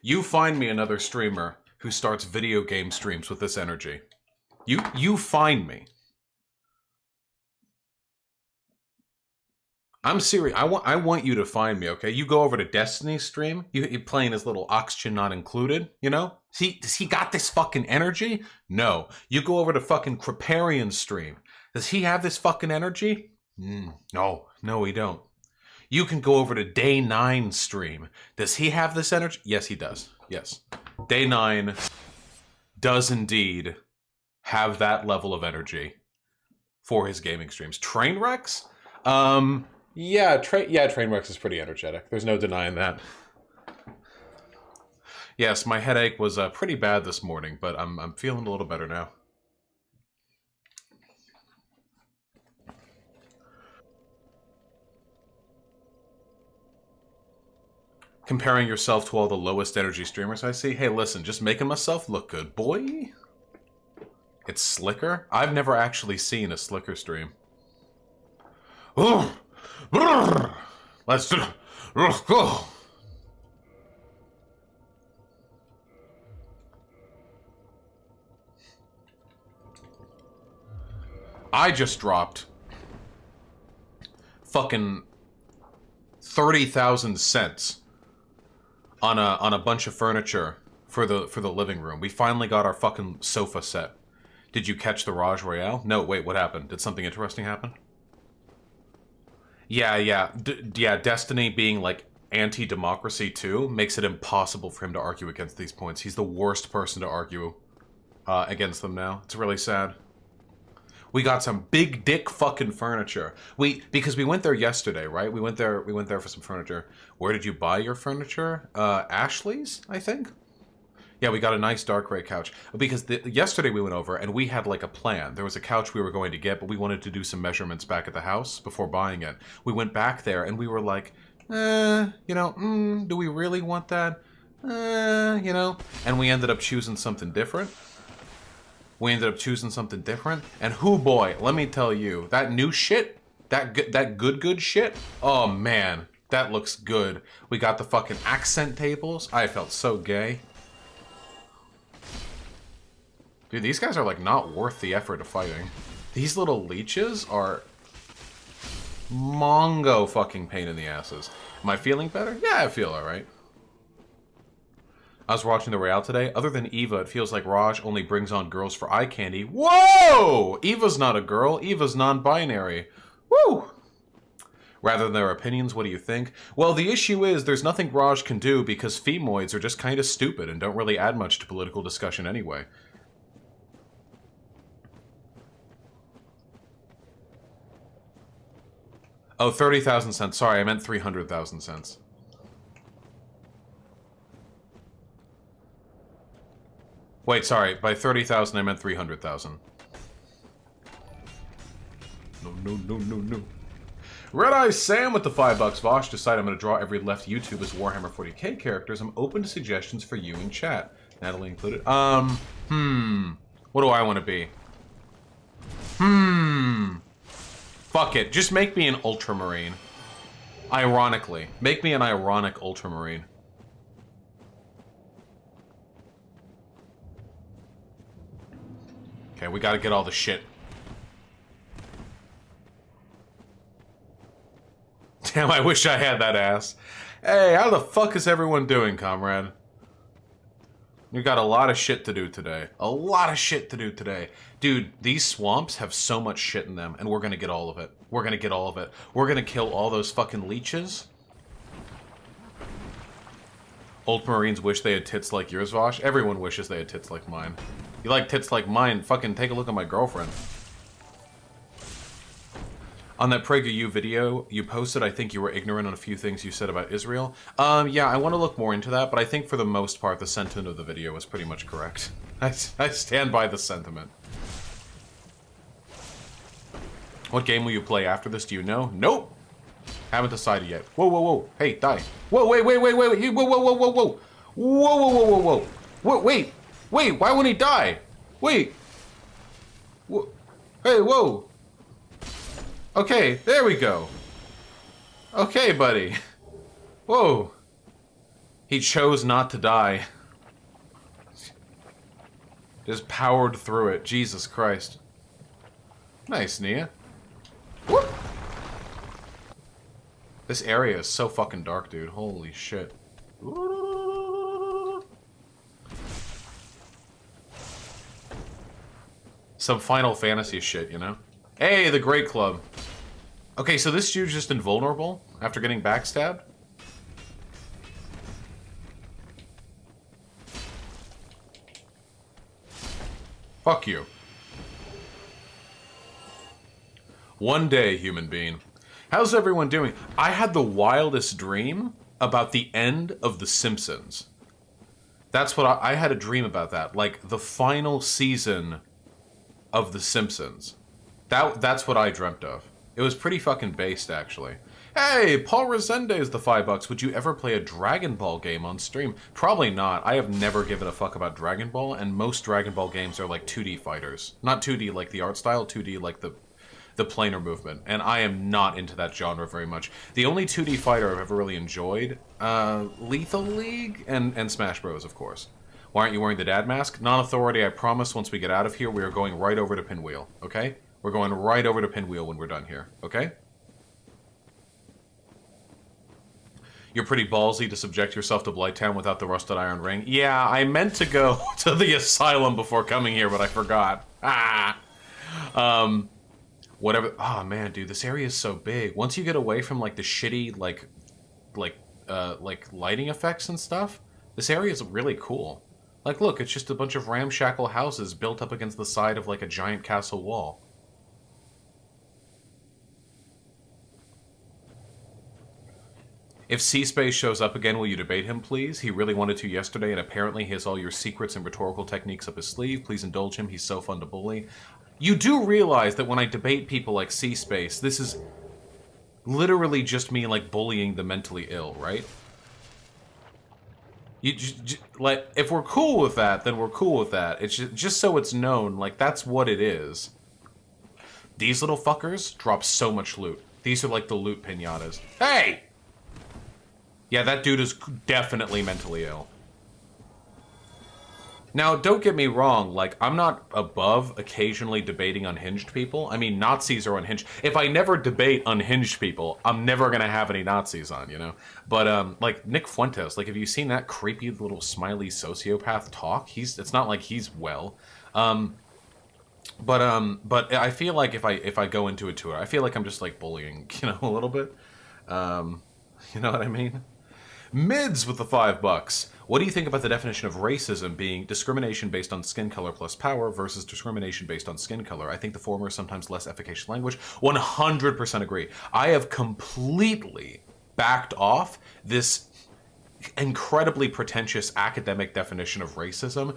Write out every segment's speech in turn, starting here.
You find me another streamer who starts video game streams with this energy. You find me. I'm serious. I want you to find me, okay? You go over to Destiny's stream. You're playing his little oxygen not included, you know? Does he got this fucking energy? No. You go over to fucking Kriparian's stream. Does he have this fucking energy? No, he don't. You can go over to Day 9 stream. Does he have this energy? Yes, he does. Yes. Day 9 does indeed have that level of energy for his gaming streams. Trainwrecks? Yeah, Trainwrecks is pretty energetic. There's no denying that. Yes, my headache was pretty bad this morning, but I'm feeling a little better now. Comparing yourself to all the lowest energy streamers I see? Hey, listen, just making myself look good, boy. It's slicker? I've never actually seen a slicker stream. Oh, let's go. I just dropped fucking 30,000 cents on a bunch of furniture for the living room. We finally got our fucking sofa set. Did you catch the Raj Royale? No, wait, what happened? Did something interesting happen? Yeah. Destiny being like anti-democracy too makes it impossible for him to argue against these points. He's the worst person to argue against them now. It's really sad. We got some big dick fucking furniture. Because we went there yesterday, right? We went there for some furniture. Where did you buy your furniture? Ashley's, I think. Yeah, we got a nice dark gray couch. Because yesterday we went over and we had like a plan. There was a couch we were going to get, but we wanted to do some measurements back at the house before buying it. We went back there and we were like, do we really want that? And we ended up choosing something different. And whoo boy, let me tell you, that new shit, that good shit, oh man, that looks good. We got the fucking accent tables. I felt so gay. Dude, these guys are like not worth the effort of fighting. These little leeches are mongo fucking pain in the asses. Am I feeling better? Yeah, I feel alright. I was watching the Royale today. Other than Eva, it feels like Raj only brings on girls for eye candy. Whoa! Eva's not a girl. Eva's non-binary. Woo! Rather than their opinions, what do you think? Well, the issue is there's nothing Raj can do because femoids are just kind of stupid and don't really add much to political discussion anyway. Oh, 30,000 cents. Sorry, I meant 300,000 cents. Wait, sorry. By 30,000, I meant 300,000. No. Red Eye Sam with the $5. Vaush decided I'm going to draw every left YouTube as Warhammer 40k characters. I'm open to suggestions for you in chat. Natalie included. What do I want to be? Fuck it. Just make me an Ultramarine. Ironically. Make me an ironic Ultramarine. Okay, we gotta get all the shit. Damn, I wish I had that ass. Hey, how the fuck is everyone doing, comrade? We got a lot of shit to do today. A lot of shit to do today. Dude, these swamps have so much shit in them, and we're gonna get all of it. We're gonna get all of it. We're gonna kill all those fucking leeches. Ultramarines wish they had tits like yours, Vaush. Everyone wishes they had tits like mine. You like tits like mine, fucking take a look at my girlfriend. On that PragerU video you posted, I think you were ignorant on a few things you said about Israel. Yeah, I want to look more into that, but I think for the most part, the sentiment of the video was pretty much correct. I stand by the sentiment. What game will you play after this, do you know? Nope! Haven't decided yet. Whoa. Hey, die. Whoa, wait. Whoa. Whoa, wait, why wouldn't he die? Wait. Whoa. Hey, whoa. Okay, there we go. Okay, buddy. Whoa. He chose not to die. Just powered through it. Jesus Christ. Nice, Nia. Whoop. This area is so fucking dark, dude. Holy shit. Some Final Fantasy shit, you know? Hey, the Great Club. Okay, so this dude's just invulnerable after getting backstabbed? Fuck you. One day, human being. How's everyone doing? I had the wildest dream about the end of The Simpsons. That's what I had a dream about that. Like, the final season of The Simpsons. That's what I dreamt of. It was pretty fucking based, actually. Hey, Paul Resende is the $5. Would you ever play a Dragon Ball game on stream? Probably not. I have never given a fuck about Dragon Ball, and most Dragon Ball games are like 2D fighters. Not 2D like the art style, 2D like the planar movement. And I am not into that genre very much. The only 2D fighter I've ever really enjoyed, Lethal League and Smash Bros, of course. Why aren't you wearing the dad mask? Non-authority, I promise once we get out of here, we are going right over to Pinwheel, okay? We're going right over to Pinwheel when we're done here, okay? You're pretty ballsy to subject yourself to Blighttown without the rusted iron ring. Yeah, I meant to go to the asylum before coming here, but I forgot. Ah! Whatever. Oh, man, dude, this area is so big. Once you get away from, like, the shitty, like lighting effects and stuff, this area is really cool. Like, look, it's just a bunch of ramshackle houses built up against the side of, like, a giant castle wall. If C-Space shows up again, will you debate him, please? He really wanted to yesterday, and apparently he has all your secrets and rhetorical techniques up his sleeve. Please indulge him. He's so fun to bully. You do realize that when I debate people like C-Space, this is literally just me, like, bullying the mentally ill, right? You like, if we're cool with that, then we're cool with that. It's just so it's known, like, that's what it is. These little fuckers drop so much loot. These are like the loot pinatas. Hey! Yeah, that dude is definitely mentally ill. Now, don't get me wrong, like, I'm not above occasionally debating unhinged people. I mean, Nazis are unhinged. If I never debate unhinged people, I'm never gonna have any Nazis on, you know? But, like, Nick Fuentes, like, have you seen that creepy little smiley sociopath talk? It's not like he's well. But I feel like if I go into it to it, I feel like I'm just, like, bullying, you know, a little bit. You know what I mean? Mids with the $5. What do you think about the definition of racism being discrimination based on skin color plus power versus discrimination based on skin color? I think the former is sometimes less efficacious language. 100% agree. I have completely backed off this incredibly pretentious academic definition of racism,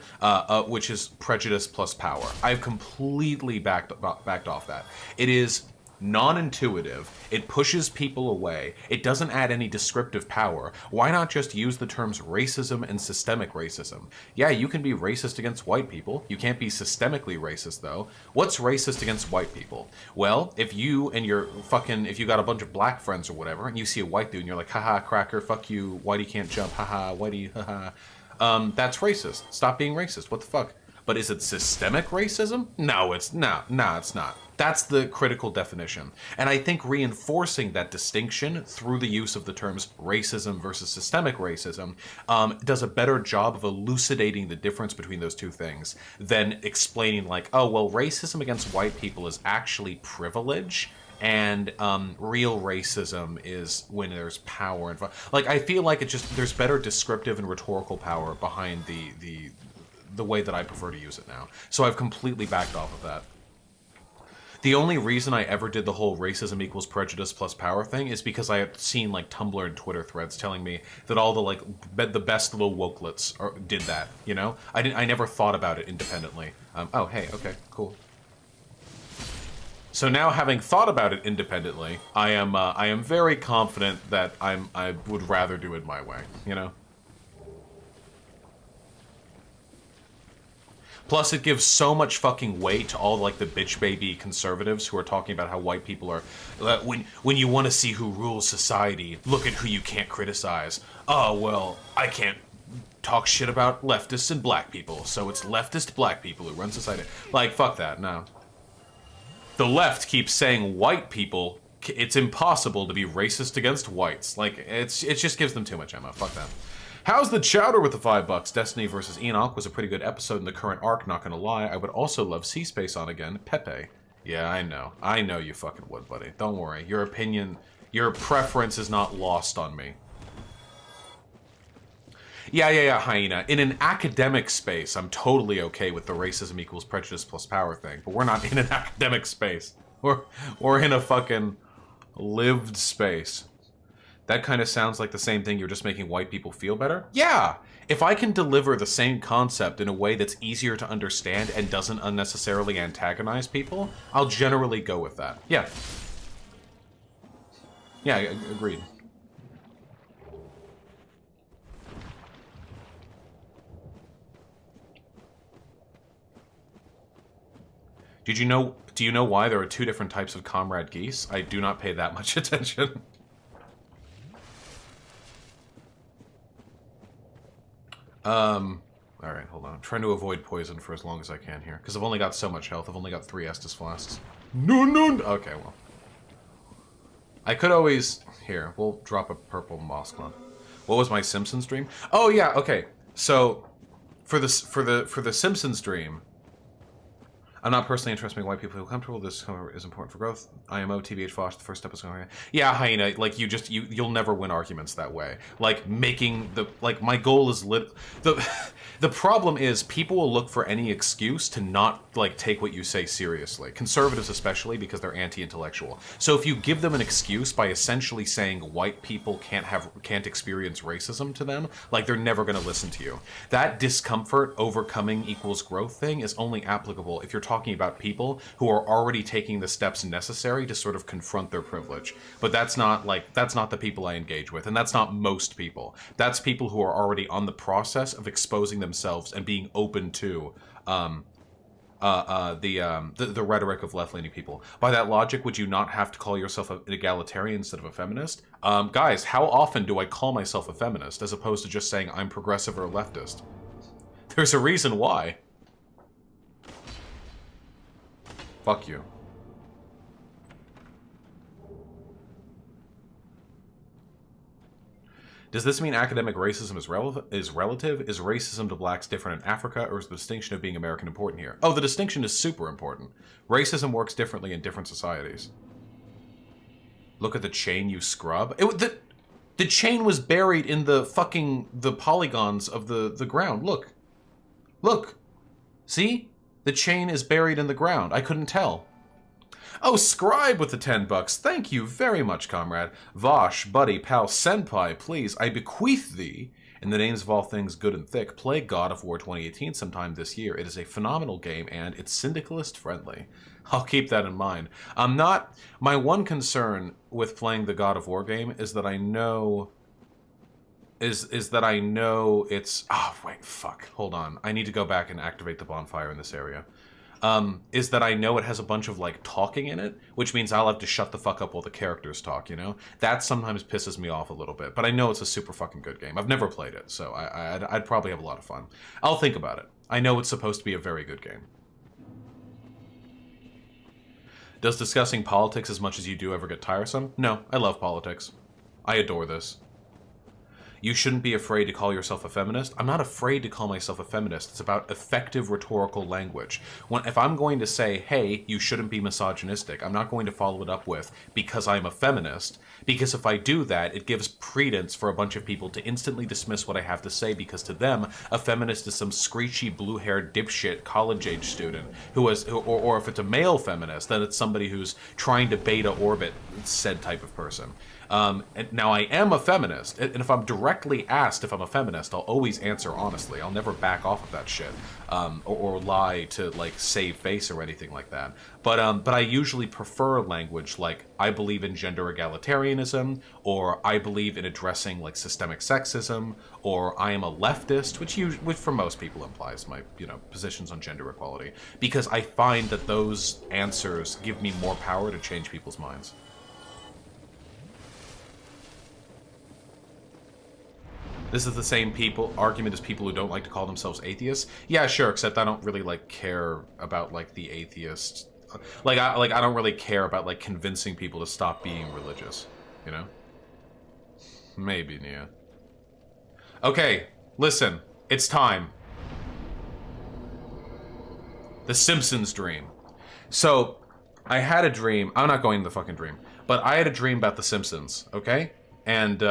which is prejudice plus power. I've completely backed off that. It is non-intuitive, it pushes people away, it doesn't add any descriptive power. Why not just use the terms racism and systemic racism? Yeah, you can be racist against white people, you can't be systemically racist though. What's racist against white people? Well, if you got a bunch of black friends or whatever, and you see a white dude and you're like, haha, cracker, fuck you, whitey can't jump, haha, whitey, haha. That's racist. Stop being racist, what the fuck? But is it systemic racism? No, it's not. That's the critical definition. And I think reinforcing that distinction through the use of the terms racism versus systemic racism does a better job of elucidating the difference between those two things than explaining like, oh, well, racism against white people is actually privilege, and real racism is when there's power and like, I feel like there's better descriptive and rhetorical power behind the way that I prefer to use it now. So I've completely backed off of that. The only reason I ever did the whole racism equals prejudice plus power thing is because I had seen like Tumblr and Twitter threads telling me that all the best little wokelets did that, you know? I never thought about it independently. Oh, hey, okay, cool. So now, having thought about it independently, I am very confident that I would rather do it my way, you know? Plus, it gives so much fucking weight to all, like, the bitch baby conservatives who are talking about how white people are... when you want to see who rules society, look at who you can't criticize. oh, well, I can't talk shit about leftists and black people, so it's leftist black people who run society. Like, fuck that, no. The left keeps saying white people, it's impossible to be racist against whites. Like, it just gives them too much ammo. Fuck that. How's the chowder with the $5? Destiny versus Enoch was a pretty good episode in the current arc, not gonna lie. I would also love C-Space on again. Pepe. Yeah, I know. I know you fucking would, buddy. Don't worry. Your opinion, your preference is not lost on me. Yeah, Hyena. In an academic space, I'm totally okay with the racism equals prejudice plus power thing, but we're not in an academic space. We're in a fucking lived space. That kind of sounds like the same thing, you're just making white people feel better? Yeah! If I can deliver the same concept in a way that's easier to understand and doesn't unnecessarily antagonize people, I'll generally go with that. Yeah. Yeah, agreed. Do you know why there are 2 different types of comrade geese? I do not pay that much attention. Alright, hold on. I'm trying to avoid poison for as long as I can here. Because I've only got so much health. I've only got 3 Estus flasks. No! Okay, well. I could always... Here, we'll drop a purple moss clone. What was my Simpsons dream? Oh, yeah, okay. So, for the Simpsons dream... I'm not personally interested in white people who are comfortable. This is important for growth. IMO, TBH, Vaush, the first step is going. Yeah, Hyena, like you'll never win arguments that way. Like making the my goal is the problem is people will look for any excuse to not take what you say seriously. Conservatives especially, because they're anti-intellectual. So if you give them an excuse by essentially saying white people can't experience racism to them, they're never going to listen to you. That discomfort overcoming equals growth thing is only applicable if you're talking about people who are already taking the steps necessary to sort of confront their privilege. But that's not the people I engage with, and that's not most people. That's people who are already on the process of exposing themselves and being open to the rhetoric of left-leaning people. By that logic, would you not have to call yourself an egalitarian instead of a feminist? Guys, how often do I call myself a feminist as opposed to just saying I'm progressive or leftist? There's a reason why. Fuck you. Does this mean academic racism is relative? Is racism to blacks different in Africa, or is the distinction of being American important here? Oh, the distinction is super important. Racism works differently in different societies. Look at the chain, you scrub. The chain was buried in the polygons of the ground. Look. Look. See? The chain is buried in the ground. I couldn't tell. Oh, Scribe with the $10. Thank you very much, comrade. Vaush, buddy, pal, senpai, please, I bequeath thee, in the names of all things good and thick, play God of War 2018 sometime this year. It is a phenomenal game, and it's syndicalist friendly. I'll keep that in mind. My one concern with playing the God of War game is that I know... Is that I know it's... Oh, wait, fuck. Hold on. I need to go back and activate the bonfire in this area. Is that I know it has a bunch of, talking in it, which means I'll have to shut the fuck up while the characters talk, you know? That sometimes pisses me off a little bit, but I know it's a super fucking good game. I've never played it, so I'd probably have a lot of fun. I'll think about it. I know it's supposed to be a very good game. Does discussing politics as much as you do ever get tiresome? No, I love politics. I adore this. You shouldn't be afraid to call yourself a feminist. I'm not afraid to call myself a feminist. It's about effective rhetorical language. If I'm going to say, hey, you shouldn't be misogynistic, I'm not going to follow it up with, because I'm a feminist. Because if I do that, it gives credence for a bunch of people to instantly dismiss what I have to say, because to them, a feminist is some screechy, blue-haired, dipshit college-age student or if it's a male feminist, then it's somebody who's trying to beta orbit said type of person. And now I am a feminist, and if I'm directly asked if I'm a feminist, I'll always answer honestly. I'll never back off of that shit, or lie to save face or anything like that. But I usually prefer language like I believe in gender egalitarianism, or I believe in addressing systemic sexism, or I am a leftist, which for most people implies my positions on gender equality, because I find that those answers give me more power to change people's minds. This is the same argument as people who don't like to call themselves atheists. Yeah, sure, except I don't really like care about like the atheist. I don't really care about like convincing people to stop being religious, you know? Maybe, Nia. Okay, listen, it's time. The Simpsons dream. So, I had a dream. I'm not going to the fucking dream, but I had a dream about the Simpsons, okay? And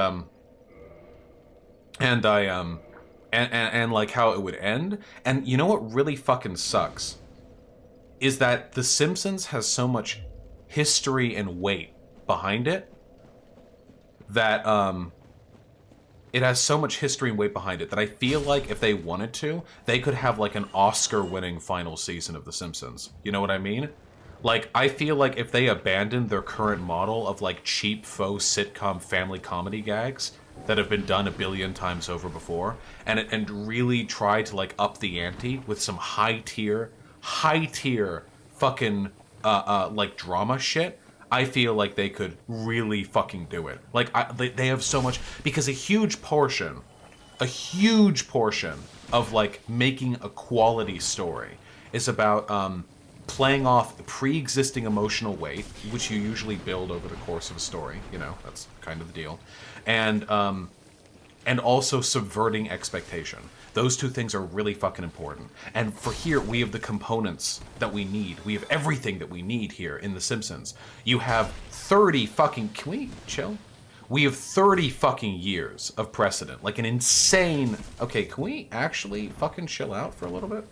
like how it would end. And you know what really fucking sucks? Is that The Simpsons has so much history and weight behind it that it has so much history and weight behind it that I feel like if they wanted to, they could have like an Oscar-winning final season of The Simpsons. You know what I mean? Like, I feel like if they abandoned their current model of like cheap faux sitcom family comedy gags that have been done a billion times over before, and really try to like up the ante with some high tier fucking like drama shit, I feel like they could really fucking do it. Like they have so much, because a huge portion of like making a quality story is about playing off the pre-existing emotional weight, which you usually build over the course of a story. You know, that's kind of the deal, and also subverting expectation. Those two things are really fucking important. And for here, we have the components that we need. We have everything that we need here in The Simpsons. You have 30 fucking... Can we chill? We have 30 fucking years of precedent. Like an insane... Okay, can we actually fucking chill out for a little bit?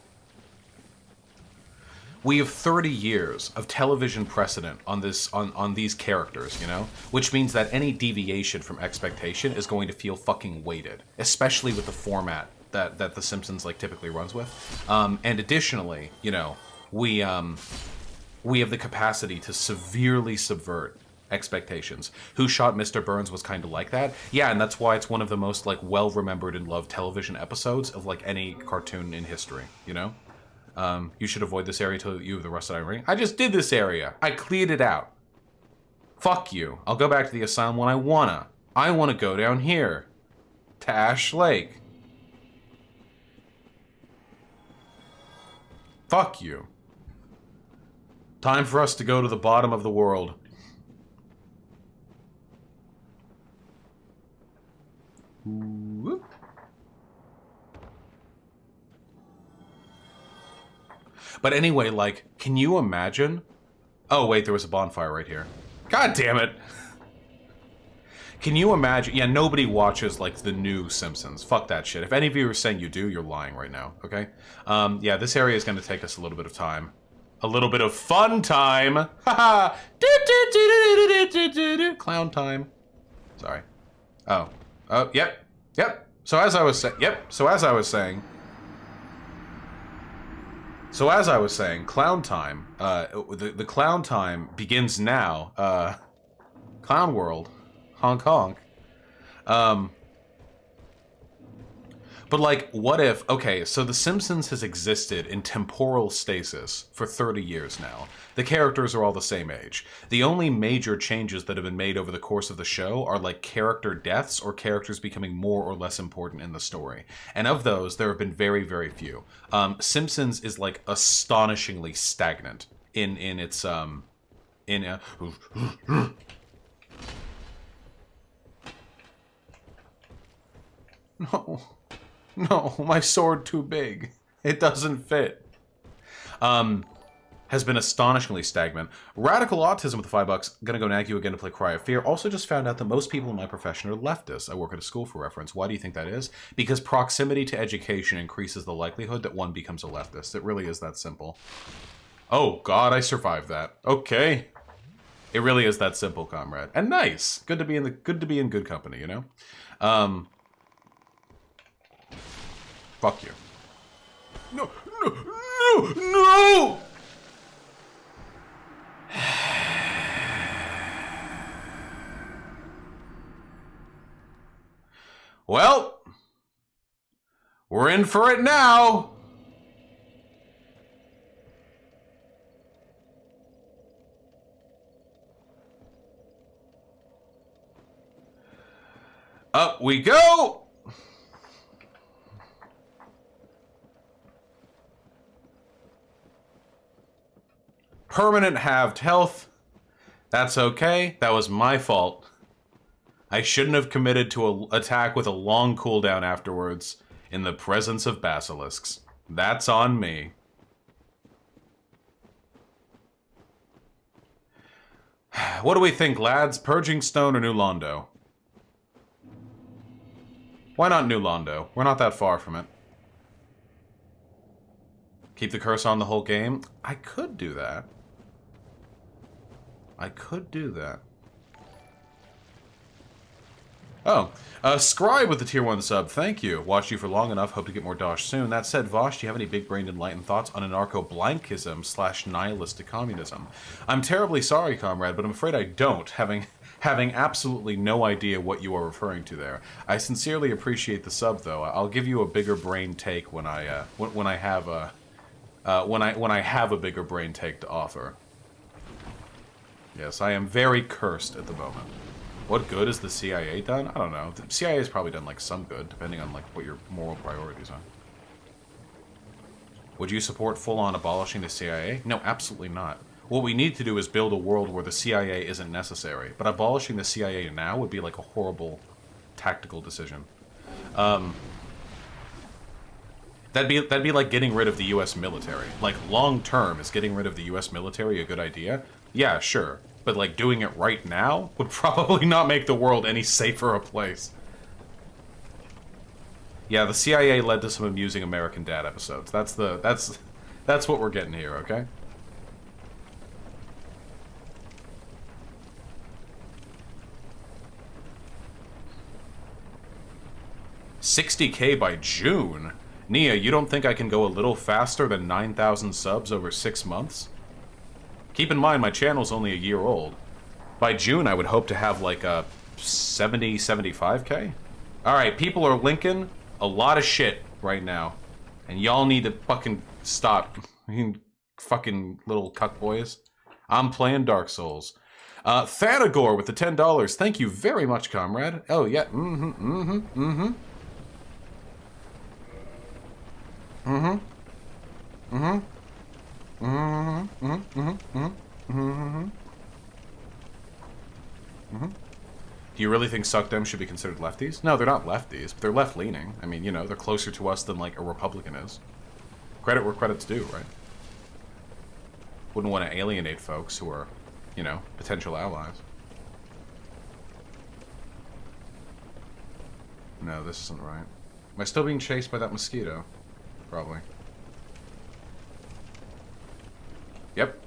We have 30 years of television precedent on this on these characters, you know? Which means that any deviation from expectation is going to feel fucking weighted. Especially with the format that The Simpsons like typically runs with. And additionally, you know, we have the capacity to severely subvert expectations. Who Shot Mr. Burns was kind of like that. Yeah, and that's why it's one of the most like well-remembered and loved television episodes of like any cartoon in history, you know? You should avoid this area till you have the rusted iron ring. I just did this area. I cleared it out. Fuck you. I'll go back to the asylum when I wanna. I wanna go down here. To Ash Lake. Fuck you. Time for us to go to the bottom of the world. Whoop. But anyway, like, can you imagine? Oh, wait, there was a bonfire right here. God damn it. Can you imagine? Yeah, nobody watches, like, the new Simpsons. Fuck that shit. If any of you are saying you do, you're lying right now, okay? Yeah, this area is going to take us a little bit of time. A little bit of fun time. Haha. Clown time. Sorry. Oh. Oh, yep. Yep. So as I was saying, clown time. The clown time begins now. Clown World, honk honk. But like, what if? Okay, so The Simpsons has existed in temporal stasis for 30 years now. The characters are all the same age. The only major changes that have been made over the course of the show are like character deaths or characters becoming more or less important in the story. And of those, there have been very, very few. Simpsons is like astonishingly stagnant in its No. No, my sword too big. It doesn't fit. Has been astonishingly stagnant. Radical Autism with the $5. Gonna go nag you again to play Cry of Fear. Also just found out that most people in my profession are leftists. I work at a school for reference. Why do you think that is? Because proximity to education increases the likelihood that one becomes a leftist. It really is that simple. Oh god, I survived that. Okay. It really is that simple, comrade. And nice. Good to be in good company, you know? Fuck you. No, no, no, no! Well, we're in for it now. Up we go. Permanent halved health. That's okay. That was my fault. I shouldn't have committed to an attack with a long cooldown afterwards in the presence of basilisks. That's on me. What do we think, lads? Purging Stone or New Londo? Why not New Londo? We're not that far from it. Keep the curse on the whole game? I could do that. I could do that. Oh, Scribe with the tier 1 sub. Thank you. Watched you for long enough. Hope to get more Dosh soon. That said, Vaush, do you have any big-brained enlightened thoughts on anarcho-blankism / nihilistic communism? I'm terribly sorry, comrade, but I'm afraid I don't, having absolutely no idea what you are referring to there. I sincerely appreciate the sub, though. I'll give you a bigger brain take when I have a bigger brain take to offer. Yes, I am very cursed at the moment. What good has the CIA done? I don't know. The CIA has probably done, like, some good, depending on, like, what your moral priorities are. Would you support full-on abolishing the CIA? No, absolutely not. What we need to do is build a world where the CIA isn't necessary. But abolishing the CIA now would be, like, a horrible tactical decision. That'd be like getting rid of the U.S. military. Like, long-term, is getting rid of the U.S. military a good idea? Yeah, sure. But, like, doing it right now would probably not make the world any safer a place. Yeah, the CIA led to some amusing American Dad episodes. That's what we're getting here, okay? $60K by June? Nia, you don't think I can go a little faster than 9,000 subs over 6 months? Keep in mind, my channel's only a year old. By June, I would hope to have, like, a 70, 75K? Alright, people are linking a lot of shit right now. And y'all need to fucking stop. You fucking little cuckboys. I'm playing Dark Souls. Thanagor with the $10. Thank you very much, comrade. Oh, yeah. Do you really think Suckdem should be considered lefties? No, they're not lefties, but they're left-leaning. I mean, you know, they're closer to us than, like, a Republican is. Credit where credit's due, right? Wouldn't want to alienate folks who are, you know, potential allies. No, this isn't right. Am I still being chased by that mosquito? Probably. Yep.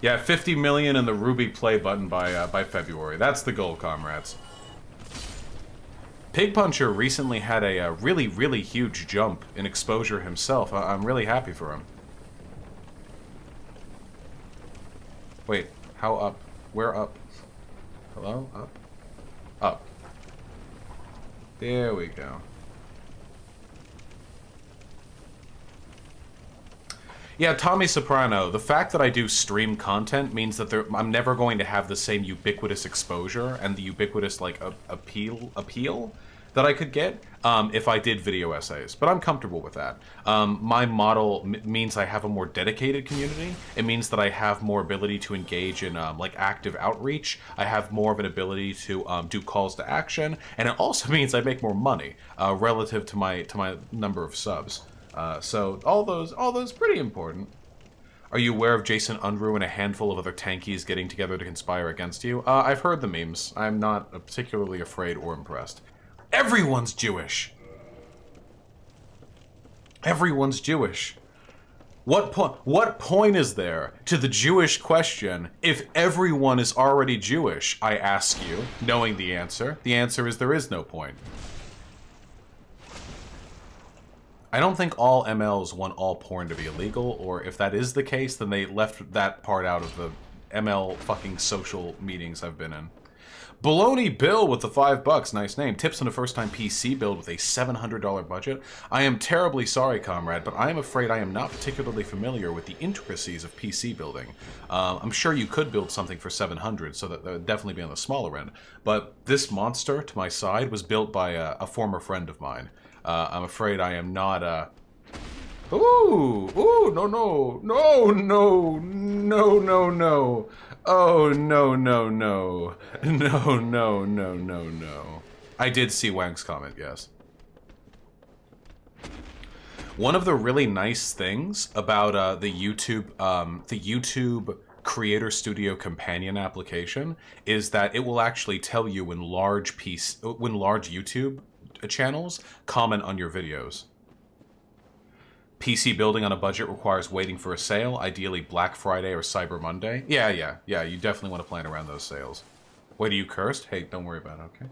Yeah, 50 million in the Ruby play button by February. That's the goal, comrades. Pig Puncher recently had a really, really huge jump in exposure himself. I'm really happy for him. Wait, how up? Where up? Hello? Up? Up. There we go. Yeah, Tommy Soprano, the fact that I do stream content means that I'm never going to have the same ubiquitous exposure and the ubiquitous, like, appeal that I could get if I did video essays. But I'm comfortable with that. My model means I have a more dedicated community. It means that I have more ability to engage in, like, active outreach. I have more of an ability to do calls to action. And it also means I make more money relative to my number of subs. So all those pretty important. Are you aware of Jason Unruh and a handful of other tankies getting together to conspire against you? I've heard the memes. I'm not particularly afraid or impressed. Everyone's Jewish. Everyone's Jewish. What point is there to the Jewish question if everyone is already Jewish? I ask you, knowing the answer. The answer is there is no point. I don't think all MLs want all porn to be illegal, or if that is the case, then they left that part out of the ML fucking social meetings I've been in. Baloney Bill with the $5, nice name. Tips on a first-time PC build with a $700 budget. I am terribly sorry, comrade, but I am afraid I am not particularly familiar with the intricacies of PC building. I'm sure you could build something for $700, so that would definitely be on the smaller end. But this monster to my side was built by a former friend of mine. I'm afraid I am not Ooh, ooh, no, no, no, no, no, no, no. Oh, no, no, no. No, no, no, no, no. I did see Wang's comment, yes. One of the really nice things about the YouTube Creator Studio Companion application is that it will actually tell you when large YouTube channels comment on your videos. PC building on a budget requires waiting for a sale, ideally Black Friday or Cyber Monday. Yeah, you definitely want to plan around those sales. Wait, are you cursed? Hey, don't worry about it, okay?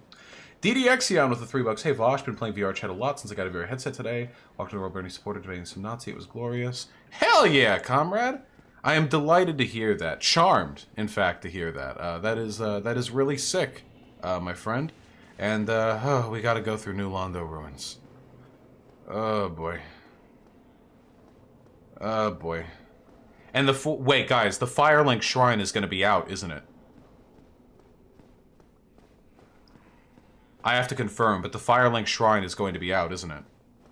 DDXion with the $3. Hey, Vaush, been playing VR chat a lot since I got a VR headset today. Walked in the world Bernie supported, debating some Nazi. It was glorious. Hell yeah, comrade! I am delighted to hear that. Charmed, in fact, to hear that. That is really sick, my friend. And, we gotta go through New Londo ruins. Oh, boy. Oh, boy. And wait, guys, the Firelink Shrine is gonna be out, isn't it? I have to confirm, but the Firelink Shrine is going to be out, isn't it?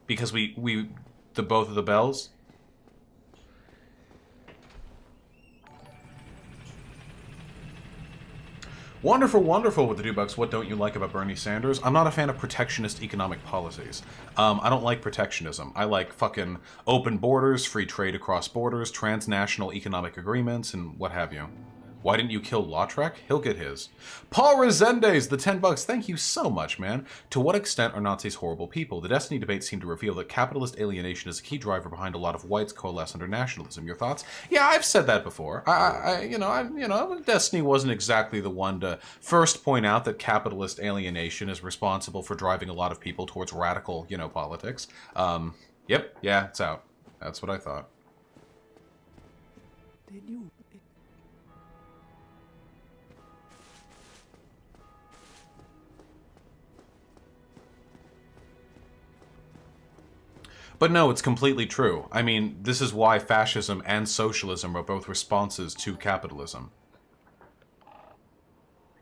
Because both of the bells? Wonderful, wonderful with the $2. What don't you like about Bernie Sanders? I'm not a fan of protectionist economic policies. I don't like protectionism. I like fucking open borders, free trade across borders, transnational economic agreements, and what have you. Why didn't you kill Lautrec? He'll get his. Paul Resendez, the $10. Thank you so much, man. To what extent are Nazis horrible people? The Destiny debates seem to reveal that capitalist alienation is a key driver behind a lot of whites coalesce under nationalism. Your thoughts? Yeah, I've said that before. Destiny wasn't exactly the one to first point out that capitalist alienation is responsible for driving a lot of people towards radical, politics. Yep, yeah, it's out. That's what I thought. Did you? But no, it's completely true. I mean, this is why fascism and socialism are both responses to capitalism.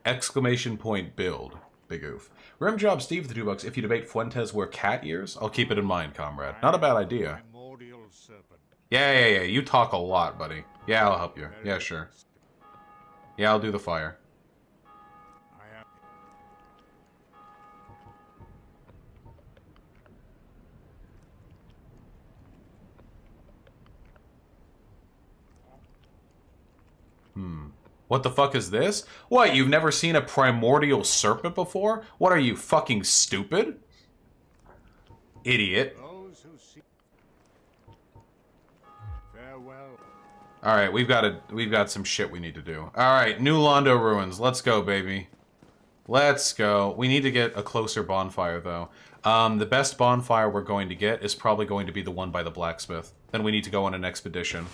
Exclamation point build. Big oof. Rimjob Steve, the $2. If you debate Fuentes wear cat ears, I'll keep it in mind, comrade. Not a bad idea. Yeah. You talk a lot, buddy. Yeah, I'll help you. Yeah, sure. Yeah, I'll do the fire. What the fuck is this? What, you've never seen a primordial serpent before? What are you, fucking stupid? Idiot. Alright, we've got some shit we need to do. Alright, New Londo ruins. Let's go, baby. Let's go. We need to get a closer bonfire, though. The best bonfire we're going to get is probably going to be the one by the blacksmith. Then we need to go on an expedition.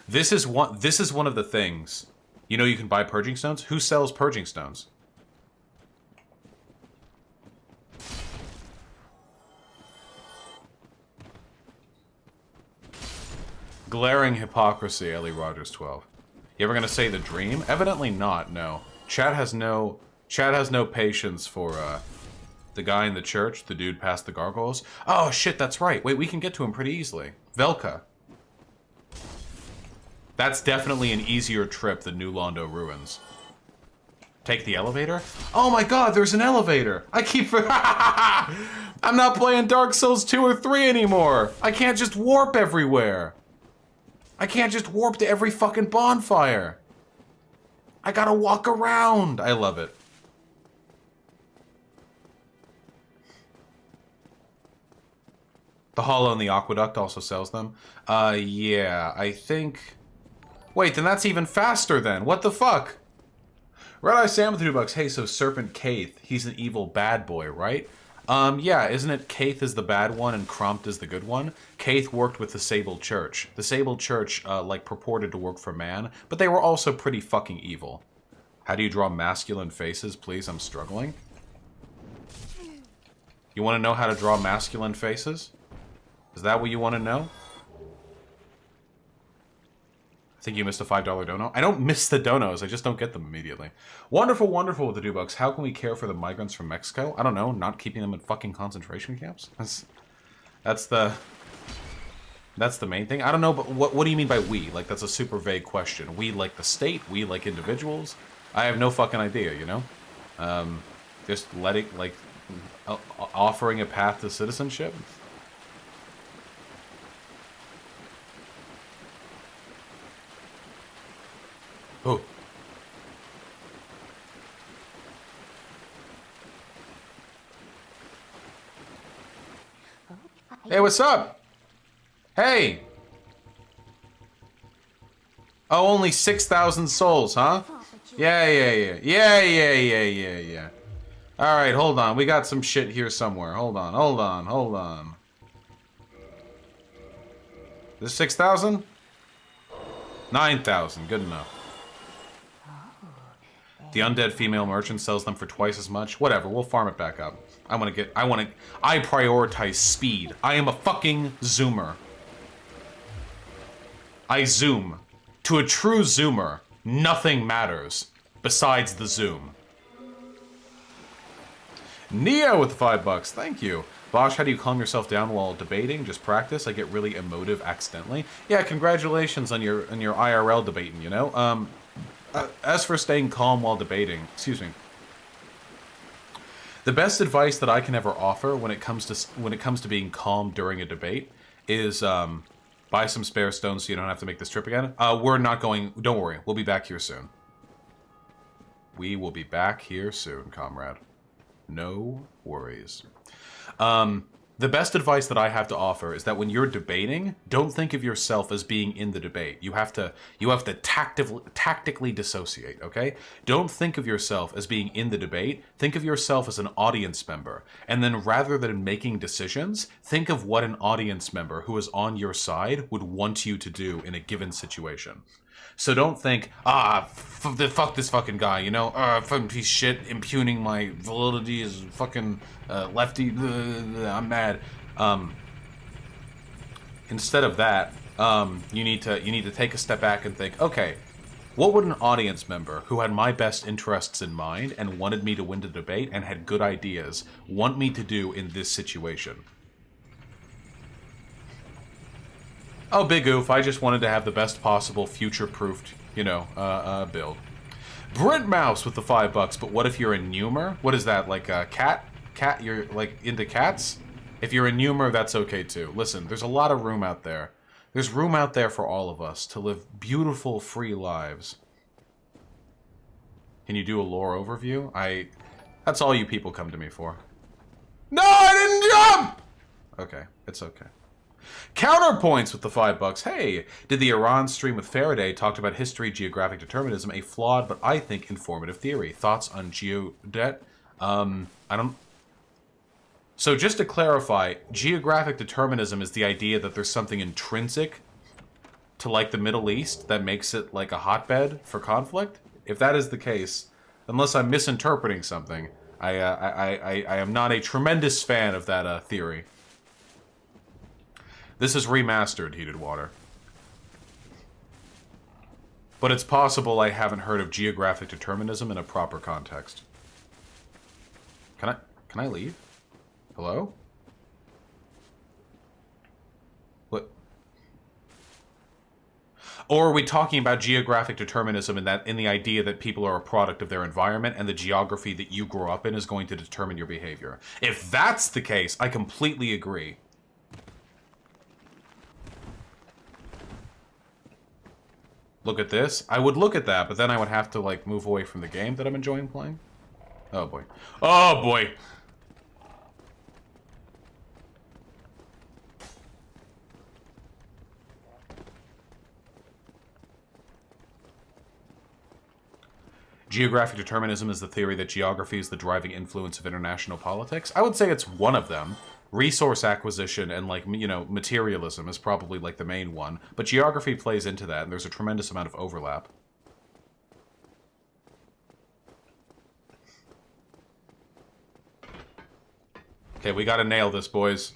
This is one of the things. You know you can buy purging stones? Who sells purging stones? Glaring hypocrisy, Ellie Rogers 12. You ever gonna say the dream? Evidently not, no. Chad has no patience for the guy in the church, the dude past the gargoyles. Oh shit, that's right. Wait, we can get to him pretty easily. Velka. That's definitely an easier trip than New Londo ruins. Take the elevator? Oh my god, there's an elevator! I keep I'm not playing Dark Souls 2 or 3 anymore! I can't just warp everywhere! I can't just warp to every fucking bonfire! I gotta walk around! I love it. The Hollow and the Aqueduct also sells them. Yeah, I think... Wait, then that's even faster then. What the fuck? Red-Eye Sam with $2. Hey, so Serpent Kaith, he's an evil bad boy, right? Yeah, isn't it Kaith is the bad one and Krompt is the good one? Kaith worked with the Sable Church. The Sable Church, purported to work for man, but they were also pretty fucking evil. How do you draw masculine faces, please? I'm struggling. You want to know how to draw masculine faces? Is that what you want to know? I think you missed a $5 dono. I don't miss the donos, I just don't get them immediately. Wonderful, wonderful with the $2. How can we care for the migrants from Mexico? I don't know, not keeping them in fucking concentration camps? That's the That's the main thing. I don't know, but what do you mean by we? Like, that's a super vague question. We like the state? We like individuals? I have no fucking idea, you know? Just letting, like, offering a path to citizenship? Oh. Hey, what's up? Hey! Oh, only 6,000 souls, huh? Yeah. Alright, hold on. We got some shit here somewhere. Hold on. This 6,000? 9,000. Good enough. The undead female merchant sells them for twice as much. Whatever, we'll farm it back up. I prioritize speed. I am a fucking zoomer. I zoom. To a true zoomer, nothing matters besides the zoom. Neo with the $5, thank you. Vaush, how do you calm yourself down while debating? Just practice. I get really emotive accidentally. Yeah, congratulations on your IRL debating, you know? As for staying calm while debating, excuse me. The best advice that I can ever offer when it comes to being calm during a debate is buy some spare stones so you don't have to make this trip again. We're not going. Don't worry, we'll be back here soon. We will be back here soon, comrade. No worries. The best advice that I have to offer is that when you're debating, don't think of yourself as being in the debate. You have to tactically dissociate, okay? Don't think of yourself as being in the debate. Think of yourself as an audience member. And then rather than making decisions, think of what an audience member who is on your side would want you to do in a given situation. So don't think, fuck this fucking guy, you know? Fucking piece of shit, impugning my validity as fucking lefty, I'm mad. Instead of that, you need to take a step back and think, okay, what would an audience member who had my best interests in mind and wanted me to win the debate and had good ideas want me to do in this situation? Oh, big oof, I just wanted to have the best possible future-proofed, you know, build. Brent Mouse with the $5, but what if you're a numer? What is that, like a cat? Cat, you're, like, into cats? If you're a numer, that's okay, too. Listen, there's a lot of room out there. There's room out there for all of us to live beautiful, free lives. Can you do a lore overview? That's all you people come to me for. No, I didn't jump! Okay, it's okay. Counterpoints with the $5. Hey, did the Iran stream with Faraday talked about history, geographic determinism, a flawed but I think informative theory. Thoughts on geodet? I don't. So just to clarify, geographic determinism is the idea that there's something intrinsic to like the Middle East that makes it like a hotbed for conflict. If that is the case, unless I'm misinterpreting something, I am not a tremendous fan of that theory. This is remastered heated water. But it's possible I haven't heard of geographic determinism in a proper context. Can I leave? Hello? What? Or are we talking about geographic determinism in the idea that people are a product of their environment and the geography that you grow up in is going to determine your behavior? If that's the case, I completely agree. Look at this. I would look at that, but then I would have to, like, move away from the game that I'm enjoying playing. Oh, boy. Oh, boy! Geographic determinism is the theory that geography is the driving influence of international politics. I would say it's one of them. Resource acquisition and, like, you know, materialism is probably, like, the main one. But geography plays into that, and there's a tremendous amount of overlap. Okay, we gotta nail this, boys.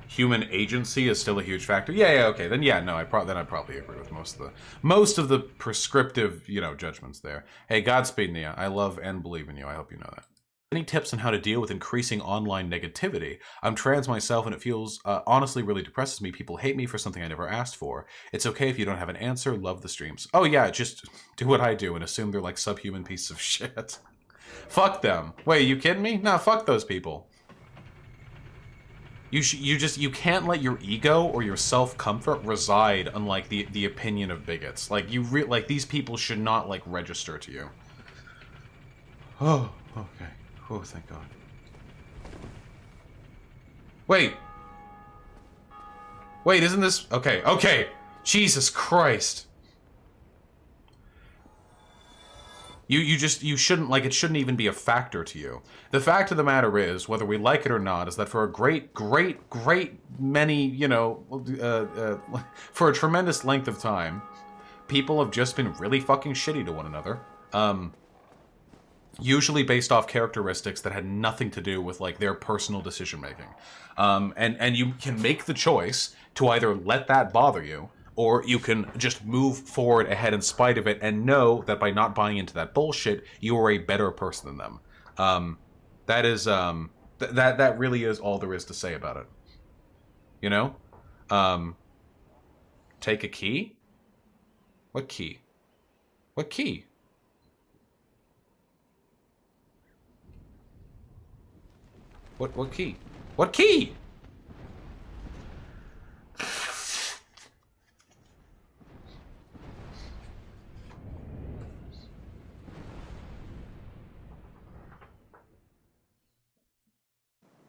Human agency is still a huge factor. Yeah, okay. Then yeah, no, I probably agree with most of the prescriptive, you know, judgments there. Hey, Godspeed, Nia. I love and believe in you. I hope you know that. Any tips on how to deal with increasing online negativity? I'm trans myself and it feels honestly really depresses me. People hate me for something I never asked for. It's okay if you don't have an answer. Love the streams. Oh yeah, just do what I do and assume they're like subhuman pieces of shit. Fuck them. Wait, you kidding me? Nah, fuck those people. You can't let your ego or your self-comfort reside on like the opinion of bigots. Like like these people should not like register to you. Oh, okay. Oh, thank God. Wait. Wait, isn't this... Okay, okay. Jesus Christ. You shouldn't, like, it shouldn't even be a factor to you. The fact of the matter is, whether we like it or not, is that for a great many, you know, for a tremendous length of time, people have just been really fucking shitty to one another. Usually based off characteristics that had nothing to do with like their personal decision making. And you can make the choice to either let that bother you, or you can just move forward ahead in spite of it and know that by not buying into that bullshit, you are a better person than them. That is, that really is all there is to say about it. You know? Take a key? What key? What key? What key? What key?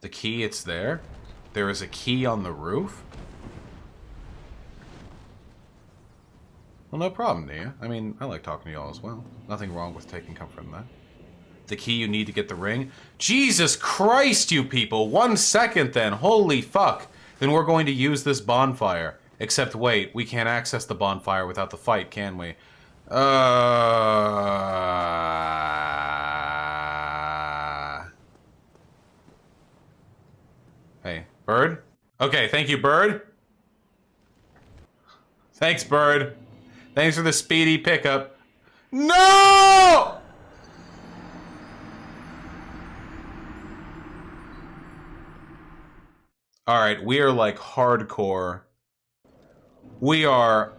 The key, it's there? There is a key on the roof? Well, no problem, Nia. I mean, I like talking to y'all as well. Nothing wrong with taking comfort in that. The key you need to get the ring? Jesus Christ, you people! 1 second then, holy fuck! Then we're going to use this bonfire. Except wait, we can't access the bonfire without the fight, can we? Hey, Bird? Okay, thank you, Bird. Thanks, Bird. Thanks for the speedy pickup. No! Alright, we are like hardcore. We are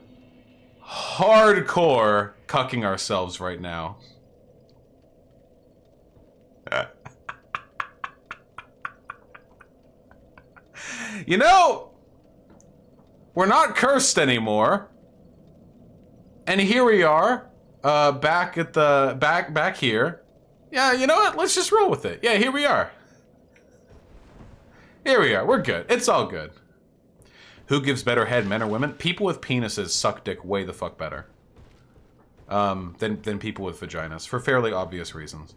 hardcore cucking ourselves right now. You know, we're not cursed anymore. And here we are, back at the, back here. Yeah, you know what? Let's just roll with it. Yeah, here we are. Here we are. We're good. It's all good. Who gives better head, men or women? People with penises suck dick way the fuck better. Than people with vaginas, for fairly obvious reasons.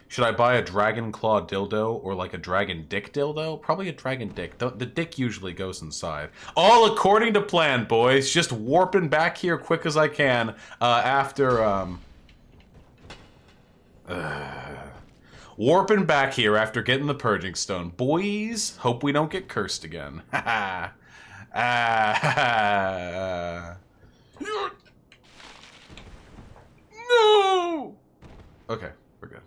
Should I buy a dragon claw dildo or like a dragon dick dildo? Probably a dragon dick. The dick usually goes inside. All according to plan, boys. Just warping back here quick as I can after warping back here after getting the purging stone. Boys, hope we don't get cursed again. No! Okay, we're good.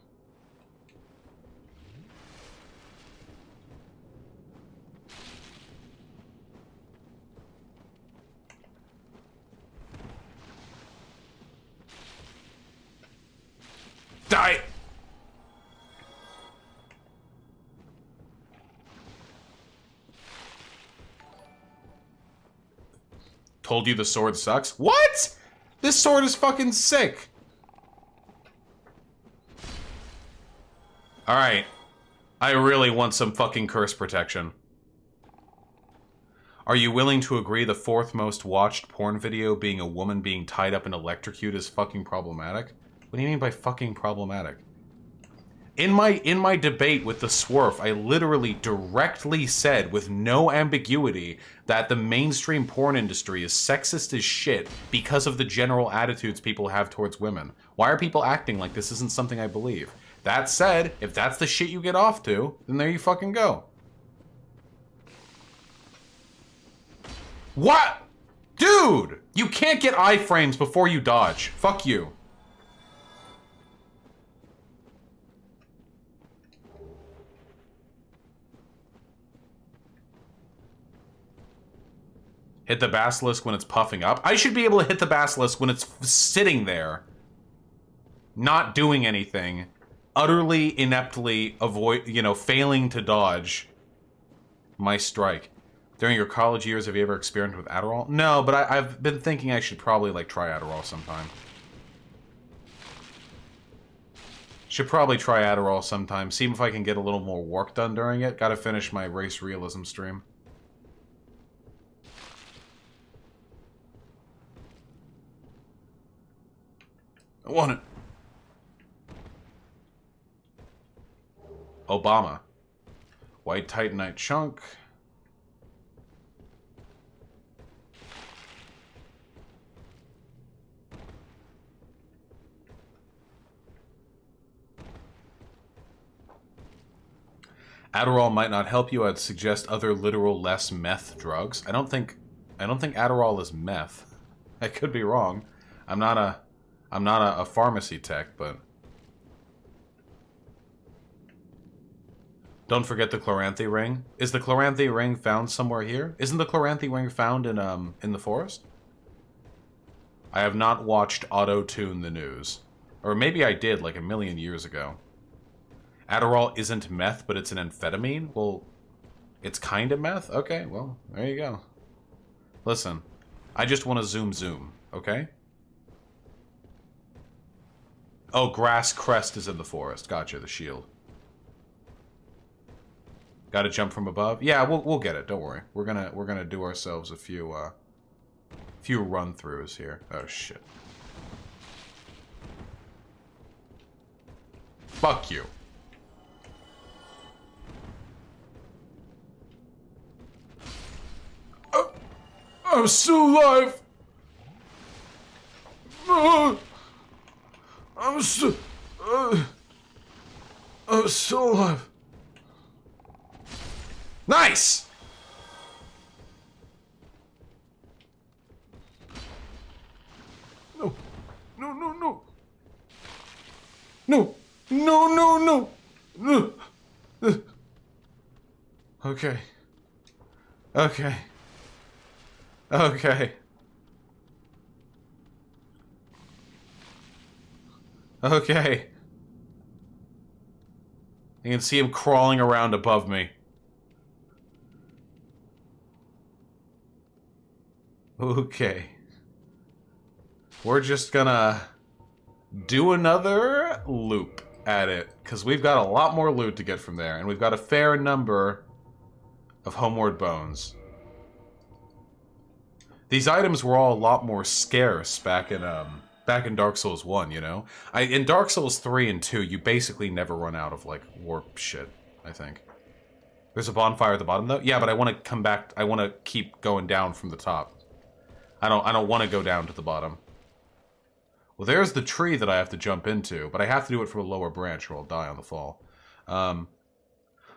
Die! Told you the sword sucks? What? This sword is fucking sick. Alright. I really want some fucking curse protection. Are you willing to agree the 4th most watched porn video being a woman being tied up and electrocuted is fucking problematic? What do you mean by fucking problematic? In my debate with the Swerf, I literally directly said with no ambiguity that the mainstream porn industry is sexist as shit because of the general attitudes people have towards women. Why are people acting like this isn't something I believe? That said, if that's the shit you get off to, then there you fucking go. What? Dude! You can't get iframes before you dodge. Fuck you. Hit the basilisk when it's puffing up. I should be able to hit the basilisk when it's sitting there, not doing anything, utterly ineptly failing to dodge my strike. During your college years, have you ever experimented with Adderall? No, but I've been thinking I should probably, like, try Adderall sometime. Should probably try Adderall sometime. See if I can get a little more work done during it. Gotta finish my race realism stream. I want it. Obama. White Titanite chunk. Adderall might not help you. I'd suggest other literal less meth drugs. I don't think Adderall is meth. I could be wrong. I'm not a pharmacy tech, but don't forget the Chloranthy ring. Is the Chloranthy ring found somewhere here? Isn't the Chloranthy ring found in the forest? I have not watched Auto-Tune the news. Or maybe I did, like, a million years ago. Adderall isn't meth, but it's an amphetamine? Well, it's kind of meth? Okay, well, there you go. Listen, I just want to zoom, okay? Oh, Grass Crest is in the forest. Gotcha, the shield. Gotta jump from above? Yeah, we'll get it, don't worry. We're gonna do ourselves a few run-throughs here. Oh, shit. Fuck you. I'm still alive! I'm still alive. Nice! No. No, no, no. No. No, no, no. No. Okay. Okay. Okay. Okay. You can see him crawling around above me. Okay. We're just gonna do another loop at it, because we've got a lot more loot to get from there, and we've got a fair number of homeward bones. These items were all a lot more scarce back in Dark Souls 1, you know? In Dark Souls 3 and 2, you basically never run out of, like, warp shit, I think. There's a bonfire at the bottom, though? Yeah, but I want to come back... I want to keep going down from the top. I don't want to go down to the bottom. Well, there's the tree that I have to jump into, but I have to do it from a lower branch or I'll die on the fall.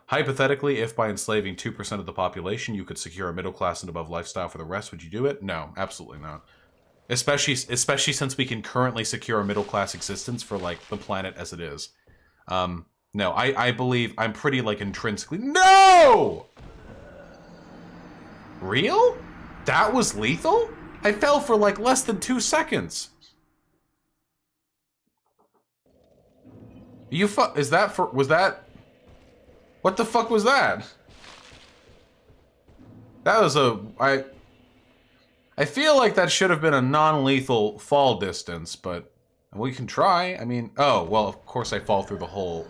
Hypothetically, if by enslaving 2% of the population you could secure a middle-class and above lifestyle for the rest, would you do it? No, absolutely not. Especially since we can currently secure a middle-class existence for, like, the planet as it is. No, I believe I'm pretty, like, intrinsically... No! Real? That was lethal? I fell for, like, less than 2 seconds. Was that... What the fuck was that? That was I feel like that should have been a non-lethal fall distance, but we can try. I mean, oh, well, of course I fall through the hole.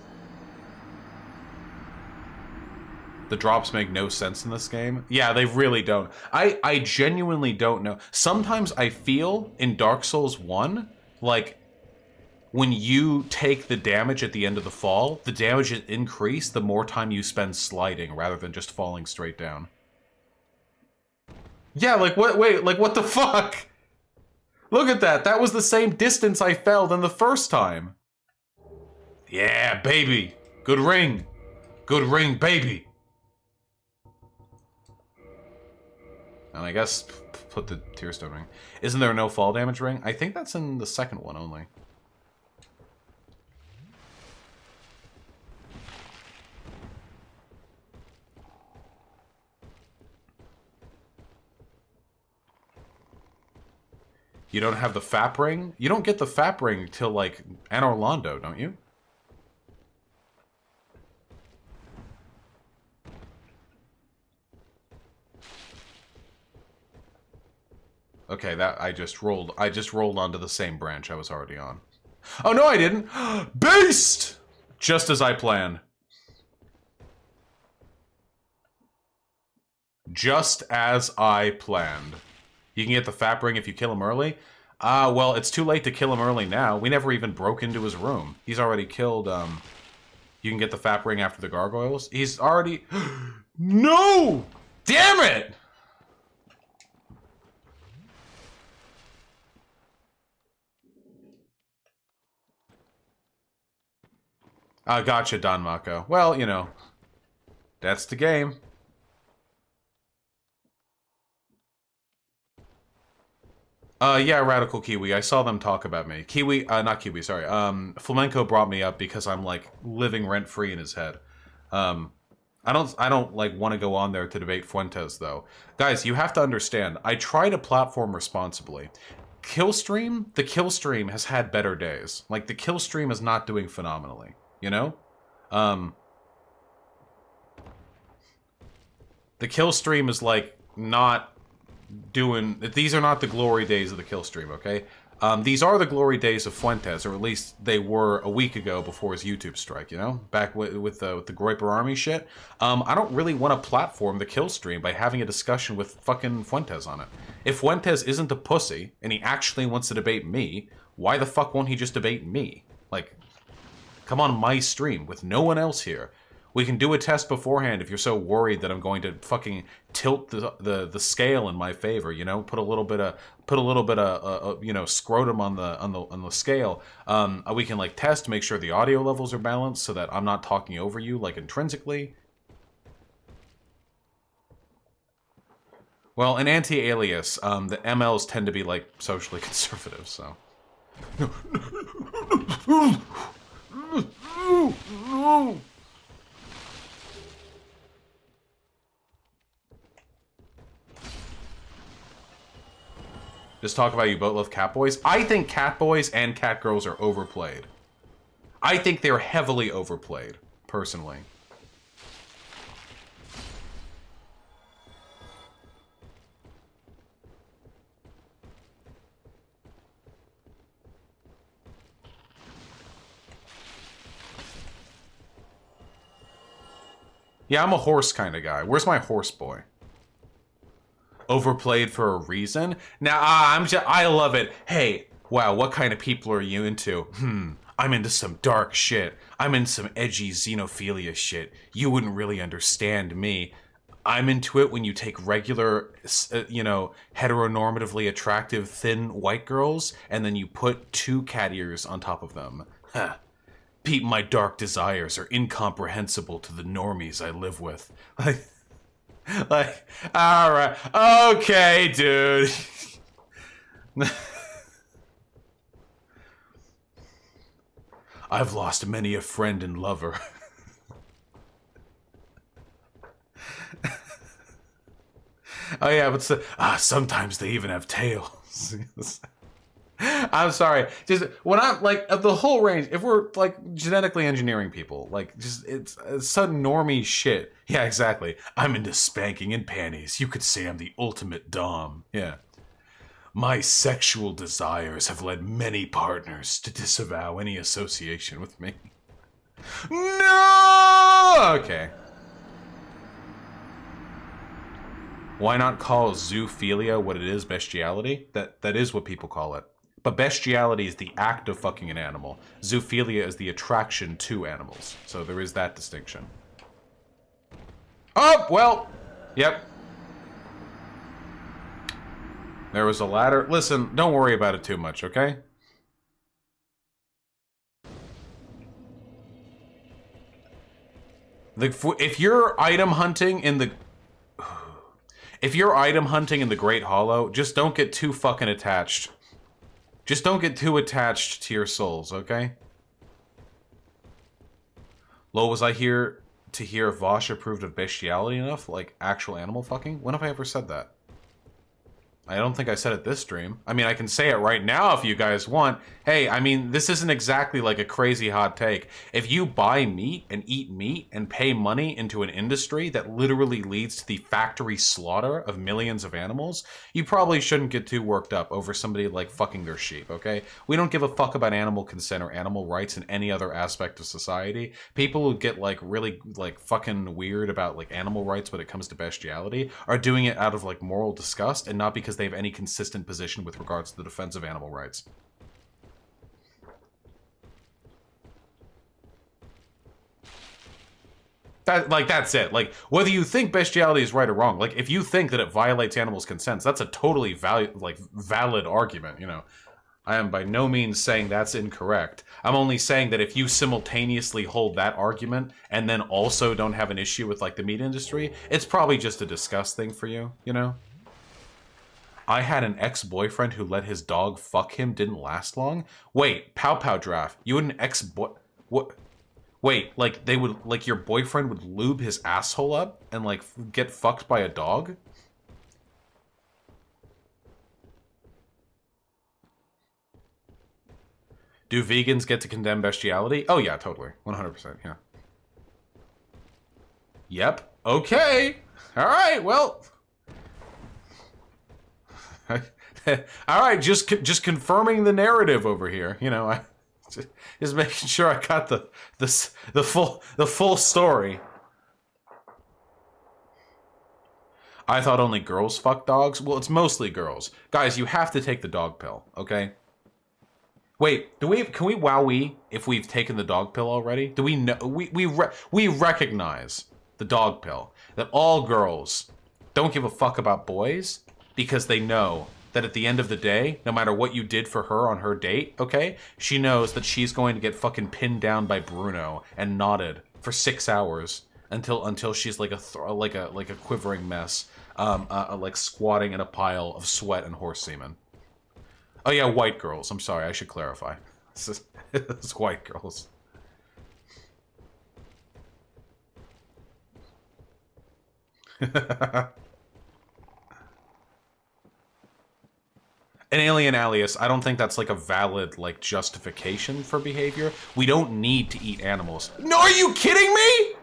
The drops make no sense in this game. Yeah, they really don't. I genuinely don't know. Sometimes I feel in Dark Souls 1, like, when you take the damage at the end of the fall, the damage is increased the more time you spend sliding rather than just falling straight down. Yeah, like, wait, like, what the fuck? Look at that. That was the same distance I fell than the first time. Yeah, baby. Good ring. Good ring, baby. And I guess put the Tearstone ring. Isn't there a no fall damage ring? I think that's in the second one only. You don't have the FAP ring? You don't get the FAP ring till, like, Anor Londo, don't you? Okay, that I just rolled onto the same branch I was already on. Oh no, I didn't. Beast! Just as I planned. Just as I planned. You can get the FAP ring if you kill him early. Well, it's too late to kill him early now. We never even broke into his room. He's already killed, You can get the FAP ring after the gargoyles. He's already... No! Damn it! Gotcha, Don Mako. Well, you know, that's the game. Yeah, Radical Kiwi. I saw them talk about me. Kiwi, not Kiwi, sorry. Flamenco brought me up because I'm, like, living rent-free in his head. I don't, like, want to go on there to debate Fuentes, though. Guys, you have to understand, I try to platform responsibly. The kill stream has had better days. Like, the kill stream is not doing phenomenally. You know? The kill stream is, like, not doing... These are not the glory days of the kill stream, okay? These are the glory days of Fuentes, or at least they were a week ago before his YouTube strike, you know? Back with the Groiper Army shit. I don't really want to platform the kill stream by having a discussion with fucking Fuentes on it. If Fuentes isn't a pussy, and he actually wants to debate me, why the fuck won't he just debate me? Like... Come on my stream with no one else here. We can do a test beforehand if you're so worried that I'm going to fucking tilt the scale in my favor. You know, put a little bit of you know, scrotum on the scale. We can like test, make sure the audio levels are balanced so that I'm not talking over you like intrinsically. Well, in Anti-Alias, the MLs tend to be like socially conservative, so. Just talk about you both love Catboys. I think Catboys and Catgirls are overplayed. I think they're heavily overplayed, personally. Yeah, I'm a horse kind of guy. Where's my horse boy? Overplayed for a reason? Now, I love it. Hey, wow, what kind of people are you into? I'm into some dark shit. I'm into some edgy xenophilia shit. You wouldn't really understand me. I'm into it when you take regular, you know, heteronormatively attractive, thin white girls, and then you put 2 cat ears on top of them. Huh. Pete, my dark desires are incomprehensible to the normies I live with. Like, all right, okay, dude. I've lost many a friend and lover. Oh yeah, but sometimes they even have tails. I'm sorry. Just when I'm like of the whole range, if we're like genetically engineering people, like just it's sudden normie shit. Yeah, exactly. I'm into spanking and panties. You could say I'm the ultimate dom. Yeah. My sexual desires have led many partners to disavow any association with me. No! Okay. Why not call zoophilia what it is, bestiality? That is what people call it. But bestiality is the act of fucking an animal. Zoophilia is the attraction to animals. So there is that distinction. Oh, well. Yep. There was a ladder. Listen, don't worry about it too much, okay? If you're item hunting in the... If you're item hunting in the Great Hollow, just don't get too fucking attached. Just don't get too attached to your souls, okay? Lo, was I here to hear Vaush approved of bestiality enough? Like, actual animal fucking? When have I ever said that? I don't think I said it this stream. I mean, I can say it right now if you guys want. Hey, I mean, this isn't exactly like a crazy hot take. If you buy meat and eat meat and pay money into an industry that literally leads to the factory slaughter of millions of animals, you probably shouldn't get too worked up over somebody like fucking their sheep, okay? We don't give a fuck about animal consent or animal rights in any other aspect of society. People who get like really like fucking weird about like animal rights when it comes to bestiality are doing it out of like moral disgust and not because they have any consistent position with regards to the defense of animal rights. That's it. Like, whether you think bestiality is right or wrong, like, if you think that it violates animals' consents, that's a totally valid argument, you know. I am by no means saying that's incorrect. I'm only saying that if you simultaneously hold that argument and then also don't have an issue with, like, the meat industry, it's probably just a disgust thing for you, you know? I had an ex-boyfriend who let his dog fuck him, didn't last long. Wait, Pow Pow Draft, you had an ex-boy... What? Wait, like, they would... Like, your boyfriend would lube his asshole up and, like, get fucked by a dog? Do vegans get to condemn bestiality? Oh, yeah, totally. 100%, yeah. Yep. Okay. All right, well... All right, just confirming the narrative over here. You know, I just making sure I got the full story. I thought only girls fuck dogs. Well, it's mostly girls. Guys, you have to take the dog pill, okay? Wait, can we wowee if we've taken the dog pill already? Do we know we recognize the dog pill that all girls don't give a fuck about boys because they know that at the end of the day, no matter what you did for her on her date, okay, she knows that she's going to get fucking pinned down by Bruno and knotted for 6 hours until she's like a quivering mess, like squatting in a pile of sweat and horse semen. Oh yeah, white girls. I'm sorry, I should clarify. It's white girls. An alien alias, I don't think that's like a valid like justification for behavior. We don't need to eat animals. No, are you kidding me?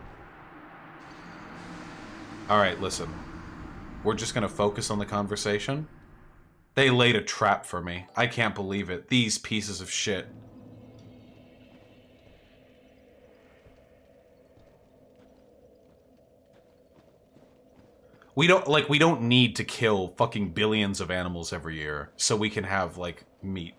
All right, listen. We're just gonna focus on the conversation. They laid a trap for me. I can't believe it. These pieces of shit. We don't need to kill fucking billions of animals every year so we can have, like, meat.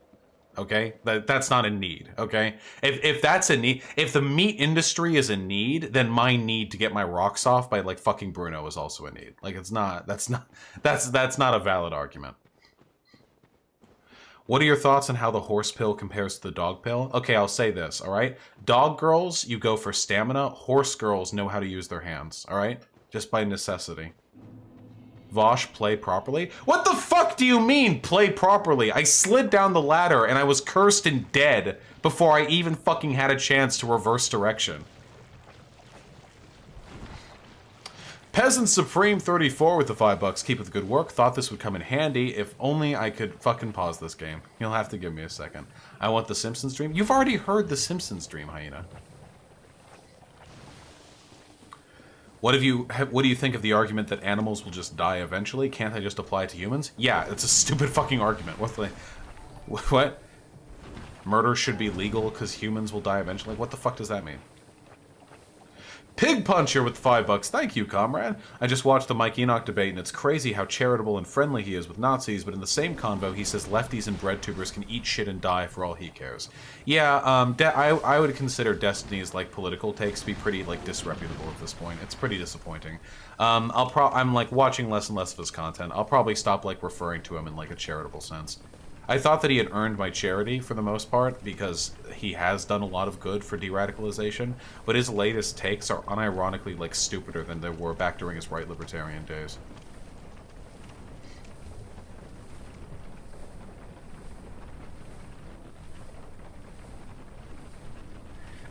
Okay? That's not a need, okay? If that's a need, if the meat industry is a need, then my need to get my rocks off by, like, fucking Bruno is also a need. Like, that's not a valid argument. What are your thoughts on how the horse pill compares to the dog pill? Okay, I'll say this, alright? Dog girls, you go for stamina. Horse girls know how to use their hands, alright? Just by necessity. Vaush, play properly? What the fuck do you mean, play properly? I slid down the ladder and I was cursed and dead before I even fucking had a chance to reverse direction. Peasant Supreme 34 with the $5. Keep up the good work. Thought this would come in handy. If only I could fucking pause this game. You'll have to give me a second. I want the Simpsons stream. You've already heard the Simpsons stream, Hyena. What do you think of the argument that animals will just die eventually? Can't they just apply it to humans? Yeah, it's a stupid fucking argument. What? Murder should be legal because humans will die eventually? What the fuck does that mean? Pig Puncher with $5. Thank you, comrade. I just watched the Mike Enoch debate, and it's crazy how charitable and friendly he is with Nazis, but in the same convo, he says lefties and bread tubers can eat shit and die for all he cares. Yeah, I would consider Destiny's, like, political takes to be pretty, like, disreputable at this point. It's pretty disappointing. I'm, like, watching less and less of his content. I'll probably stop, like, referring to him in, like, a charitable sense. I thought that he had earned my charity for the most part because he has done a lot of good for de-radicalization, but his latest takes are unironically, like, stupider than they were back during his right libertarian days.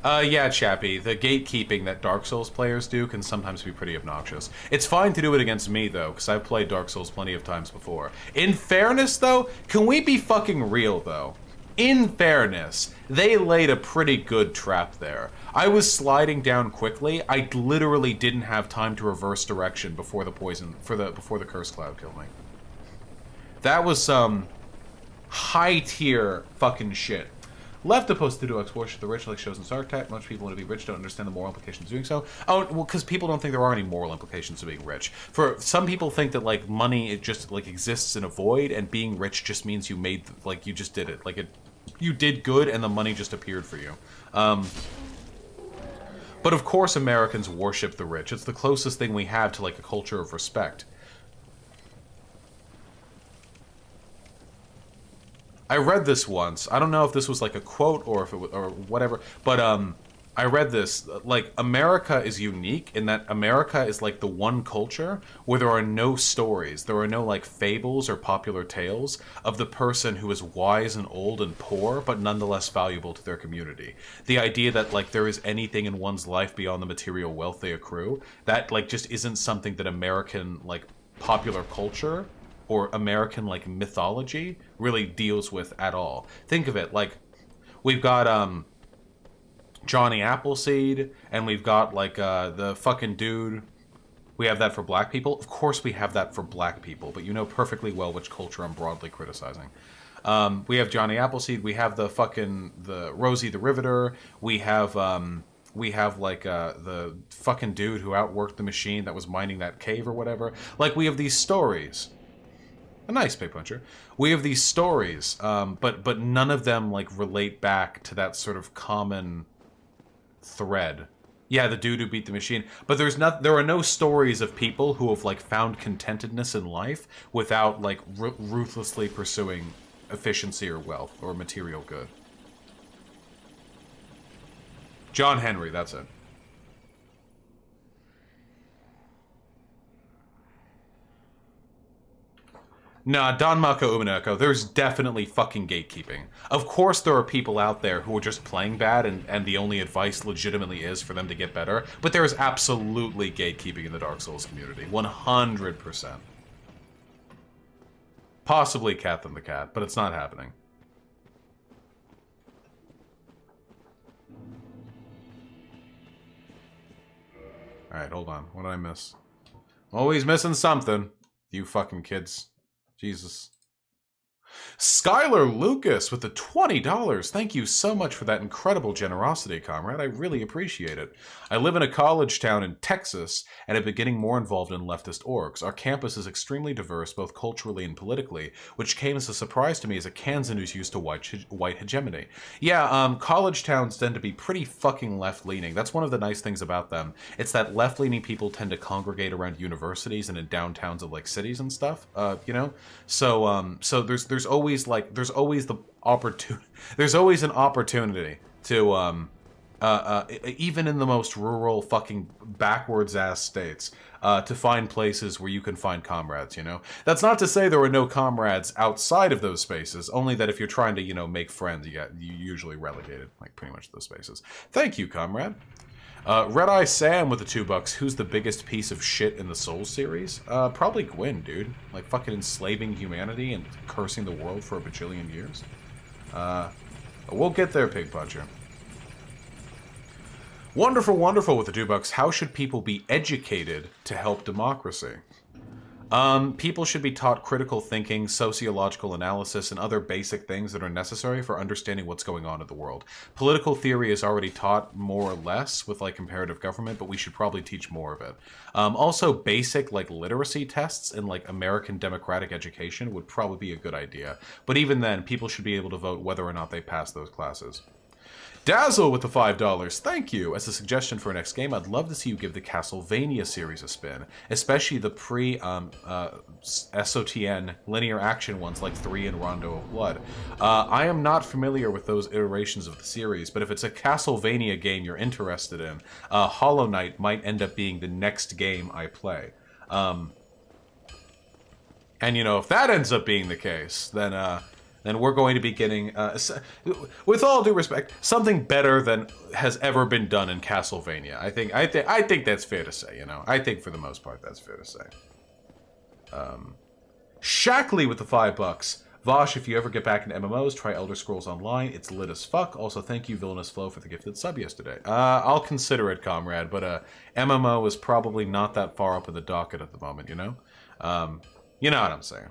Yeah, Chappie, the gatekeeping that Dark Souls players do can sometimes be pretty obnoxious. It's fine to do it against me, though, because I've played Dark Souls plenty of times before. In fairness, though, can we be fucking real, though? In fairness, they laid a pretty good trap there. I was sliding down quickly. I literally didn't have time to reverse direction before the before the curse cloud killed me. That was some high tier fucking shit. Left to post to exploration of the rich like shows in Shark Tank. Most people want to be rich don't understand the moral implications of doing so. Oh, well, because people don't think there are any moral implications to being rich. For some people think that like money it just like exists in a void, and being rich just means you made like you just did it. Like you did good, and the money just appeared for you. But of course, Americans worship the rich. It's the closest thing we have to like a culture of respect. I read this once. I don't know if this was like a quote or if it was, or whatever, but I read this. Like, America is unique in that America is like the one culture where there are no stories, there are no like fables or popular tales of the person who is wise and old and poor, but nonetheless valuable to their community. The idea that like there is anything in one's life beyond the material wealth they accrue, that like just isn't something that American like popular culture or American like mythology really deals with at all. Think of it like we've got Johnny Appleseed, and we've got like the fucking dude. We have that for black people. Of course we have that for black people, but you know perfectly well which culture I'm broadly criticizing. We have Johnny Appleseed. We have the Rosie the Riveter. We have like the fucking dude who outworked the machine that was mining that cave or whatever. Like, we have these stories. A nice pig puncher. We have these stories, but none of them like relate back to that sort of common thread. Yeah, the dude who beat the machine, but there are no stories of people who have like found contentedness in life without like ruthlessly pursuing efficiency or wealth or material good. John Henry, that's it. Nah, Don Mako Umineko, there's definitely fucking gatekeeping. Of course there are people out there who are just playing bad and the only advice legitimately is for them to get better, but there is absolutely gatekeeping in the Dark Souls community. 100%. Possibly Catherine the Cat, but it's not happening. Alright, hold on. What did I miss? Always missing something. You fucking kids. Jesus. Skylar Lucas with the $20. Thank you so much for that incredible generosity, comrade. I really appreciate it. I live in a college town in Texas and have been getting more involved in leftist orgs. Our campus is extremely diverse, both culturally and politically, which came as a surprise to me as a Kansan who's used to white hegemony. Yeah, college towns tend to be pretty fucking left-leaning. That's one of the nice things about them. It's that left-leaning people tend to congregate around universities and in downtowns of like cities and stuff, you know? So there's always the opportunity. There's always an opportunity to even in the most rural fucking backwards ass states to find places where you can find comrades, you know? That's not to say there are no comrades outside of those spaces, only that if you're trying to, you know, make friends, you usually relegated, like, pretty much those spaces. Thank you, comrade. Red Eye Sam with the $2. Who's the biggest piece of shit in the Souls series? Probably Gwyn, dude. Like, fucking enslaving humanity and cursing the world for a bajillion years. We'll get there, Pig Puncher. Wonderful, wonderful with the $2. How should people be educated to help democracy? People should be taught critical thinking, sociological analysis, and other basic things that are necessary for understanding what's going on in the world. Political theory is already taught more or less with like comparative government, but we should probably teach more of it. Also, basic like literacy tests in like American democratic education would probably be a good idea. But even then, people should be able to vote whether or not they pass those classes. Dazzle with the $5. Thank you. As a suggestion for our next game, I'd love to see you give the Castlevania series a spin, especially the pre-SOTN linear action ones like 3 and Rondo of Blood. I am not familiar with those iterations of the series, but if it's a Castlevania game you're interested in, Hollow Knight might end up being the next game I play. And, you know, if that ends up being the case, then then we're going to be getting, with all due respect, something better than has ever been done in Castlevania. I think that's fair to say. You know, I think for the most part that's fair to say. Shackley with the $5. Vaush, if you ever get back into MMOs, try Elder Scrolls Online. It's lit as fuck. Also, thank you, Villainous Flow, for the gifted sub yesterday. I'll consider it, comrade, but MMO is probably not that far up in the docket at the moment, you know? You know what I'm saying.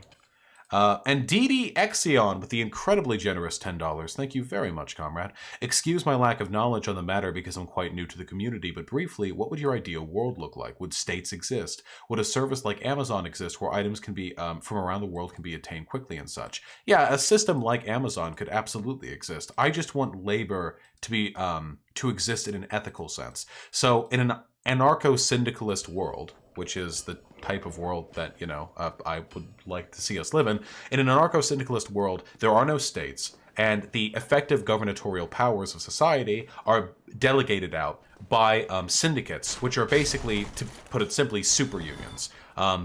And DD Exion with the incredibly generous $10. Thank you very much, comrade. Excuse my lack of knowledge on the matter because I'm quite new to the community, but briefly, what would your ideal world look like? Would states exist? Would a service like Amazon exist where items can be from around the world can be obtained quickly and such? Yeah, a system like Amazon could absolutely exist. I just want labor to be to exist in an ethical sense. So in an anarcho-syndicalist world, which is the type of world that, you know, I would like to see us live in an anarcho-syndicalist world, there are no states, and the effective gubernatorial powers of society are delegated out by syndicates, which are basically, to put it simply, super unions.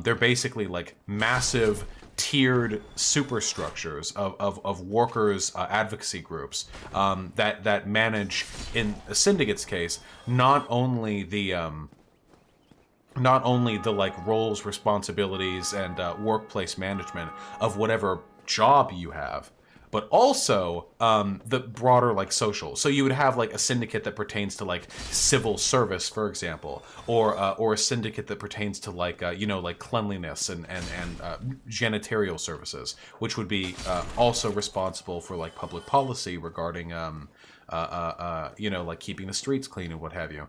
They're basically like massive tiered superstructures of workers' advocacy groups that manage, in a syndicate's case, not only the like roles, responsibilities, and workplace management of whatever job you have, but also the broader like social. So you would have like a syndicate that pertains to like civil service, for example, or a syndicate that pertains to like you know, like cleanliness and janitorial services, which would be also responsible for like public policy regarding you know, like keeping the streets clean and what have you.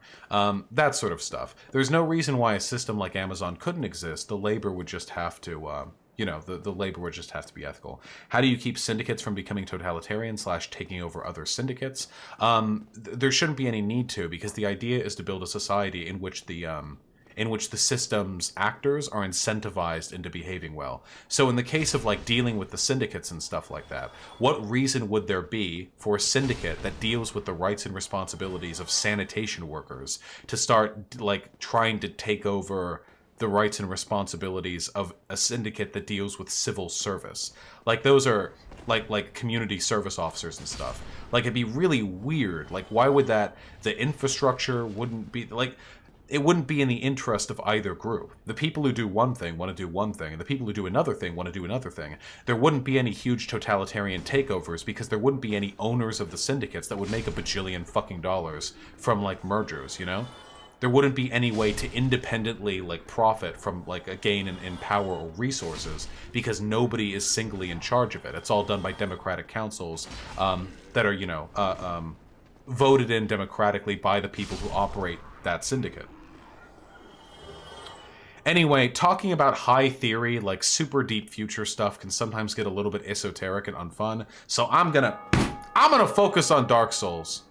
That sort of stuff. There's no reason why a system like Amazon couldn't exist. The labor would just have to, you know, the labor would just have to be ethical. How do you keep syndicates from becoming totalitarian / taking over other syndicates? There shouldn't be any need to, because the idea is to build a society in which the system's actors are incentivized into behaving well. So in the case of like dealing with the syndicates and stuff like that, what reason would there be for a syndicate that deals with the rights and responsibilities of sanitation workers to start like trying to take over the rights and responsibilities of a syndicate that deals with civil service? Like those are like community service officers and stuff. Like it'd be really weird. Like why would that, the infrastructure wouldn't be like, it wouldn't be in the interest of either group. The people who do one thing want to do one thing, and the people who do another thing want to do another thing. There wouldn't be any huge totalitarian takeovers because there wouldn't be any owners of the syndicates that would make a bajillion fucking dollars from like mergers, you know? There wouldn't be any way to independently like profit from like a gain in power or resources because nobody is singly in charge of it. It's all done by democratic councils that are, you know, voted in democratically by the people who operate that syndicate. Anyway, talking about high theory, like super deep future stuff can sometimes get a little bit esoteric and unfun. So I'm gonna focus on Dark Souls.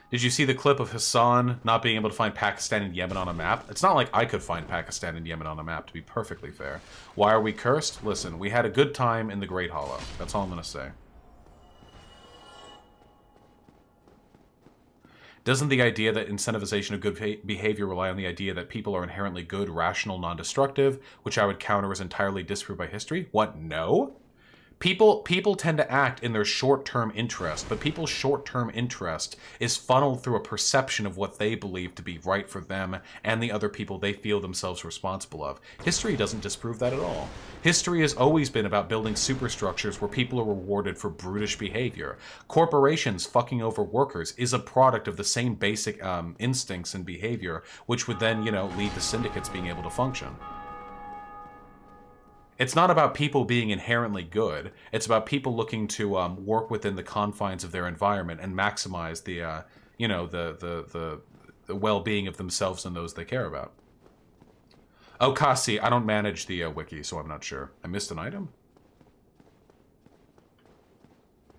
Did you see the clip of Hassan not being able to find Pakistan and Yemen on a map? It's not like I could find Pakistan and Yemen on a map, to be perfectly fair. Why are we cursed? Listen, we had a good time in the Great Hollow. That's all I'm gonna say. Doesn't the idea that incentivization of good behavior rely on the idea that people are inherently good, rational, non-destructive, which I would counter as entirely disproved by history? What? No? People tend to act in their short-term interest, but people's short-term interest is funneled through a perception of what they believe to be right for them and the other people they feel themselves responsible of. History doesn't disprove that at all. History has always been about building superstructures where people are rewarded for brutish behavior. Corporations fucking over workers is a product of the same basic instincts and behavior, which would then, you know, lead to syndicates being able to function. It's not about people being inherently good. It's about people looking to work within the confines of their environment and maximize the, you know, the well-being of themselves and those they care about. Oh, Kasi, I don't manage the wiki, so I'm not sure. I missed an item?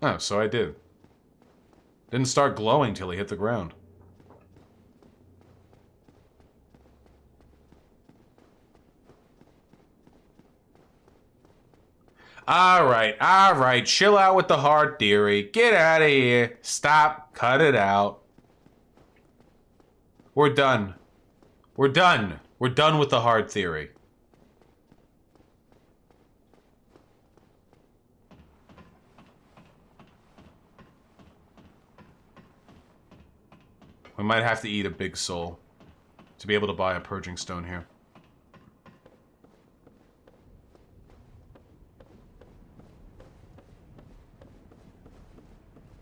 Oh, so I did. Didn't start glowing till he hit the ground. All right, chill out with the hard theory. Get out of here. Stop, cut it out. We're done. We're done. We're done with the hard theory. We might have to eat a big soul to be able to buy a purging stone here.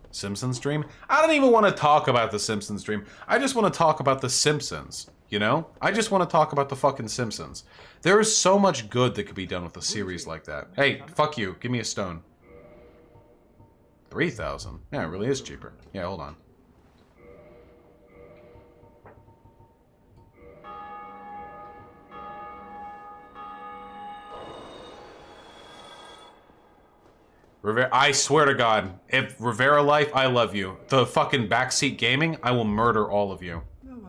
Simpsons stream? I don't even want to talk about the Simpsons stream. I just want to talk about the Simpsons, you know? I just want to talk about the fucking Simpsons. There is so much good that could be done with a series like that. Hey, fuck you. Give me a stone. 3,000? Yeah, it really is cheaper. Yeah, hold on. I swear to God, if Rivera Life, I love you. The fucking backseat gaming, I will murder all of you.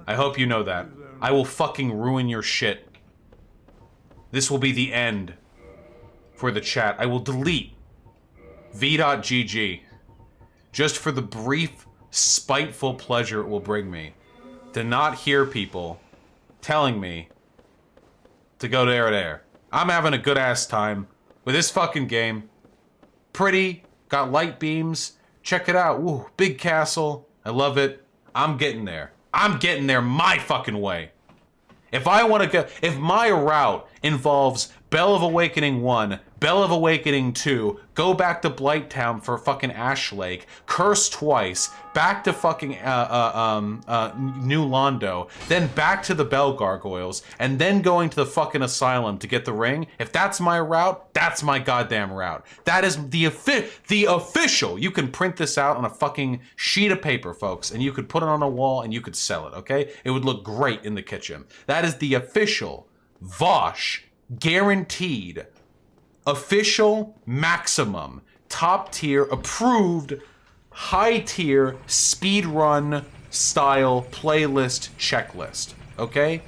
I hope you know that. I will fucking ruin your shit. This will be the end for the chat. I will delete v.gg just for the brief, spiteful pleasure it will bring me to not hear people telling me to go there. I'm having a good-ass time with this fucking game. Pretty, got light beams. Check it out. Ooh, big castle. I love it. I'm getting there. I'm getting there my fucking way. If I want to go, if my route involves Bell of Awakening 1, Bell of Awakening 2, go back to Blighttown for fucking Ash Lake, curse twice, back to fucking New Londo, then back to the Bell Gargoyles, and then going to the fucking Asylum to get the ring, if that's my route, that's my goddamn route. That is the official. You can print this out on a fucking sheet of paper, folks, and you could put it on a wall and you could sell it, okay? It would look great in the kitchen. That is the official Vaush, guaranteed, official, maximum, top tier, approved, high tier, speedrun style playlist checklist, okay?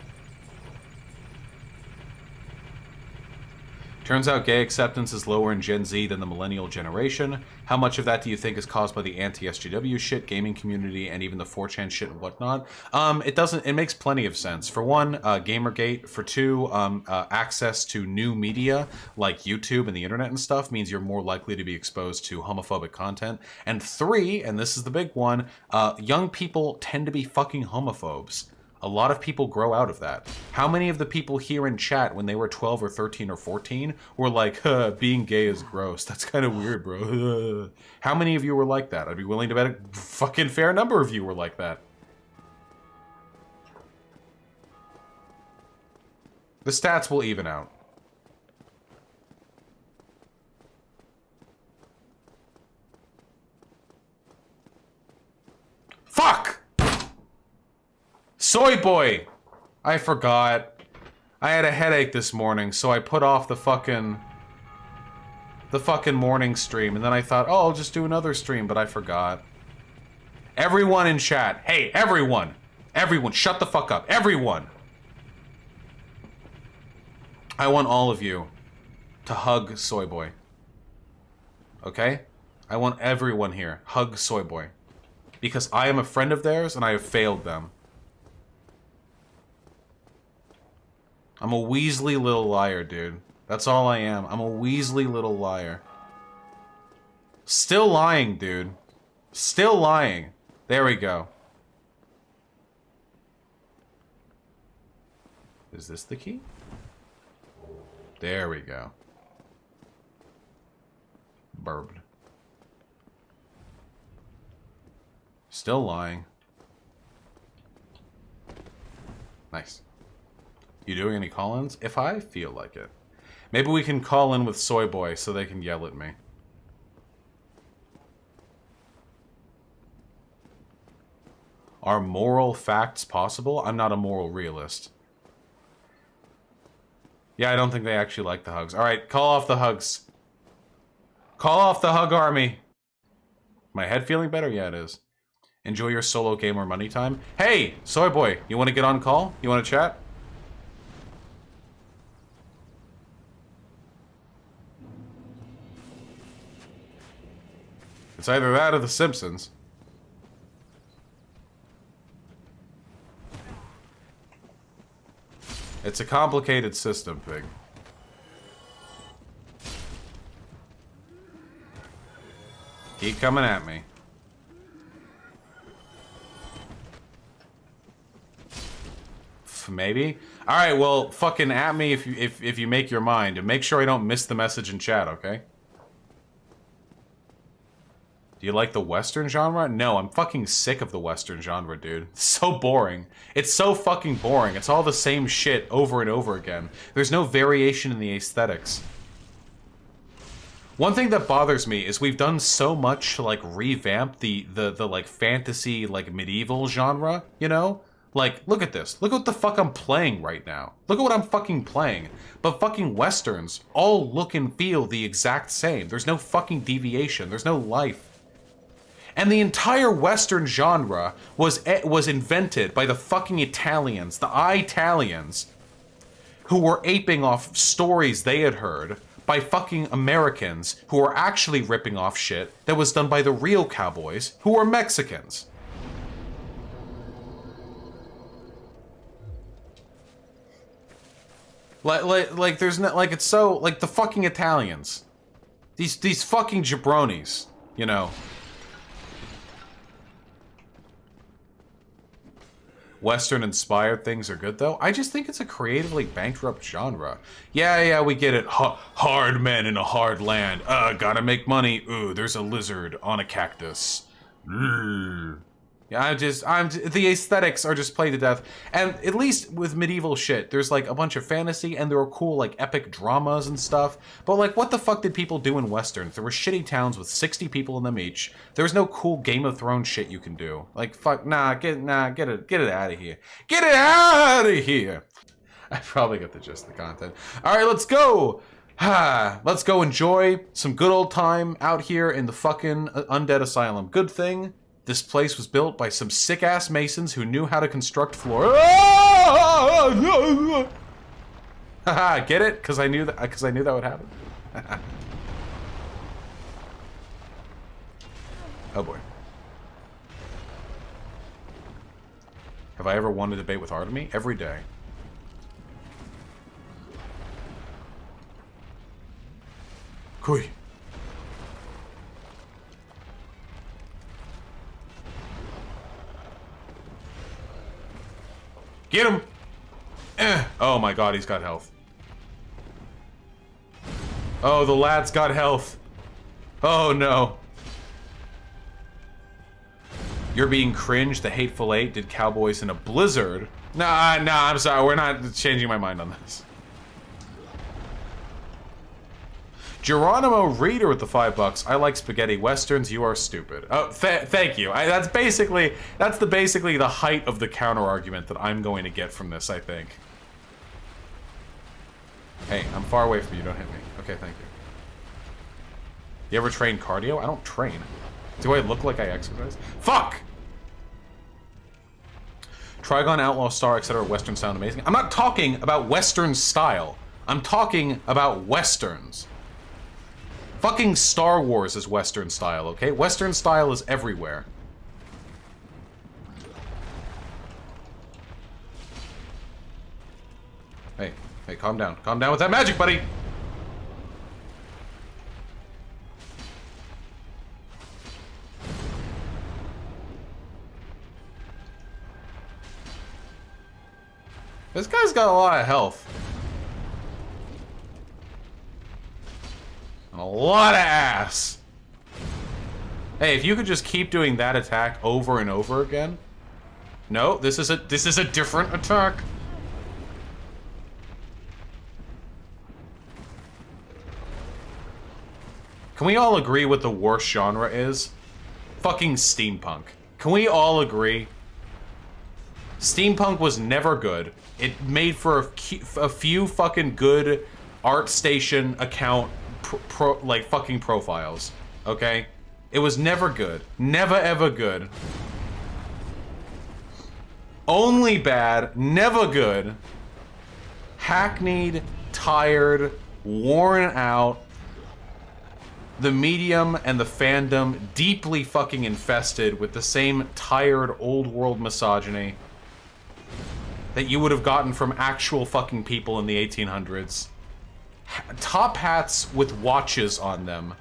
Turns out gay acceptance is lower in Gen Z than the millennial generation. How much of that do you think is caused by the anti-SJW shit, gaming community, and even the 4chan shit and whatnot? It makes plenty of sense. For one, Gamergate. For two, access to new media like YouTube and the internet and stuff means you're more likely to be exposed to homophobic content. And three, and this is the big one, young people tend to be fucking homophobes. A lot of people grow out of that. How many of the people here in chat when they were 12 or 13 or 14 were like, being gay is gross. That's kind of weird, bro. How many of you were like that? I'd be willing to bet a fucking fair number of you were like that. The stats will even out. Fuck! Soy boy! I forgot. I had a headache this morning, so I put off the fucking morning stream, and then I thought, oh, I'll just do another stream, but I forgot. Everyone in chat. Hey, everyone! Everyone, shut the fuck up. Everyone! I want all of you to hug Soy Boy. Okay? I want everyone here. Hug Soy Boy. Because I am a friend of theirs, and I have failed them. I'm a Weasley little liar, dude. That's all I am. I'm a Weasley little liar. Still lying, dude. Still lying. There we go. Is this the key? There we go. Burbed. Still lying. Nice. You doing any call-ins? If I feel like it. Maybe we can call in with Soy Boy so they can yell at me. Are moral facts possible? I'm not a moral realist. Yeah, I don't think they actually like the hugs. Alright, call off the hugs. Call off the hug army. My head feeling better? Yeah, it is. Enjoy your solo game or money time. Hey, Soy Boy, you want to get on call? You want to chat? It's either that or The Simpsons. It's a complicated system, Pig. Keep coming at me. maybe. All right, well, fucking at me if you make your mind, and make sure I don't miss the message in chat, okay? Do you like the Western genre? No, I'm fucking sick of the Western genre, dude. It's so boring. It's so fucking boring. It's all the same shit over and over again. There's no variation in the aesthetics. One thing that bothers me is we've done so much to, like, revamp the like, fantasy, like, medieval genre, you know? Like, look at this. Look at what the fuck I'm playing right now. Look at what I'm fucking playing. But fucking Westerns all look and feel the exact same. There's no fucking deviation. There's no life. And the entire Western genre was invented by the fucking Italians, the Italians, who were aping off stories they had heard by fucking Americans who were actually ripping off shit that was done by the real cowboys who were Mexicans. Like there's no, like, it's so, like, the fucking Italians. These fucking jabronis, you know. Western-inspired things are good, though. I just think it's a creatively bankrupt genre. Yeah, we get it. Hard men in a hard land. Gotta make money. Ooh, there's a lizard on a cactus. Yeah, the aesthetics are just played to death. And at least with medieval shit, there's like a bunch of fantasy and there were cool like epic dramas and stuff. But like, what the fuck did people do in Westerns? There were shitty towns with 60 people in them each. There was no cool Game of Thrones shit you can do. Like, fuck, get it out of here. Get it out of here. I probably got the gist of the content. All right, let's go. Let's go enjoy some good old time out here in the fucking undead asylum. Good thing this place was built by some sick-ass masons who knew how to construct floor. Haha, get it? Because I knew that would happen. Oh boy. Have I ever won a debate with Artemy? Every day. Kui. Get him! Oh my god, he's got health. Oh, the lad's got health. Oh no. You're being cringe, the Hateful Eight did Cowboys in a Blizzard. Nah, I'm sorry, we're not changing my mind on this. Geronimo Reader with the $5. I like spaghetti westerns. You are stupid. Oh, thank you. That's basically the height of the counter argument that I'm going to get from this, I think. Hey, I'm far away from you. Don't hit me. Okay, thank you. You ever train cardio? I don't train. Do I look like I exercise? Fuck! Trigon, Outlaw, Star, etc. Western sound amazing. I'm not talking about Western style. I'm talking about Westerns. Fucking Star Wars is Western style, okay? Western style is everywhere. Hey, calm down. Calm down with that magic, buddy! This guy's got a lot of health. A lot of ass. Hey, if you could just keep doing that attack over and over again. No, this is a different attack. Can we all agree what the worst genre is? Fucking steampunk. Can we all agree? Steampunk was never good. It made for a few fucking good ArtStation account like fucking profiles, okay? It was never good. Never ever good. Only bad, never good. Hackneyed, tired, worn out. The medium and the fandom deeply fucking infested with the same tired old world misogyny that you would have gotten from actual fucking people in the 1800s. Top hats with watches on them.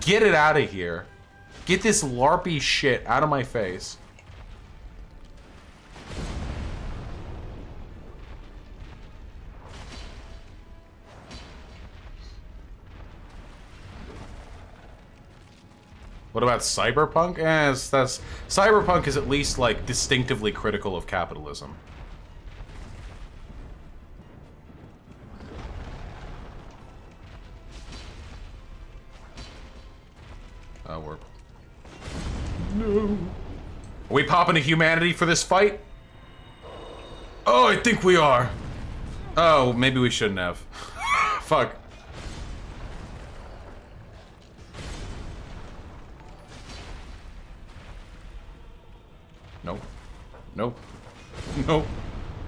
Get it out of here. Get this LARPy shit out of my face. What about cyberpunk? That's cyberpunk is at least like distinctively critical of capitalism. We're... No. Are we popping to humanity for this fight? Oh, I think we are. Oh, maybe we shouldn't have. Fuck. Nope. Nope. Nope.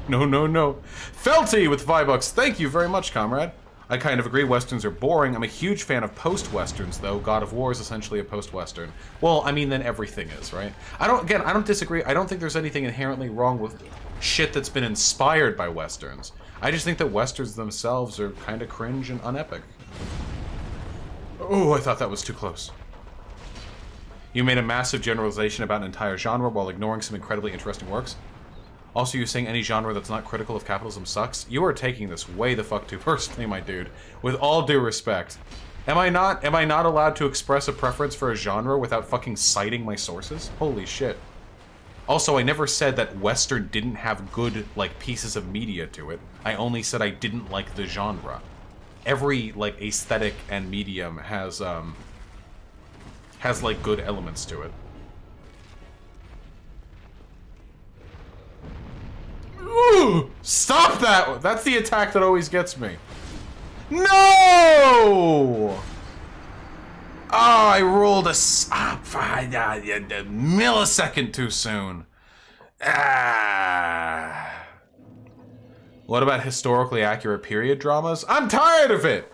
No. Felty with $5. Thank you very much, comrade. I kind of agree, Westerns are boring. I'm a huge fan of post-Westerns, though. God of War is essentially a post-Western. Well, I mean, then everything is, right? I don't disagree. I don't think there's anything inherently wrong with shit that's been inspired by Westerns. I just think that Westerns themselves are kind of cringe and unepic. Oh, I thought that was too close. You made a massive generalization about an entire genre while ignoring some incredibly interesting works. Also, you're saying any genre that's not critical of capitalism sucks? You are taking this way the fuck too personally, my dude. With all due respect. Am I not allowed to express a preference for a genre without fucking citing my sources? Holy shit. Also, I never said that Western didn't have good, like, pieces of media to it. I only said I didn't like the genre. Every, like, aesthetic and medium has like, good elements to it. Ooh, stop that! That's the attack that always gets me. No! Oh, I rolled a millisecond too soon. Ah. What about historically accurate period dramas? I'm tired of it!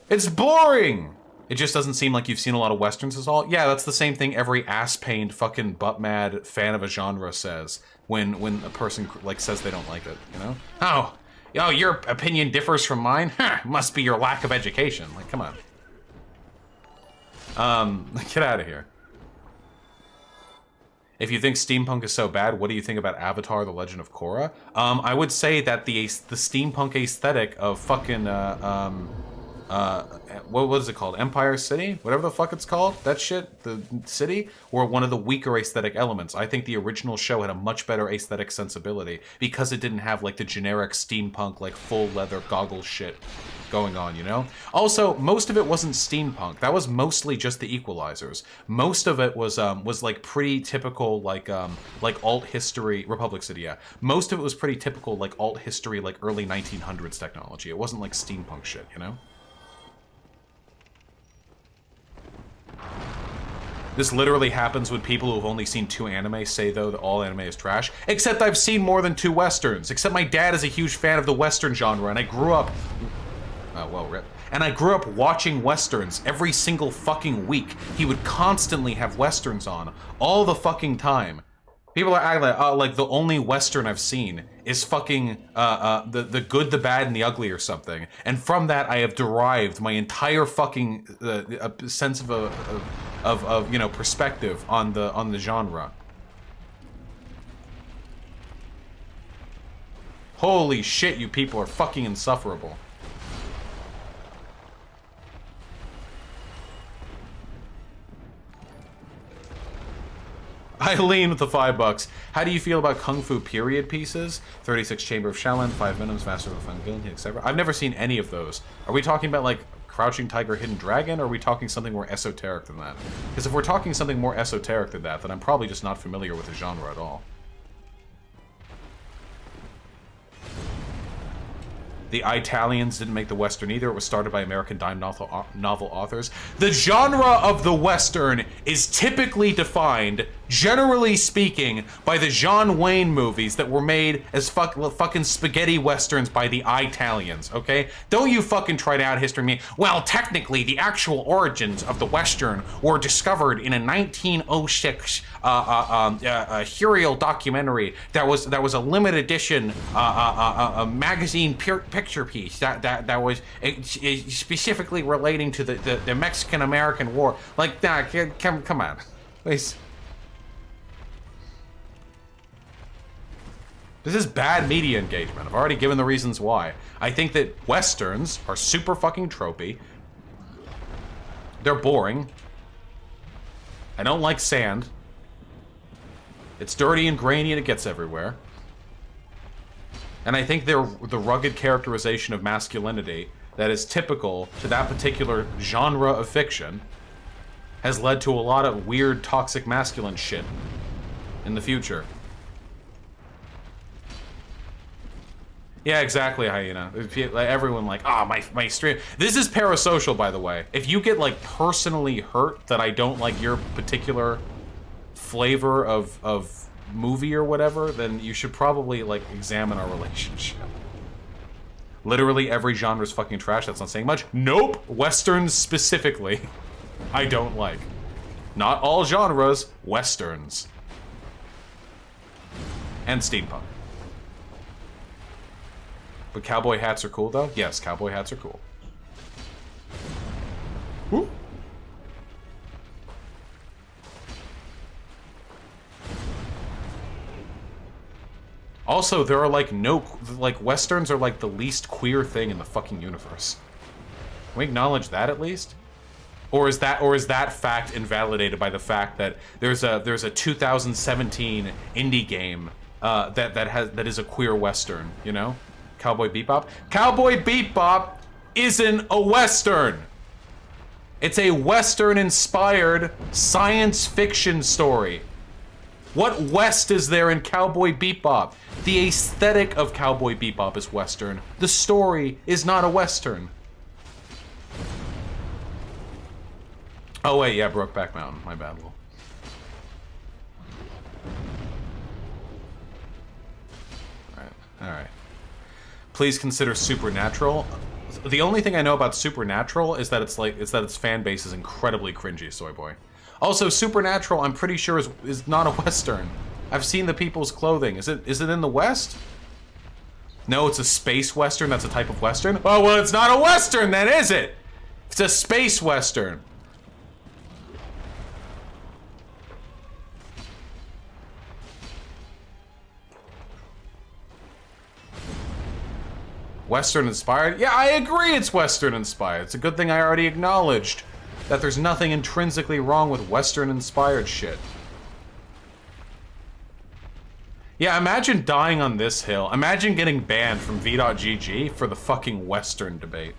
It's boring! It just doesn't seem like you've seen a lot of Westerns is all. Yeah, that's the same thing every ass-pained fucking butt-mad fan of a genre says when a person, like, says they don't like it, you know? Oh, your opinion differs from mine? Huh, must be your lack of education. Like, come on. Get out of here. If you think steampunk is so bad, what do you think about Avatar: The Legend of Korra? I would say that the steampunk aesthetic of fucking, what was it called? Empire City? Whatever the fuck it's called? That shit? The city? Were one of the weaker aesthetic elements. I think the original show had a much better aesthetic sensibility because it didn't have, like, the generic steampunk, like, full leather goggles shit going on, you know? Also, most of it wasn't steampunk. That was mostly just the equalizers. Most of it was like pretty typical, like alt history, Republic City, yeah. Most of it was pretty typical, like, alt history, like, early 1900s technology. It wasn't like steampunk shit, you know? This literally happens when people who have only seen 2 anime say, though, that all anime is trash. Except I've seen more than 2 Westerns. Except my dad is a huge fan of the Western genre, and I grew up... Oh, well, rip. And I grew up watching Westerns every single fucking week. He would constantly have Westerns on, all the fucking time. People are acting like, oh, like, the only Western I've seen is fucking, the Good, the Bad, and the Ugly or something. And from that, I have derived my entire fucking, sense of, you know, perspective on the genre. Holy shit, you people are fucking insufferable. Eileen with the $5. How do you feel about Kung Fu period pieces? 36 Chamber of Shaolin, 5 Venoms, Master of the Fun Guilty, etc. I've never seen any of those. Are we talking about, like, Crouching Tiger, Hidden Dragon, or are we talking something more esoteric than that? Because if we're talking something more esoteric than that, then I'm probably just not familiar with the genre at all. The Italians didn't make the Western either. It was started by American dime novel authors. The genre of the Western is typically defined, generally speaking, by the John Wayne movies that were made as fucking spaghetti Westerns by the Italians, okay? Don't you fucking try to out-history me. Well, technically, the actual origins of the Western were discovered in a 1906 Huriel documentary that was a limited edition a magazine picture piece that was specifically relating to the Mexican-American War. Like, nah, come on, please. This is bad media engagement. I've already given the reasons why. I think that Westerns are super fucking tropey. They're boring. I don't like sand. It's dirty and grainy and it gets everywhere. And I think the rugged characterization of masculinity that is typical to that particular genre of fiction has led to a lot of weird toxic masculine shit in the future. Yeah, exactly, Hyena. Everyone like, my stream. This is parasocial, by the way. If you get like personally hurt that I don't like your particular flavor of movie or whatever, then you should probably like examine our relationship. Literally every genre is fucking trash. That's not saying much. Nope. Westerns specifically, I don't like. Not all genres. Westerns and steampunk. But cowboy hats are cool, though? Yes, cowboy hats are cool. Woo. Also, there are, like, Westerns are, like, the least queer thing in the fucking universe. Can we acknowledge that, at least? Or is that fact invalidated by the fact that there's a 2017 indie game that is a queer Western, you know? Cowboy Bebop? Cowboy Bebop isn't a Western! It's a Western-inspired science fiction story. What West is there in Cowboy Bebop? The aesthetic of Cowboy Bebop is Western. The story is not a Western. Oh wait, yeah, Brokeback Mountain. My bad, Will. Alright. Please consider Supernatural. The only thing I know about Supernatural is that its fan base is incredibly cringy, soy boy. Also, Supernatural, I'm pretty sure is not a Western. I've seen the people's clothing. Is it in the West? No, it's a space Western. That's a type of Western. Oh well, it's not a Western then, is it? It's a space Western. Western inspired? Yeah, I agree it's Western inspired. It's a good thing I already acknowledged that there's nothing intrinsically wrong with Western inspired shit. Yeah, imagine dying on this hill. Imagine getting banned from V.GG for the fucking Western debate.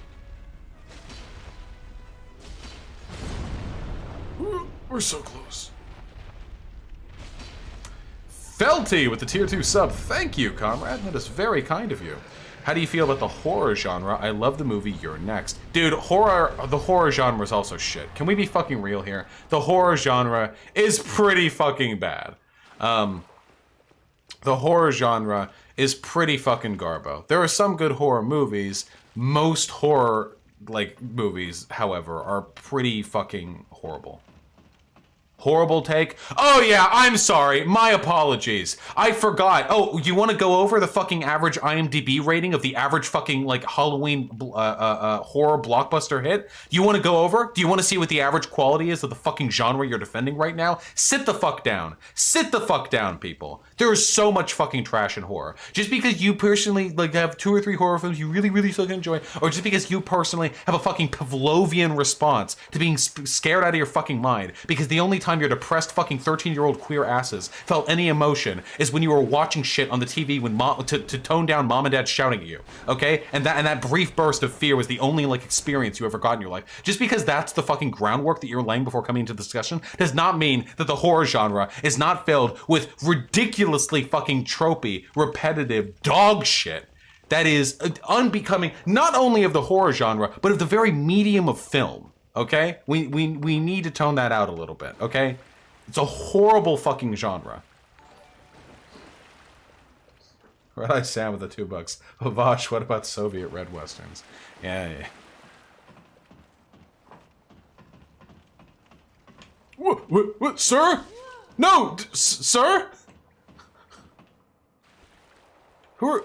We're so close. Felty with the tier 2 sub. Thank you, comrade. That is very kind of you. How do you feel about the horror genre? I love the movie You're Next. Dude, the horror genre is also shit. Can we be fucking real here? The horror genre is pretty fucking bad. The horror genre is pretty fucking garbo. There are some good horror movies. Most horror, movies, however, are pretty fucking horrible. Horrible take. Oh yeah, I'm sorry. My apologies. I forgot. Oh, you want to go over the fucking average IMDb rating of the average fucking Halloween horror blockbuster hit? You want to go over? Do you want to see what the average quality is of the fucking genre you're defending right now? Sit the fuck down. Sit the fuck down, people. There is so much fucking trash in horror. Just because you personally have 2 or 3 horror films you really, really fucking enjoy, or just because you personally have a fucking Pavlovian response to being scared out of your fucking mind, because the only time your depressed fucking 13-year-old queer asses felt any emotion is when you were watching shit on the TV when to tone down mom and dad shouting at you, okay? And that brief burst of fear was the only experience you ever got in your life. Just because that's the fucking groundwork that you're laying before coming into the discussion does not mean that the horror genre is not filled with ridiculously fucking tropey, repetitive dog shit that is unbecoming not only of the horror genre, but of the very medium of film. Okay? We need to tone that out a little bit, okay? It's a horrible fucking genre. Red Eye Sam with the $2. Oh, Vaush, what about Soviet Red Westerns? Yeah. What, sir? No, sir? Who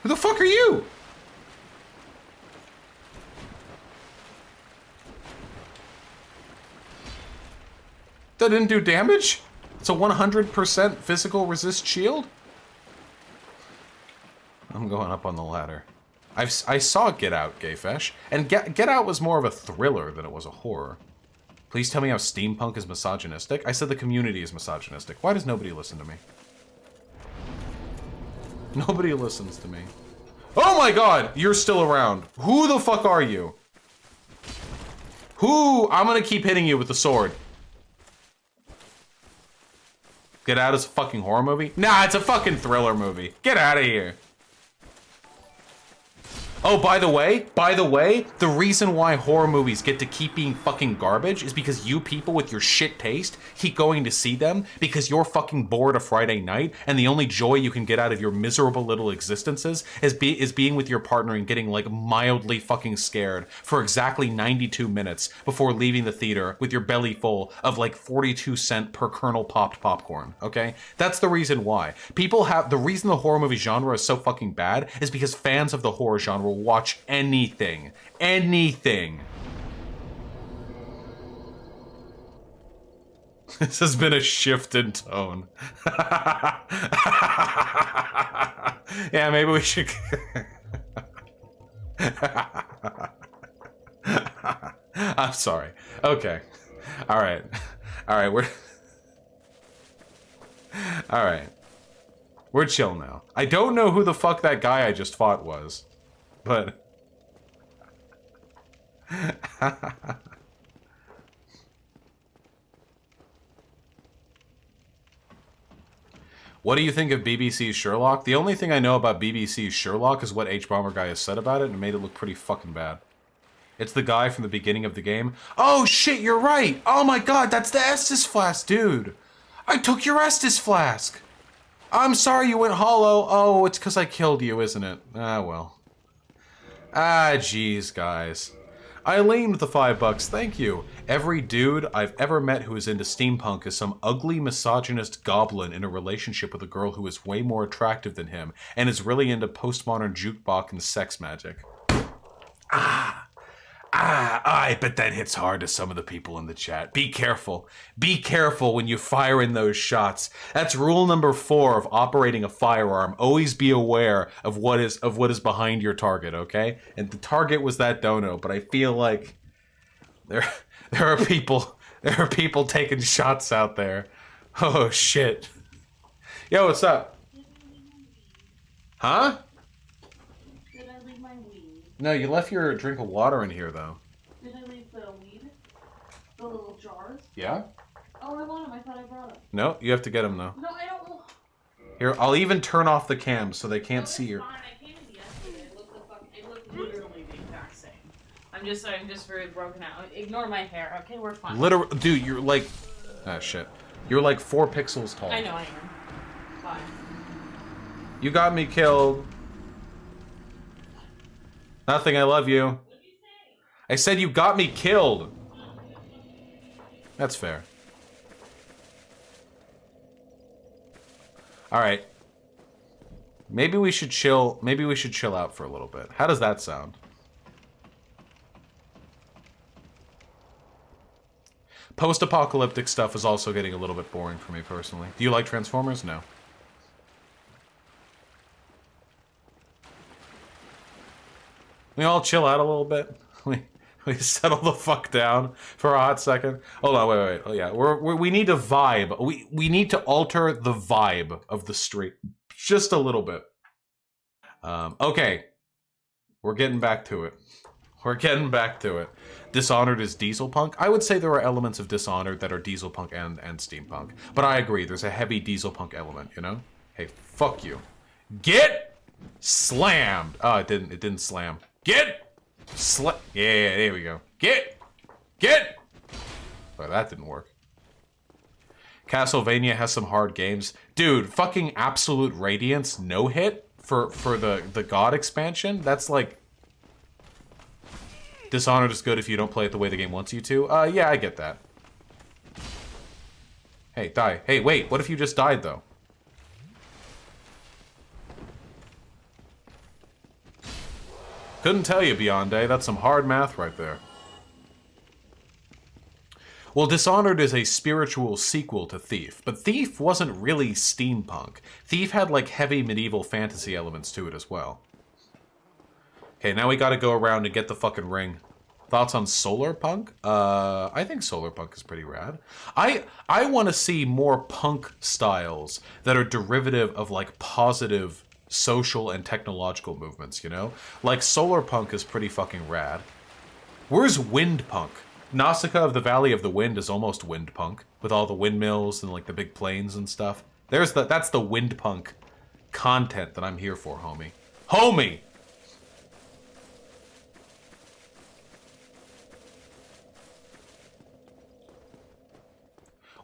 the fuck are you? That didn't do damage? It's a 100% physical resist shield? I'm going up on the ladder. I saw Get Out, Gayfesh, and Get Out was more of a thriller than it was a horror. Please tell me how steampunk is misogynistic. I said the community is misogynistic. Why does nobody listen to me? Nobody listens to me. Oh my god, you're still around. Who the fuck are you? Who? I'm gonna keep hitting you with the sword. Get Out is a fucking horror movie? Nah, it's a fucking thriller movie. Get out of here. Oh, by the way, the reason why horror movies get to keep being fucking garbage is because you people with your shit taste keep going to see them because you're fucking bored a Friday night and the only joy you can get out of your miserable little existences is being with your partner and getting like mildly fucking scared for exactly 92 minutes before leaving the theater with your belly full of like 42-cent per kernel popped popcorn, okay? That's the reason why. The reason the horror movie genre is so fucking bad is because fans of the horror genre watch anything. Anything. This has been a shift in tone. Yeah, maybe we should... I'm sorry. Okay. Alright. Alright, we're... Alright. We're chill now. I don't know who the fuck that guy I just fought was. But... What do you think of BBC's Sherlock? The only thing I know about BBC's Sherlock is what H-Bomber guy has said about it, and made it look pretty fucking bad. It's the guy from the beginning of the game. Oh shit, you're right! Oh my god, that's the Estus flask, dude! I took your Estus flask! I'm sorry you went hollow. Oh, it's because I killed you, isn't it? Ah, well. Ah, jeez, guys. Eileen with the $5, thank you. Every dude I've ever met who is into steampunk is some ugly misogynist goblin in a relationship with a girl who is way more attractive than him and is really into postmodern jukebox and sex magic. I bet that hits hard to some of the people in the chat. Be careful. Be careful when you fire in those shots. That's rule number 4 of operating a firearm. Always be aware of what is behind your target, okay? And the target was that dono, but I feel like there are people taking shots out there. Oh shit. Yo, what's up? Huh? No, you left your drink of water in here, though. Did I leave the weed? The little jars? Yeah? Oh, I want them. I thought I brought them. No, you have to get them, though. No, I don't. Here, I'll even turn off the cams so they can't see your... Fine. I came in yesterday. It looked literally the exact same. I'm just very broken out. Ignore my hair. Okay, we're fine. Literally, dude, you're like... Ah, shit. You're like 4 pixels tall. I know I am. Fine. You got me killed. Nothing, I love you. What did you say? I said you got me killed. That's fair. Alright. Maybe we should chill out for a little bit. How does that sound? Post-apocalyptic stuff is also getting a little bit boring for me personally. Do you like Transformers? No. We all chill out a little bit. We settle the fuck down for a hot second. Hold on, wait. Oh yeah, we need to vibe. We need to alter the vibe of the street just a little bit. Okay, we're getting back to it. Dishonored is diesel punk. I would say there are elements of Dishonored that are diesel punk and steampunk, but I agree. There's a heavy diesel punk element. You know? Hey, fuck you. Get slammed. Oh, it didn't slam. Yeah, there we go. Get! Oh, that didn't work. Castlevania has some hard games. Dude, fucking Absolute Radiance no-hit for the God expansion? That's like... Dishonored is good if you don't play it the way the game wants you to. Yeah, I get that. Hey, die. Hey, wait, what if you just died, though? Couldn't tell you, Beyonde. That's some hard math right there. Well, Dishonored is a spiritual sequel to Thief, but Thief wasn't really steampunk. Thief had, like, heavy medieval fantasy elements to it as well. Okay, now we gotta go around and get the fucking ring. Thoughts on solar punk? I think solar punk is pretty rad. I want to see more punk styles that are derivative of like positive social and technological movements, you know? Like solar punk is pretty fucking rad. Where's wind punk? Nausicaa of the Valley of the Wind is almost wind punk with all the windmills and like the big planes and stuff. That's the wind punk content that I'm here for, homie. Homie!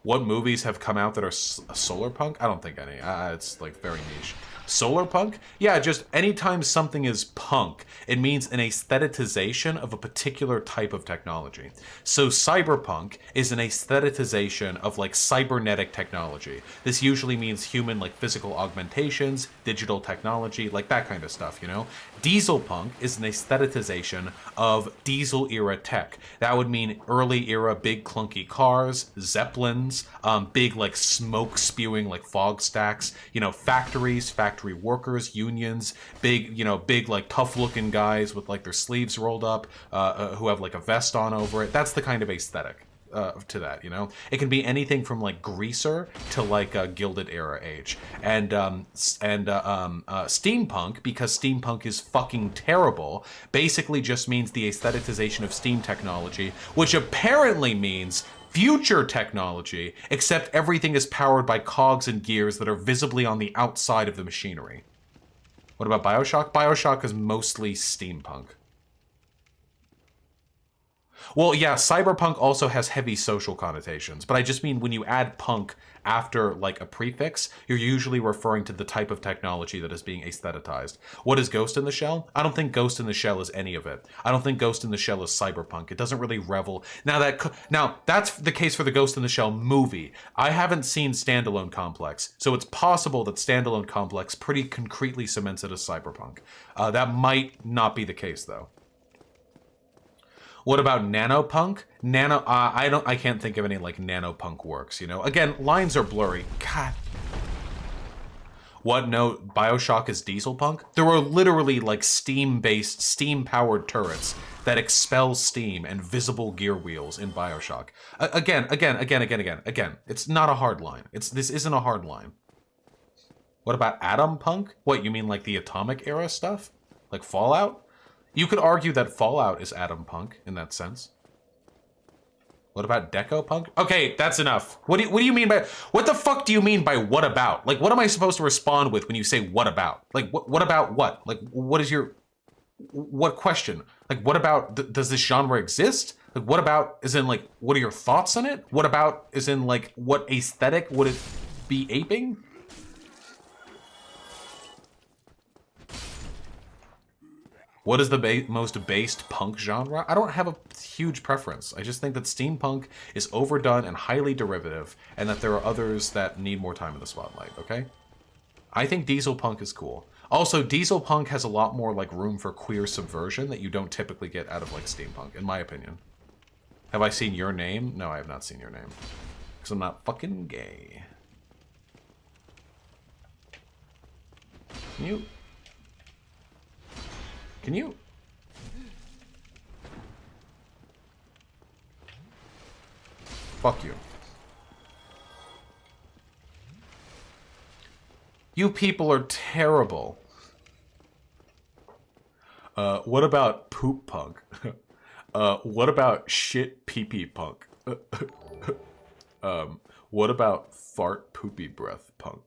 What movies have come out that are solar punk? I don't think any. It's like very niche. Solar punk? Yeah, just anytime something is punk, it means an aestheticization of a particular type of technology. So cyberpunk is an aestheticization of like cybernetic technology. This usually means human like physical augmentations, digital technology, like that kind of stuff, you know? Diesel punk is an aestheticization of diesel era tech. That would mean early era big clunky cars, zeppelins, big like smoke spewing like fog stacks, you know, factories, factory workers, unions, big, you know, big like tough looking guys with like their sleeves rolled up, who have like a vest on over it. That's the kind of aesthetic. To that, you know, it can be anything from like greaser to like a Gilded Era age, and steampunk, because steampunk is fucking terrible, basically just means the aestheticization of steam technology, which apparently means future technology, except everything is powered by cogs and gears that are visibly on the outside of the machinery. What about Bioshock? Bioshock is mostly steampunk. Well, yeah, cyberpunk also has heavy social connotations, but I just mean when you add punk after, like, a prefix, you're usually referring to the type of technology that is being aestheticized. What is Ghost in the Shell? I don't think Ghost in the Shell is any of it. I don't think Ghost in the Shell is cyberpunk. It doesn't really revel. Now, that's the case for the Ghost in the Shell movie. I haven't seen Standalone Complex, so it's possible that Standalone Complex pretty concretely cements it as cyberpunk. That might not be the case, though. What about nanopunk? I can't think of any like nanopunk works, you know? Again, lines are blurry. God. What, no, Bioshock is diesel punk? There are literally like steam-based, steam-powered turrets that expel steam and visible gear wheels in Bioshock. Again, it's not a hard line. This isn't a hard line. What about atom punk? What, you mean like the atomic era stuff? Like Fallout? You could argue that Fallout is atom punk in that sense. What about deco punk? Okay, that's enough. What do you mean by, what the fuck do you mean by what about? Like, what am I supposed to respond with when you say what about? Like, what about what? Like, what is your, what question? Like, what about, does this genre exist? Like, what about, as in like, what are your thoughts on it? What about, as in like, what aesthetic would it be aping? What is the most based punk genre? I don't have a huge preference. I just think that steampunk is overdone and highly derivative, and that there are others that need more time in the spotlight, okay? I think diesel punk is cool. Also, diesel punk has a lot more like room for queer subversion that you don't typically get out of like steampunk, in my opinion. Have I seen Your Name? No, I have not seen Your Name. Because I'm not fucking gay. Can you? Fuck you. You people are terrible. What about poop punk? What about shit pee-pee punk? What about fart poopy breath punk?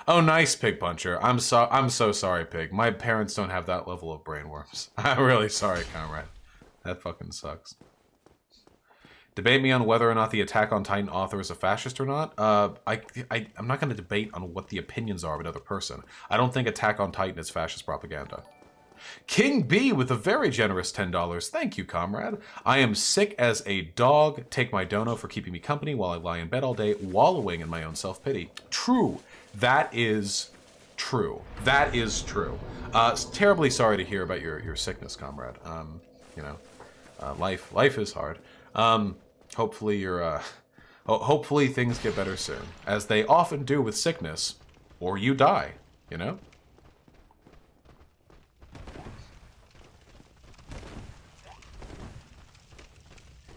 Oh, nice, Pig Puncher. I'm so sorry, Pig. My parents don't have that level of brainworms. I'm really sorry, comrade. That fucking sucks. Debate me on whether or not the Attack on Titan author is a fascist or not. I'm not going to debate on what the opinions are of another person. I don't think Attack on Titan is fascist propaganda. King B with a very generous $10. Thank you, comrade. I am sick as a dog. Take my dono for keeping me company while I lie in bed all day, wallowing in my own self-pity. True. That is true. That is true. Terribly sorry to hear about your sickness, comrade. You know, life is hard. Hopefully hopefully things get better soon, as they often do with sickness, or you die, you know?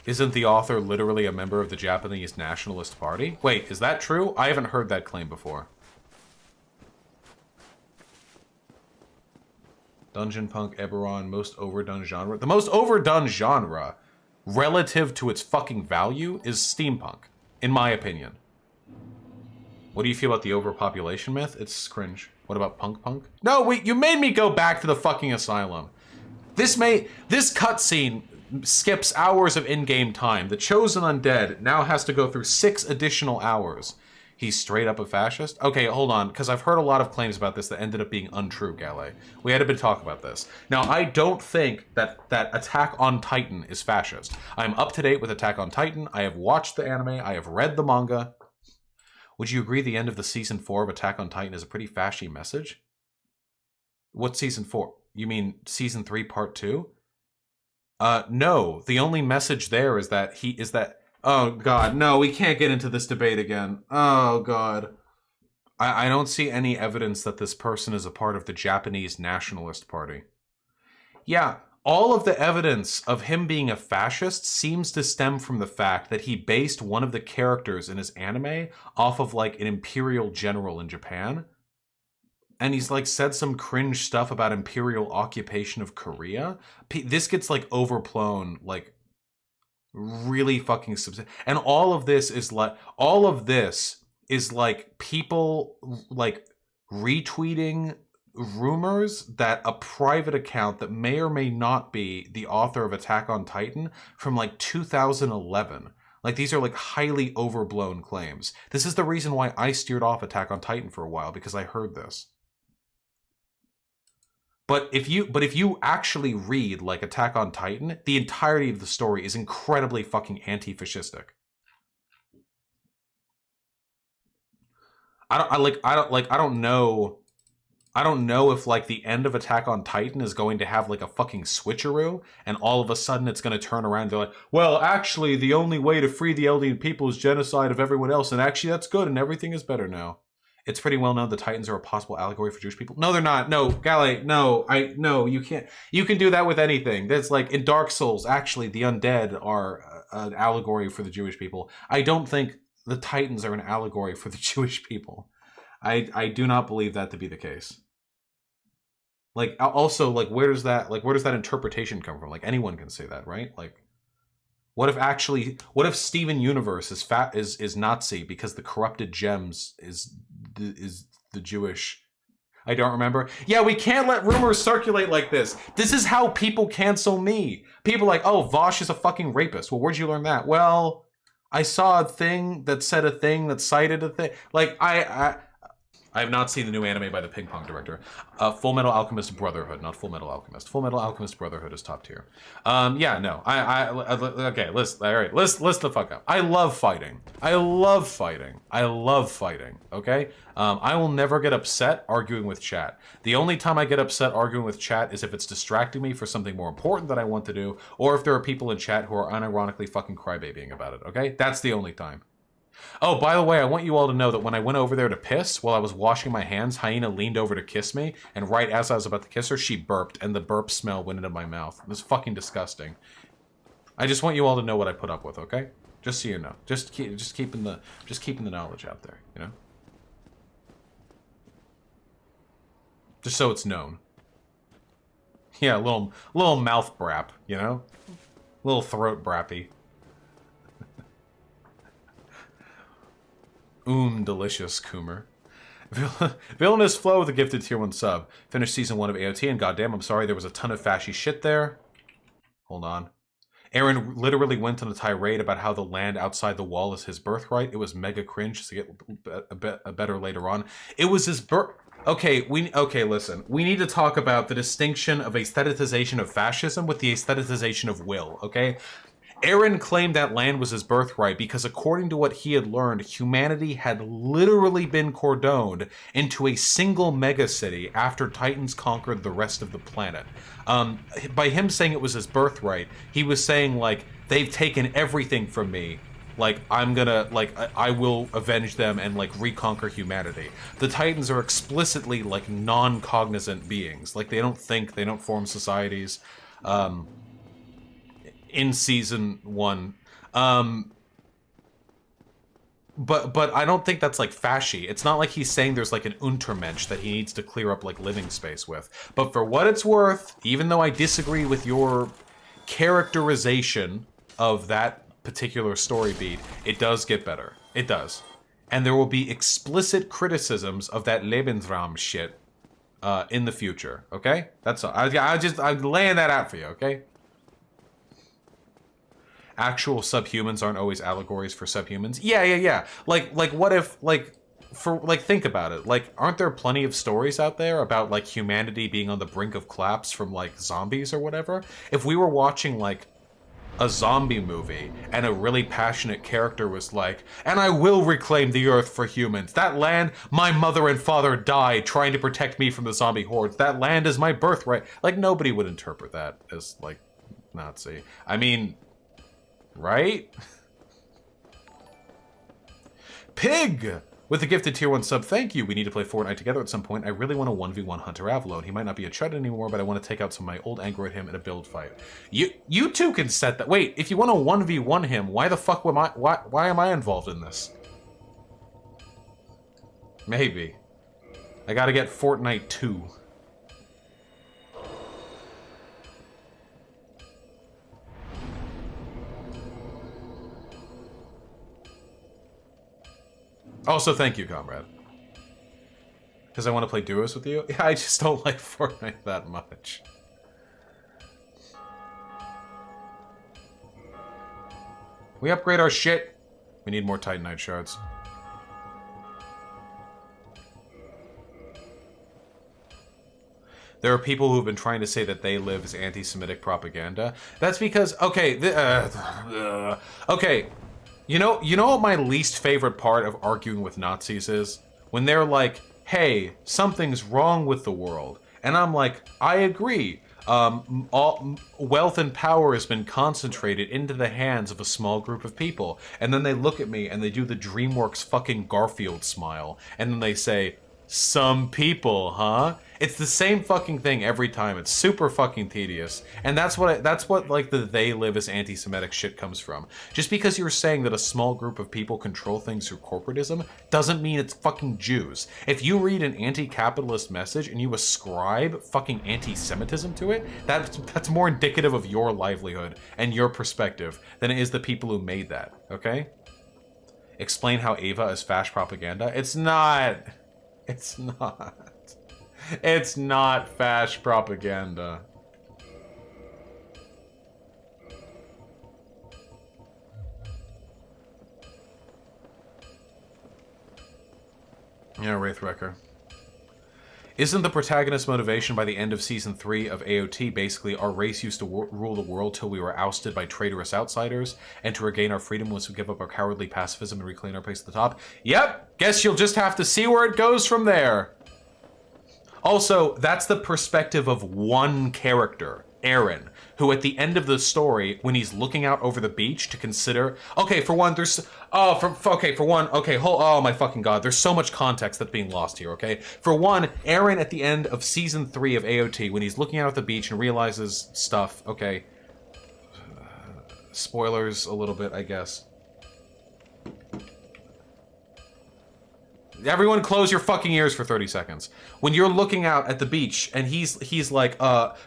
Isn't the author literally a member of the Japanese Nationalist Party? Wait, is that true? I haven't heard that claim before. Dungeon Punk, Eberron, most overdone genre. The most overdone genre, relative to its fucking value, is steampunk, in my opinion. What do you feel about the overpopulation myth? It's cringe. What about punk? No, wait, you made me go back to the fucking asylum. This cutscene skips hours of in-game time. The Chosen Undead now has to go through 6 additional hours. He's straight up a fascist? Okay, hold on, because I've heard a lot of claims about this that ended up being untrue, Galley. We had a bit of talk about this. Now, I don't think that Attack on Titan is fascist. I'm up to date with Attack on Titan. I have watched the anime. I have read the manga. Would you agree the end of the Season 4 of Attack on Titan is a pretty fashy message? What's Season 4? You mean Season 3 Part 2? No. The only message there is that oh, God, no, we can't get into this debate again. Oh, God. I don't see any evidence that this person is a part of the Japanese Nationalist Party. Yeah, all of the evidence of him being a fascist seems to stem from the fact that he based one of the characters in his anime off of, like, an imperial general in Japan. And he's, like, said some cringe stuff about imperial occupation of Korea. This gets, like, overblown, like, really fucking and all of this is like people like retweeting rumors that a private account that may or may not be the author of Attack on Titan from like 2011. Like, these are like highly overblown claims. This is the reason why I steered off Attack on Titan for a while, because I heard this. But if you actually read, like, Attack on Titan, the entirety of the story is incredibly fucking anti-fascistic. I don't know if, like, the end of Attack on Titan is going to have, like, a fucking switcheroo, and all of a sudden it's going to turn around and be like, well, actually, the only way to free the Eldian people is genocide of everyone else, and actually that's good, and everything is better now. It's pretty well known the Titans are a possible allegory for Jewish people. No, they're not. No, Galley, no, you can't. You can do that with anything. That's like in Dark Souls, actually, the undead are an allegory for the Jewish people. I don't think the Titans are an allegory for the Jewish people. I do not believe that to be the case. Like, also, like, where does that interpretation come from? Like, anyone can say that, right? Like, what if Steven Universe is Nazi because the corrupted gems is the Jewish? I don't remember. Yeah, we can't let rumors circulate like this. This is how people cancel me. People like, oh, Vaush is a fucking rapist. Well, where'd you learn that? Well, I saw a thing that said a thing that cited a thing. Like, I have not seen the new anime by the Ping Pong director. Full Metal Alchemist Brotherhood, not Full Metal Alchemist. Full Metal Alchemist Brotherhood is top tier. Yeah, no. Okay, let's the fuck up. I love fighting. Okay? I will never get upset arguing with chat. The only time I get upset arguing with chat is if it's distracting me for something more important that I want to do, or if there are people in chat who are unironically fucking crybabying about it, okay? That's the only time. Oh, by the way, I want you all to know that when I went over there to piss, while I was washing my hands, Hyena leaned over to kiss me, and right as I was about to kiss her, she burped, and the burp smell went into my mouth. It was fucking disgusting. I just want you all to know what I put up with, okay? Just so you know. Just keeping the knowledge out there, you know? Just so it's known. Yeah, a little mouth brap, you know? Little throat brappy. Delicious, Coomer. Villainous Flow with a gifted tier 1 sub. Finished season 1 of AOT, and goddamn, I'm sorry, there was a ton of fashy shit there. Hold on. Aaron literally went on a tirade about how the land outside the wall is his birthright. It was mega cringe to get a better later on. It was his Okay, listen. We need to talk about the distinction of aestheticization of fascism with the aestheticization of will, okay? Aaron claimed that land was his birthright because, according to what he had learned, humanity had literally been cordoned into a single megacity after Titans conquered the rest of the planet. By him saying it was his birthright, he was saying, like, they've taken everything from me. Like, I will avenge them and, like, reconquer humanity. The Titans are explicitly, like, non-cognizant beings. Like, they don't think, they don't form societies. in season 1. But I don't think that's like fashy. It's not like he's saying there's like an Untermensch that he needs to clear up like living space with. But for what it's worth, even though I disagree with your characterization of that particular story beat, it does get better. It does. And there will be explicit criticisms of that Lebensraum shit in the future, okay? That's all. I'm laying that out for you, okay? Actual subhumans aren't always allegories for subhumans. Yeah. Like what if, think about it. Like, aren't there plenty of stories out there about, like, humanity being on the brink of collapse from, like, zombies or whatever? If we were watching, like, a zombie movie and a really passionate character was like, and I will reclaim the earth for humans. That land, my mother and father died trying to protect me from the zombie hordes. That land is my birthright. Like, nobody would interpret that as, like, Nazi. I mean... right? Pig! With the gifted tier 1 sub, thank you. We need to play Fortnite together at some point. I really want to 1v1 Hunter Avalone. He might not be a chud anymore, but I want to take out some of my old anger at him in a build fight. You two can set that. Wait, if you want to 1v1 him, why the fuck am why am I involved in this? Maybe. I gotta get Fortnite 2. Also, thank you, comrade. Because I want to play duos with you? Yeah, I just don't like Fortnite that much. We upgrade our shit. We need more Titanite shards. There are people who have been trying to say that They Live is anti-Semitic propaganda. That's because, okay, okay. You know what my least favorite part of arguing with Nazis is? When they're like, hey, something's wrong with the world. And I'm like, I agree. All wealth and power has been concentrated into the hands of a small group of people. And then they look at me and they do the DreamWorks fucking Garfield smile. And then they say, some people, huh? It's the same fucking thing every time. It's super fucking tedious. And that's what like the They Live as anti-Semitic shit comes from. Just because you're saying that a small group of people control things through corporatism doesn't mean it's fucking Jews. If you read an anti-capitalist message and you ascribe fucking anti-Semitism to it, that's more indicative of your livelihood and your perspective than it is the people who made that, okay? Explain how Ava is fash propaganda. It's not. It's not. It's not fash propaganda. Yeah, Wraithwrecker. Isn't the protagonist's motivation by the end of Season 3 of AOT basically our race used to rule the world till we were ousted by traitorous outsiders, and to regain our freedom was to give up our cowardly pacifism and reclaim our place at the top? Yep! Guess you'll just have to see where it goes from there. Also, that's the perspective of one character, Aaron, who at the end of the story, when he's looking out over the beach to consider, okay, for one, there's, oh my fucking god, there's so much context that's being lost here, okay? For one, Aaron at the end of Season 3 of AOT, when he's looking out at the beach and realizes stuff, okay, spoilers a little bit, I guess. Everyone close your fucking ears for 30 seconds. When you're looking out at the beach and he's like,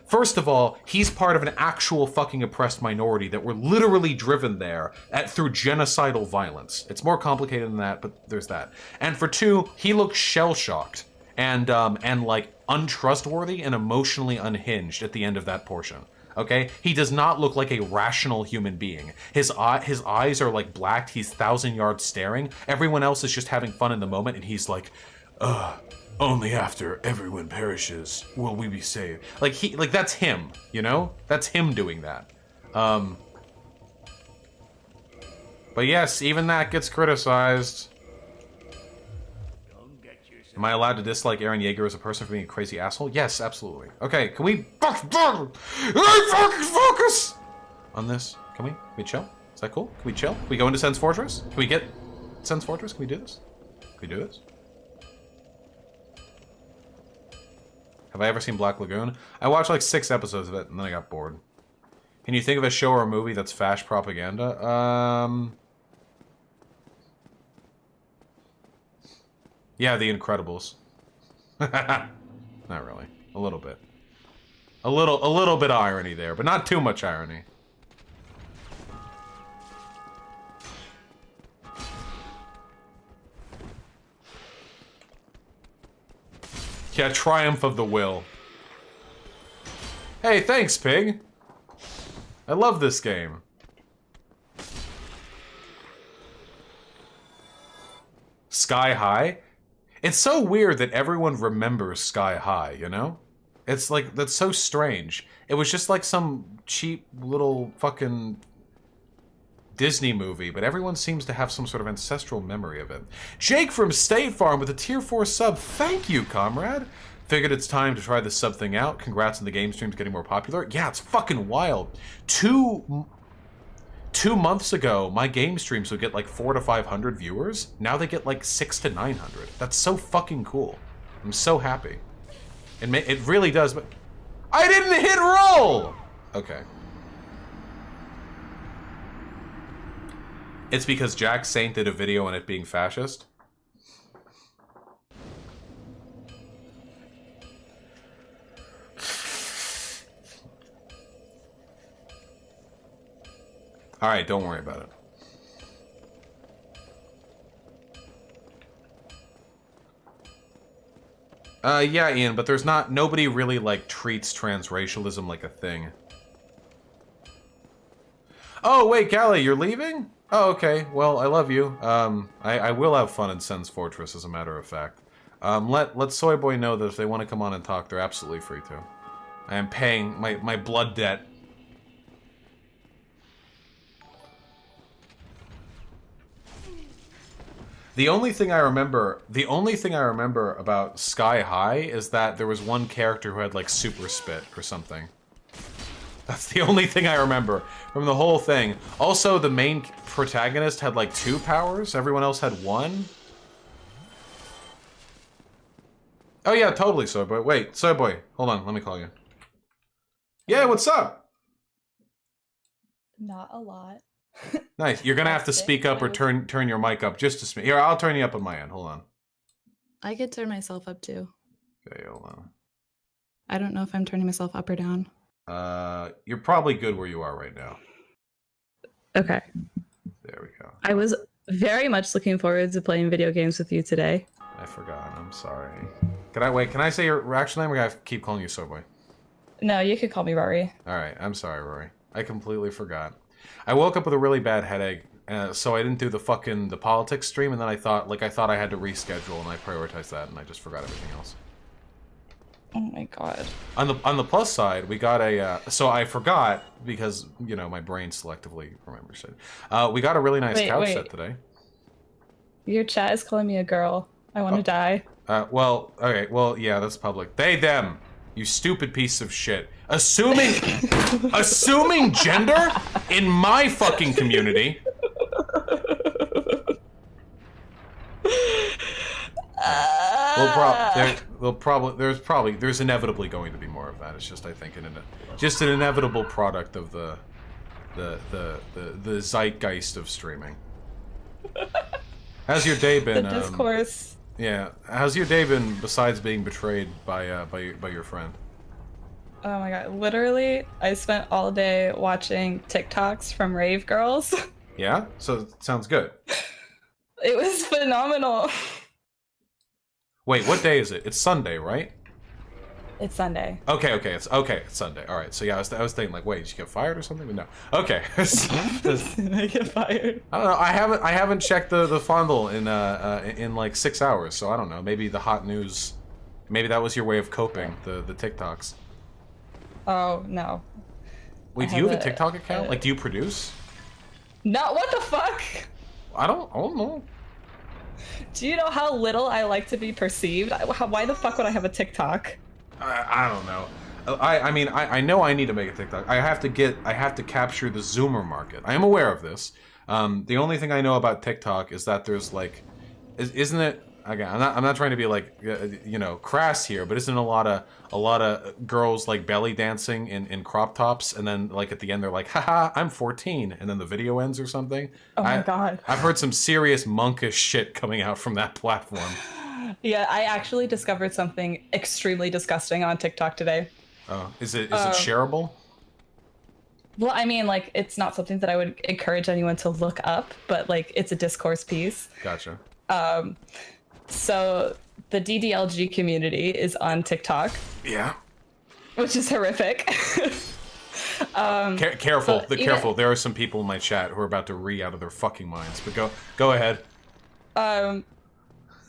first of all, he's part of an actual fucking oppressed minority that were literally driven there through genocidal violence. It's more complicated than that, but there's that. And for two, he looks shell-shocked and like untrustworthy and emotionally unhinged at the end of that portion. Okay? He does not look like a rational human being. His eyes are like blacked, he's 1,000 yards staring. Everyone else is just having fun in the moment, and he's like, only after everyone perishes will we be saved. Like that's him, you know? That's him doing that. But yes, even that gets criticized. Am I allowed to dislike Eren Yeager as a person for being a crazy asshole? Yes, absolutely. Okay, can we fucking focus on this? Can we chill? Is that cool? Can we chill? Can we go into Sen's Fortress? Can we get Sen's Fortress? Can we do this? Can we do this? Have I ever seen Black Lagoon? I watched like 6 episodes of it and then I got bored. Can you think of a show or a movie that's fash propaganda? Yeah, The Incredibles. Not really. A little bit. A little bit of irony there, but not too much irony. Yeah, Triumph of the Will. Hey, thanks, Pig. I love this game. Sky High? It's so weird that everyone remembers Sky High, you know? It's like, that's so strange. It was just like some cheap little fucking Disney movie, but everyone seems to have some sort of ancestral memory of it. Jake from State Farm with a tier 4 sub. Thank you, comrade. Figured it's time to try this sub thing out. Congrats on the game streams getting more popular. Yeah, it's fucking wild. Two months ago, my game streams would get like 400 to 500 viewers. Now they get like 600 to 900. That's so fucking cool. I'm so happy. It really does, but I didn't hit roll! Okay. It's because Jack Saint did a video on it being fascist. Alright, don't worry about it. Yeah, Ian, but there's nobody really, like, treats transracialism like a thing. Oh, wait, Callie, you're leaving? Oh, okay. Well, I love you. I will have fun in Sen's Fortress, as a matter of fact. Let Soy Boy know that if they want to come on and talk, they're absolutely free to. I am paying my blood debt. The only thing I remember about Sky High is that there was one character who had like super spit or something. That's the only thing I remember from the whole thing. Also, the main protagonist had like 2 powers. Everyone else had 1. Oh yeah, totally, Soy Boy. Wait, Soy Boy, hold on, let me call you. Yeah, what's up? Not a lot. Nice. You're gonna have to speak up or turn your mic up just to speak. Here, I'll turn you up on my end. Hold on. I could turn myself up too. Okay, hold on. I don't know if I'm turning myself up or down. You're probably good where you are right now. Okay. There we go. I was very much looking forward to playing video games with you today. I forgot. I'm sorry. Can I say your actual name, or can I keep calling you Soy Boy? No, you could call me Rory. Alright, I'm sorry, Rory. I completely forgot. I woke up with a really bad headache, so I didn't do the politics stream, and then I thought I had to reschedule, and I prioritized that, and I just forgot everything else. Oh my god. On the plus side, we got a so I forgot because you know my brain selectively remembers it. We got a really nice couch set today. Your chat is calling me a girl. I want to die. Well, okay, well, yeah, that's public. They, them. You stupid piece of shit. Assuming gender in my fucking community. There's inevitably going to be more of that. It's just, I think, just an inevitable product of the zeitgeist of streaming. How's your day been? The discourse. Yeah, how's your day been besides being betrayed by your friend? Oh my god, literally, I spent all day watching TikToks from rave girls. Yeah? So, it sounds good. It was phenomenal. Wait, what day is it? It's Sunday, right? It's Sunday. Okay, it's Sunday. All right. So yeah, I was thinking like, wait, did you get fired or something? But no. Okay. Did I get fired? I don't know. I haven't checked the fondle in like 6 hours, so I don't know. Maybe the hot news. Maybe that was your way of coping. The TikToks. Oh no. Wait, do you have a TikTok account? Like, do you produce? No. What the fuck? I don't know. Do you know how little I like to be perceived? Why the fuck would I have a TikTok? I don't know. I mean, I know I need to make a TikTok. I have to capture the Zoomer market. I am aware of this. The only thing I know about TikTok is that there's like, isn't it again, I'm not trying to be like you know, crass here, but isn't a lot of girls like belly dancing in crop tops, and then like at the end they're like, haha, I'm 14, and then the video ends or something? Oh my god. I've heard some serious monkish shit coming out from that platform. Yeah, I actually discovered something extremely disgusting on TikTok today. Oh, is it shareable? Well, I mean, like, it's not something that I would encourage anyone to look up, but like, it's a discourse piece. Gotcha. So the DDLG community is on TikTok. Yeah. Which is horrific. Careful, careful. There are some people in my chat who are about to out of their fucking minds. But go ahead.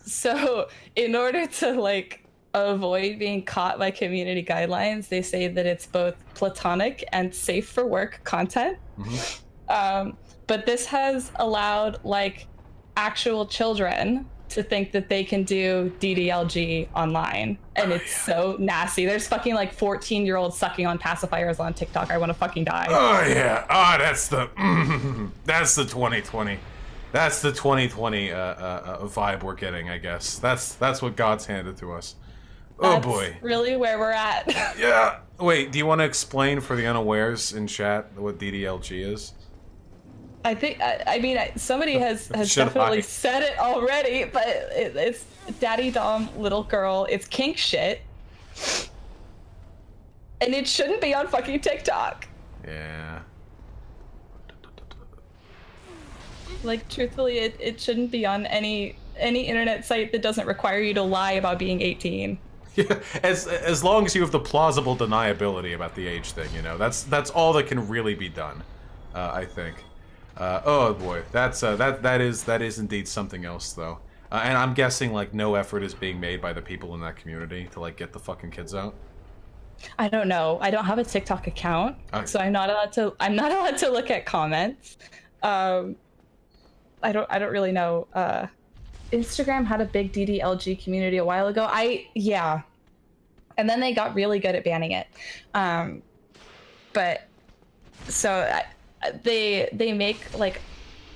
So in order to like avoid being caught by community guidelines, they say that it's both platonic and safe for work content. Mm-hmm. But this has allowed like actual children to think that they can do DDLG online, and it's so nasty. There's fucking like 14-year-olds sucking on pacifiers on TikTok. I want to fucking die. Oh yeah. Oh, that's the 2020. That's the 2020 vibe we're getting, I guess. That's what God's handed to us. Oh boy. Really where we're at. Yeah. Wait, do you want to explain for the unawares in chat what DDLG is? I think, I mean, somebody has definitely said it already, but it's daddy dom little girl. It's kink shit. And it shouldn't be on fucking TikTok. Yeah. Like, truthfully, it shouldn't be on any internet site that doesn't require you to lie about being 18. Yeah, as long as you have the plausible deniability about the age thing, you know, that's all that can really be done, I think. Oh boy, that is indeed something else though, and I'm guessing like no effort is being made by the people in that community to like get the fucking kids out. I don't know. I don't have a TikTok account, so I'm not allowed to look at comments. I don't really know. Instagram had a big DDLG community a while ago. Yeah, and then they got really good at banning it. But so they make like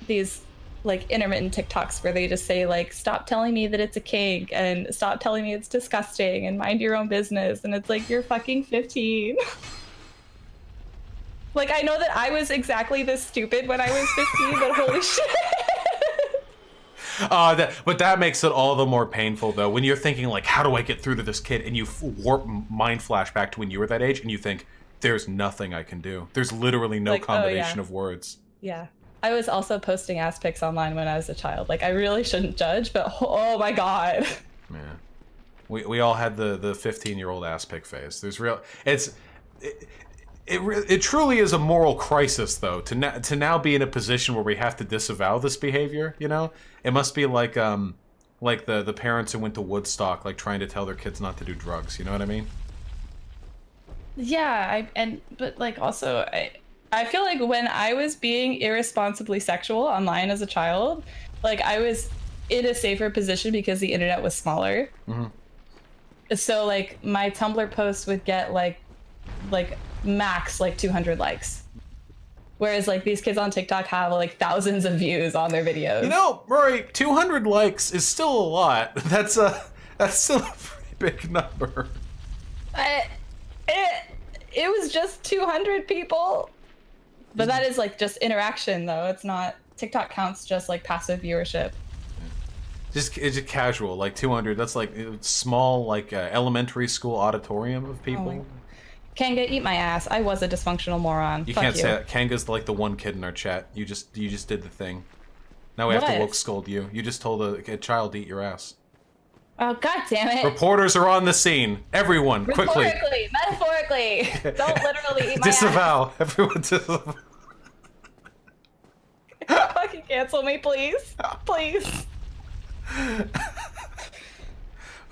these like intermittent TikToks where they just say like, stop telling me that it's a kink and stop telling me it's disgusting and mind your own business, and it's like, you're fucking 15. Like, I know that I was exactly this stupid when I was 15, but holy shit. But that makes it all the more painful, though, when you're thinking, like, how do I get through to this kid? And you warp mind flash back to when you were that age, and you think, there's nothing I can do. There's literally no combination of words. Yeah. I was also posting ass pics online when I was a child. Like, I really shouldn't judge, but oh my god. Yeah. We all had the 15-year-old ass pic phase. There's real... It truly is a moral crisis, though, to now be in a position where we have to disavow this behavior, you know? It must be like the parents who went to Woodstock, like, trying to tell their kids not to do drugs, you know what I mean? Yeah, but, like, also, I feel like when I was being irresponsibly sexual online as a child, like, I was in a safer position because the internet was smaller. Mm-hmm. So, like, my Tumblr posts would get, like, max, like, 200 likes. Whereas, like, these kids on TikTok have, like, thousands of views on their videos. You know, Rory, 200 likes is still a lot. That's still a pretty big number. It was just 200 people. But that is, like, just interaction, though. It's not... TikTok counts just, like, passive viewership. It's just casual, like 200. That's, like, small, like, elementary school auditorium of people. Oh, Kanga, eat my ass. I was a dysfunctional moron. You Fuck can't say that. Kanga's, like, the one kid in our chat. You just did the thing. Now we have to woke scold you. You just told a child to eat your ass. Oh, god damn it. Reporters are on the scene. Everyone, quickly. Metaphorically. Don't literally eat my disavow. ass. Everyone disavow. Fucking cancel me, please. Please.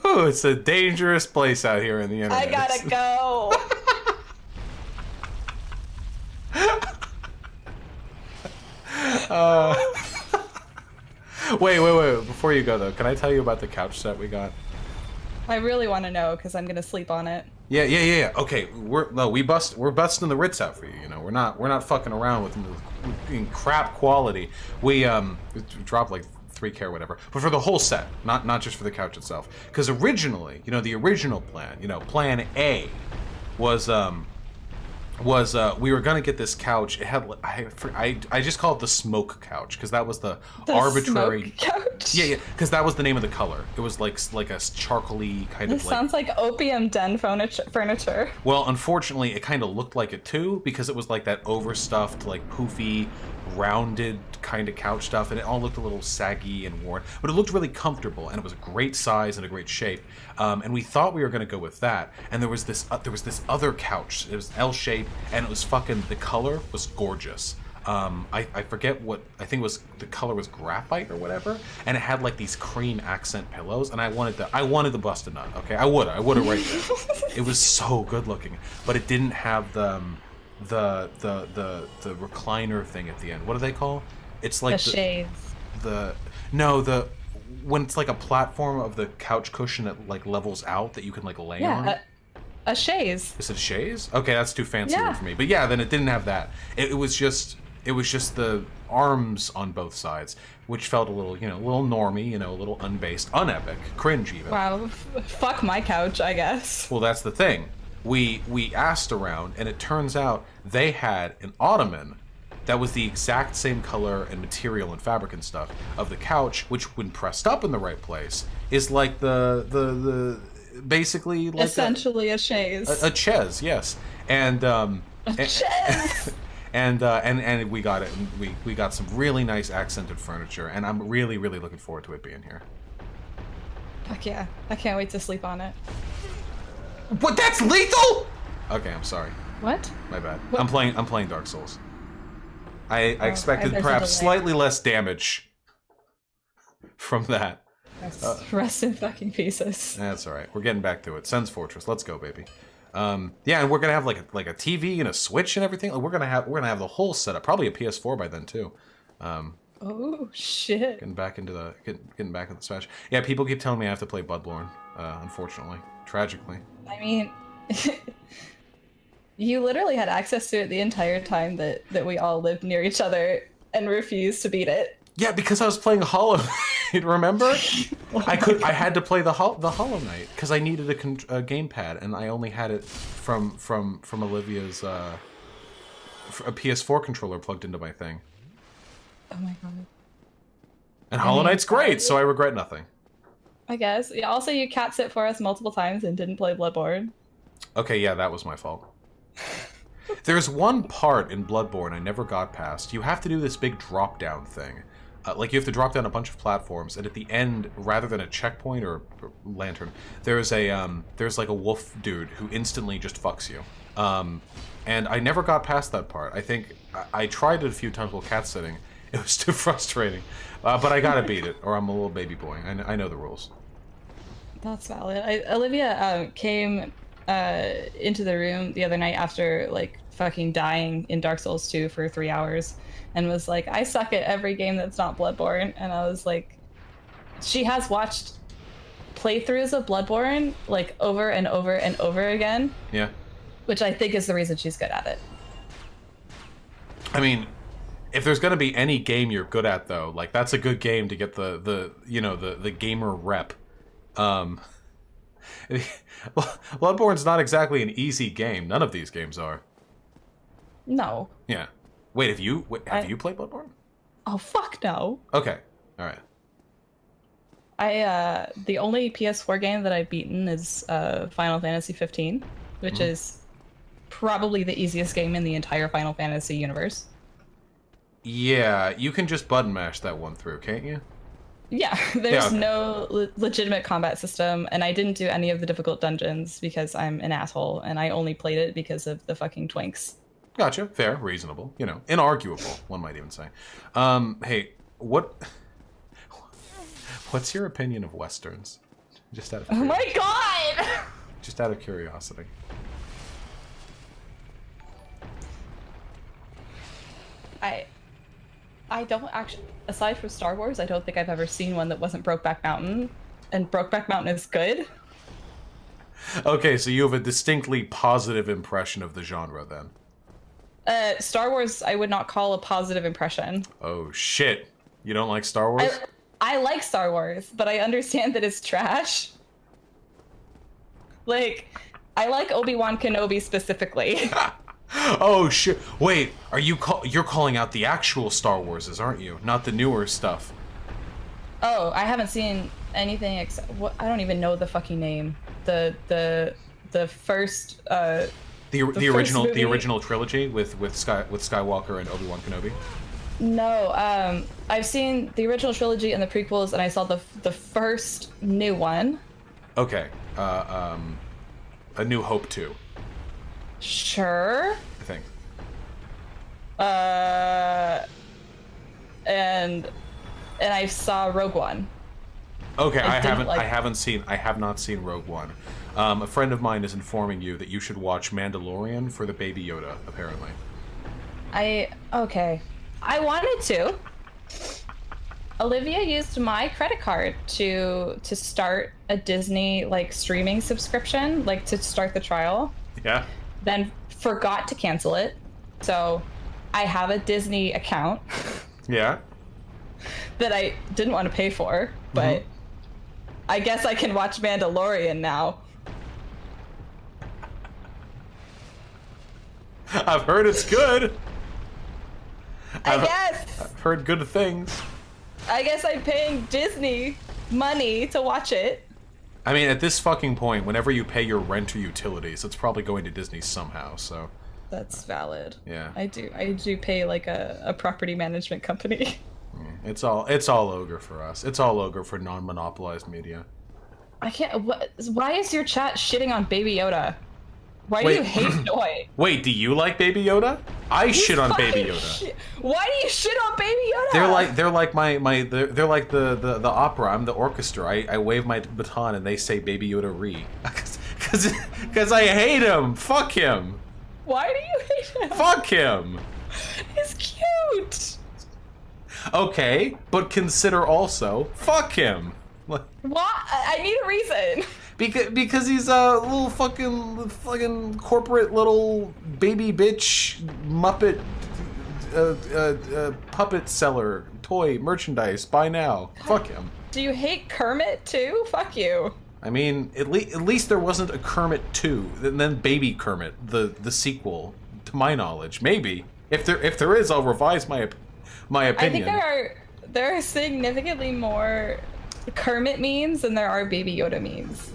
Oh, it's a dangerous place out here in the internet. I gotta go. Wait. Before you go, though, can I tell you about the couch set we got? I really want to know, because I'm gonna sleep on it. Yeah. Okay, we're busting the Ritz out for you. You know, we're not fucking around with in crap quality. We dropped like 3K or whatever, but for the whole set, not just for the couch itself. Because originally, you know, the original plan, you know, plan A was we were gonna get this couch. It had I just call it the smoke couch because that was the arbitrary smoke couch. Yeah, because that was the name of the color. It was like a charcoaly kind This of like. sounds like opium den furniture. Well, unfortunately, it kind of looked like it too because it was like that overstuffed, like poofy, rounded kind of couch stuff, and it all looked a little saggy and worn, but it looked really comfortable, and it was a great size and a great shape. And we thought we were going to go with that. And there was this other couch. It was L-shaped, and it was fucking. The color was gorgeous. I forget what, I think it was, the color was graphite or whatever, and it had like these cream accent pillows, and I wanted the busted nut. Okay, I would have right there. It was so good looking, but it didn't have the recliner thing at the end. What do they call? It's like the shades. When it's like a platform of the couch cushion that like levels out that you can like lay on. A chaise. Is it a chaise? Okay, that's too fancy Yeah. for me. But yeah, then it didn't have that. It was just the arms on both sides, which felt a little, you know, a little normie, you know, a little unbased, unepic, cringe even. Wow, fuck my couch, I guess. Well, that's the thing. We asked around, and it turns out they had an ottoman that was the exact same color and material and fabric and stuff of the couch, which when pressed up in the right place is like the basically like essentially a chaise. A chaise, yes. And A chaise. and we got it. And we got some really nice accented furniture, and I'm really looking forward to it being here. Fuck yeah. I can't wait to sleep on it. What? That's lethal? Okay, I'm sorry. What? My bad. What? I'm playing Dark Souls. I expected there's a perhaps delay. slightly less damage from that. Rest in fucking pieces. That's all right. We're getting back to it. Sen's Fortress. Let's go, baby. Yeah, and we're gonna have like a TV and a Switch and everything. Like, we're gonna have the whole setup. Probably a PS4 by then too. Oh shit. Getting back into the Smash. Yeah, people keep telling me I have to play Bloodborne. Unfortunately, tragically. I mean, you literally had access to it the entire time that we all lived near each other and refused to beat it. Yeah, because I was playing Hollow Knight. Remember? I had to play the Hollow Knight because I needed a gamepad, and I only had it from Olivia's a PS4 controller plugged into my thing. Oh my god. And Hollow Knight's great, so I regret nothing. I guess. Yeah, also, you cat sit for us multiple times and didn't play Bloodborne. Okay, yeah, that was my fault. There's one part in Bloodborne I never got past. You have to do this big drop-down thing. Like, you have to drop down a bunch of platforms, and at the end, rather than a checkpoint or lantern, there's like a wolf dude who instantly just fucks you. And I never got past that part. I think I tried it a few times while cat sitting. It was too frustrating. But I gotta beat it, or I'm a little baby boy. I know the rules. That's valid. Olivia came into the room the other night after like fucking dying in Dark Souls 2 for 3 hours and was like, I suck at every game that's not Bloodborne. And I was like, she has watched playthroughs of Bloodborne like over and over and over again. Yeah. Which I think is the reason she's good at it. I mean, if there's gonna be any game you're good at though, like that's a good game to get the gamer rep. Bloodborne's not exactly an easy game. None of these games are. No. Yeah. Wait, have you played Bloodborne? Oh fuck no. Okay. All right. The only PS4 game that I've beaten is Final Fantasy 15, which is probably the easiest game in the entire Final Fantasy universe. Yeah, you can just button mash that one through, can't you? Yeah, there's okay. no legitimate combat system, and I didn't do any of the difficult dungeons because I'm an asshole, and I only played it because of the fucking twinks. Gotcha. Fair, reasonable, you know, inarguable, one might even say. Hey, what's your opinion of Westerns? Just out of Oh my god! Just out of curiosity. I don't actually, aside from Star Wars, I don't think I've ever seen one that wasn't Brokeback Mountain, and Brokeback Mountain is good. Okay, so you have a distinctly positive impression of the genre, then. Star Wars, I would not call a positive impression. Oh, shit. You don't like Star Wars? I like Star Wars, but I understand that it's trash. Like, I like Obi-Wan Kenobi specifically. Oh shit! Wait, are you're calling out the actual Star Warses, aren't you? Not the newer stuff. Oh, I haven't seen anything except I don't even know the fucking name. The first The original trilogy with Skywalker and Obi-Wan Kenobi. No, I've seen the original trilogy and the prequels, and I saw the first new one. Okay, A New Hope 2. Sure. I think. And I saw Rogue One. Okay, I have not seen Rogue One. A friend of mine is informing you that you should watch Mandalorian for the Baby Yoda, apparently. Okay. I wanted to. Olivia used my credit card to start a Disney like streaming subscription, like to start the trial. Yeah. Then forgot to cancel it. So I have a Disney account. Yeah. That I didn't want to pay for, but I guess I can watch Mandalorian now. I've heard it's good. I've heard good things. I guess I'm paying Disney money to watch it. I mean, at this fucking point, whenever you pay your rent or utilities, it's probably going to Disney somehow, so... That's valid. Yeah. I do pay like a property management company. It's all ogre for us. It's all ogre for non-monopolized media. I can't... Why is your chat shitting on Baby Yoda? Why do you hate Joy? Wait, do you like Baby Yoda? I shit on Baby Yoda. Why do you shit on Baby Yoda? They're like they're like the opera. I'm the orchestra. I wave my baton and they say Baby Yoda re. Cause I hate him. Fuck him. Why do you hate him? Fuck him. He's cute. Okay, but consider also fuck him. What? I need a reason. Because he's a little fucking corporate little baby bitch Muppet puppet seller, toy merchandise. Buy now. Fuck him. Do you hate Kermit too? Fuck you. I mean, at least there wasn't a Kermit 2, and then Baby Kermit, the sequel, to my knowledge. Maybe if there is, I'll revise my opinion. I think there are significantly more Kermit memes than there are Baby Yoda memes.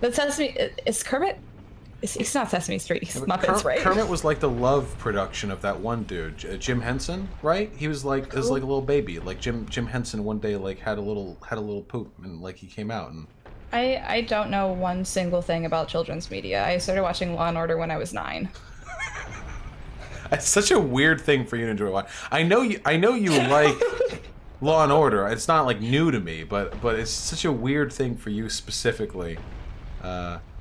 But Sesame is Kermit. It's not Sesame Street. He's Muppets, right? Kermit was like the love production of that one dude, Jim Henson, right? He was like a little baby. Like Jim Henson one day like had a little poop and like he came out and. I don't know one single thing about children's media. I started watching Law and Order when I was 9. It's such a weird thing for you to enjoy. I know you like Law and Order. It's not like new to me, but it's such a weird thing for you specifically.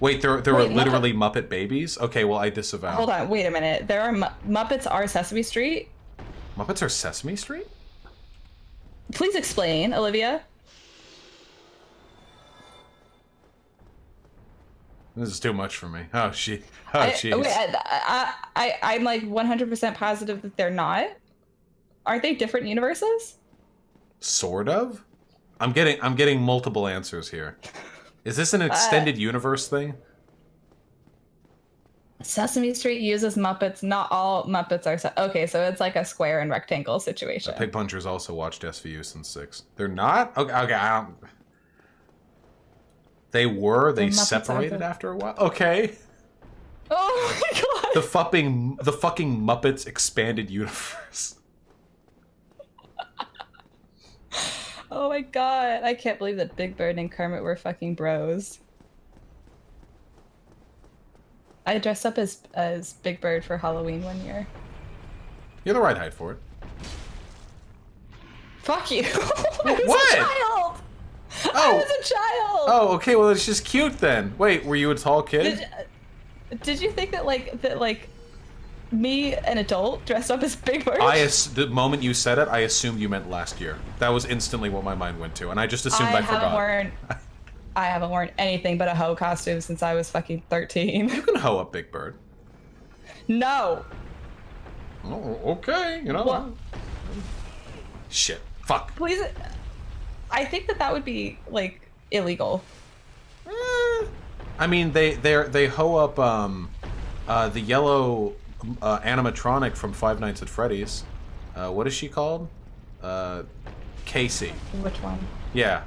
Wait, there were literally Muppet babies? Okay, well, I disavow. Hold on, wait a minute. There are Muppets are Sesame Street? Muppets are Sesame Street? Please explain, Olivia. This is too much for me. Oh, jeez. I'm like 100% positive that they're not. Aren't they different universes? Sort of? I'm getting multiple answers here. Is this an extended universe thing? Sesame Street uses Muppets. Not all Muppets are... Okay, so it's like a square and rectangle situation. Pig Punchers also watched SVU since 6. They're not? Okay, I don't... They were? They separated after a while? Okay. Oh my god! The fucking Muppets expanded universe. Oh my god, I can't believe that Big Bird and Kermit were fucking bros. I dressed up as Big Bird for Halloween one year. You're the right height for it. Fuck you! What? A child! I was a child! Oh, okay, well it's just cute then. Wait, were you a tall kid? Did you think that like me, an adult, dressed up as Big Bird? The moment you said it, I assumed you meant last year. That was instantly what my mind went to, and I just assumed I forgot. I haven't worn anything but a hoe costume since I was fucking 13. You can hoe up Big Bird. No. Oh, okay, you know. What? shit. Fuck. Please. I think that would be like illegal. I mean, they hoe up the yellow animatronic from Five Nights at Freddy's. What is she called? Casey. Which one? Yeah.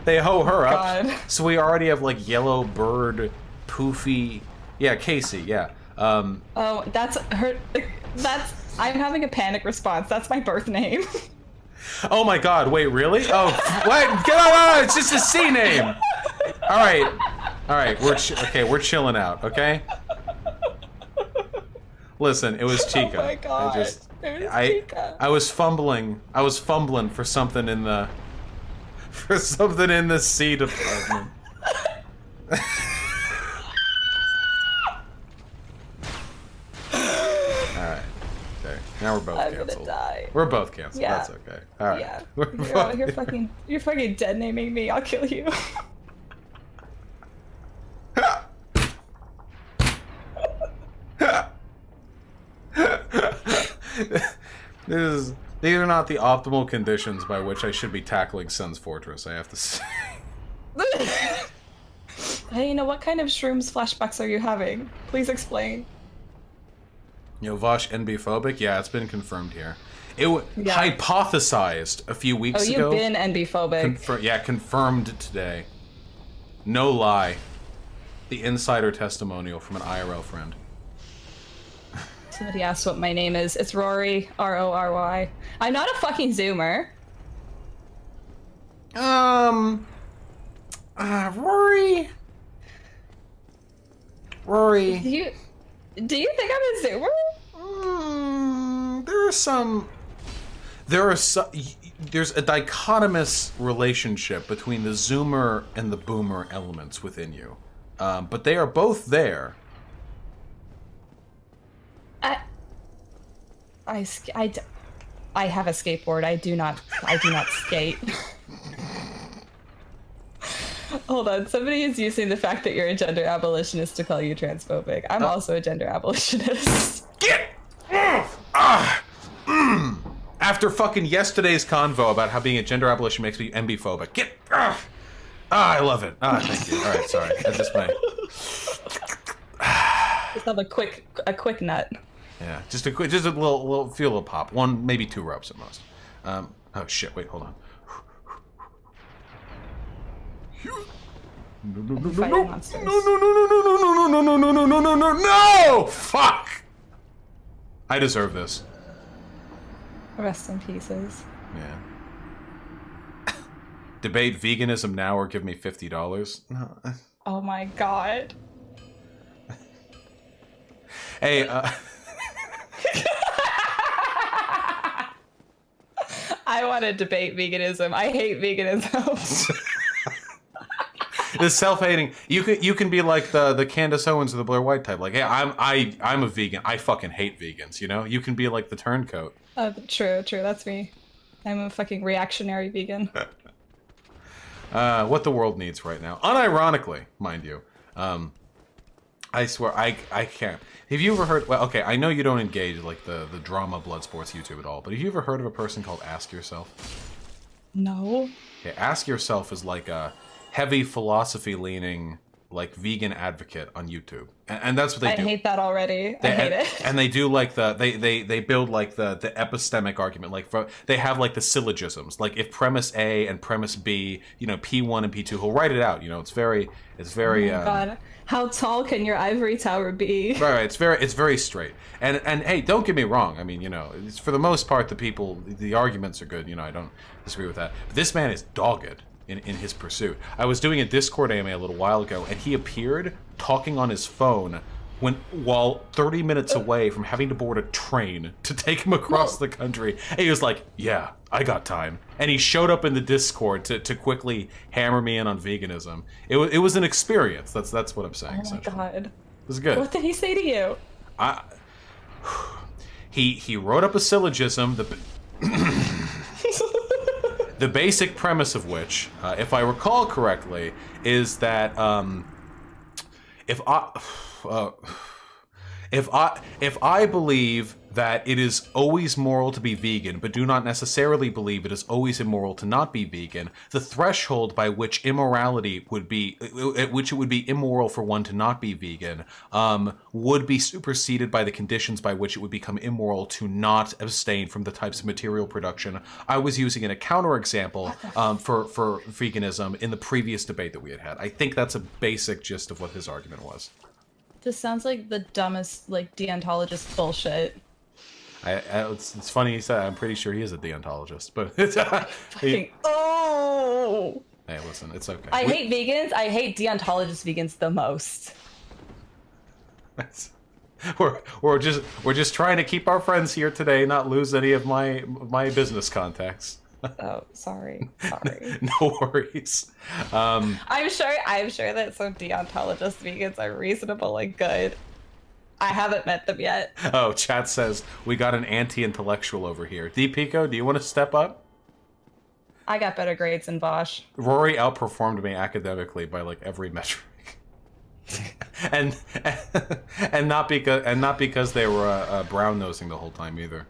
They hoe her up. God. So we already have like yellow bird, poofy. Yeah, Casey. Yeah. Oh, that's her. I'm having a panic response. That's my birth name. Oh my God! Wait, really? Oh, what? Get on! It's just a C name. All right. We're chilling out. Okay. Listen, it was Chica. Oh my God. Chica. I was fumbling. For something in the C department. Alright. Okay. Now we're both canceled. I'm gonna die. We're both canceled. Yeah. That's okay. Alright. Yeah. We're You're fucking dead naming me. I'll kill you. These are not the optimal conditions by which I should be tackling Sun's Fortress, I have to say. Hey, what kind of shrooms flashbacks are you having? Please explain. Vaush NB-phobic? Yeah, it's been confirmed here. It hypothesized a few weeks ago. Oh, you've been NB-phobic. Confirmed today. No lie. The insider testimonial from an IRL friend. Somebody asked what my name is. It's Rory, R-O-R-Y. I'm not a fucking Zoomer. Rory. Do you think I'm a Zoomer? There's a dichotomous relationship between the Zoomer and the Boomer elements within you. But they are both there. I have a skateboard. I do not skate. Hold on, somebody is using the fact that you're a gender abolitionist to call you transphobic. I'm also a gender abolitionist. Get After fucking yesterday's convo about how being a gender abolition makes me MB-phobic. I love it. Thank you. All right, sorry. I just have a quick nut. Yeah, just a little feel a little pop. One, maybe 2 ropes at most. Oh shit! Wait, hold on. No! Fuck! I deserve this. Rest in pieces. Yeah. Debate veganism now or give me $50. No. Oh my God. Hey, I want to debate veganism. I hate veganism. The self-hating. You can be like the Candace Owens or the Blair White type. Like, hey, I'm a vegan. I fucking hate vegans. You can be like the turncoat. True. That's me. I'm a fucking reactionary vegan. What the world needs right now, unironically, mind you. I swear, I can't. Have you ever heard? Well, okay, I know you don't engage like the drama blood sports YouTube at all, but have you ever heard of a person called Ask Yourself? No. Okay, Ask Yourself is like a heavy philosophy-leaning, like vegan advocate on YouTube, and that's what they do. I hate that already. I hate it. And they do like they build like the epistemic argument. Like they have like the syllogisms. Like if premise A and premise B, P1 and P2, he'll write it out. It's very. Oh my God. How tall can your ivory tower be? Right, it's very straight. And hey, don't get me wrong. I mean, it's, for the most part, the arguments are good. I don't disagree with that. But this man is dogged in his pursuit. I was doing a Discord AMA a little while ago, and he appeared talking on his phone while 30 minutes away from having to board a train to take him across the country. And he was like, "Yeah, I got time." And he showed up in the Discord to quickly hammer me in on veganism. It was an experience. That's what I'm saying. Oh my God. It was good. What did he say to you? He wrote up a syllogism. The basic premise of which, if I recall correctly, if If I believe that it is always moral to be vegan, but do not necessarily believe it is always immoral to not be vegan, the threshold by which immorality would be, at which it would be immoral for one to not be vegan, would be superseded by the conditions by which it would become immoral to not abstain from the types of material production I was using in a counterexample for veganism in the previous debate that we had. I think that's a basic gist of what his argument was. This sounds like the dumbest, like, deontologist bullshit. It's funny you said. I'm pretty sure he is a deontologist, but oh. Hey, listen, it's okay. I hate vegans. I hate deontologist vegans the most. We're just trying to keep our friends here today, not lose any of my business contacts. Oh, sorry. No worries. I'm sure that some deontologist vegans are reasonable and good. I haven't met them yet. Oh, chat says we got an anti-intellectual over here. D Pico, do you want to step up? I got better grades than Vaush. Rory outperformed me academically by like every metric. and not because they were brown nosing the whole time either.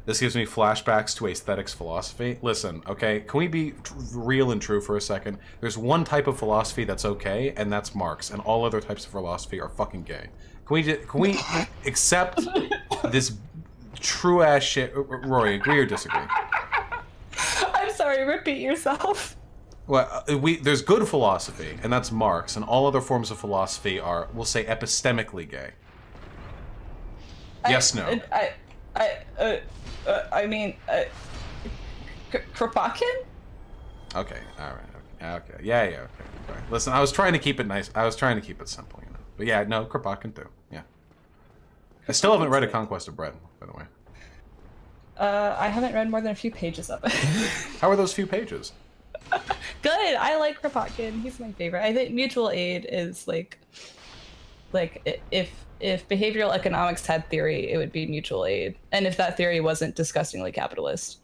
This gives me flashbacks to aesthetics philosophy. Listen, okay, can we be real and true for a second? There's one type of philosophy that's okay, and that's Marx, and all other types of philosophy are fucking gay. Can we accept this true ass shit? Rory, agree or disagree? I'm sorry, repeat yourself. Well, there's good philosophy, and that's Marx, and all other forms of philosophy are, we'll say, epistemically gay. Yes, no. I mean, Kropotkin? Okay, all right, okay, yeah, okay. Right. Listen, I was trying to keep it nice. I was trying to keep it simple, you know. But yeah, no, Kropotkin too. Yeah. I still haven't read A Conquest of Bread, by the way. I haven't read more than a few pages of it. How are those few pages? Good. I like Kropotkin. He's my favorite. I think mutual aid is like if behavioral economics had theory, it would be mutual aid, and if that theory wasn't disgustingly capitalist.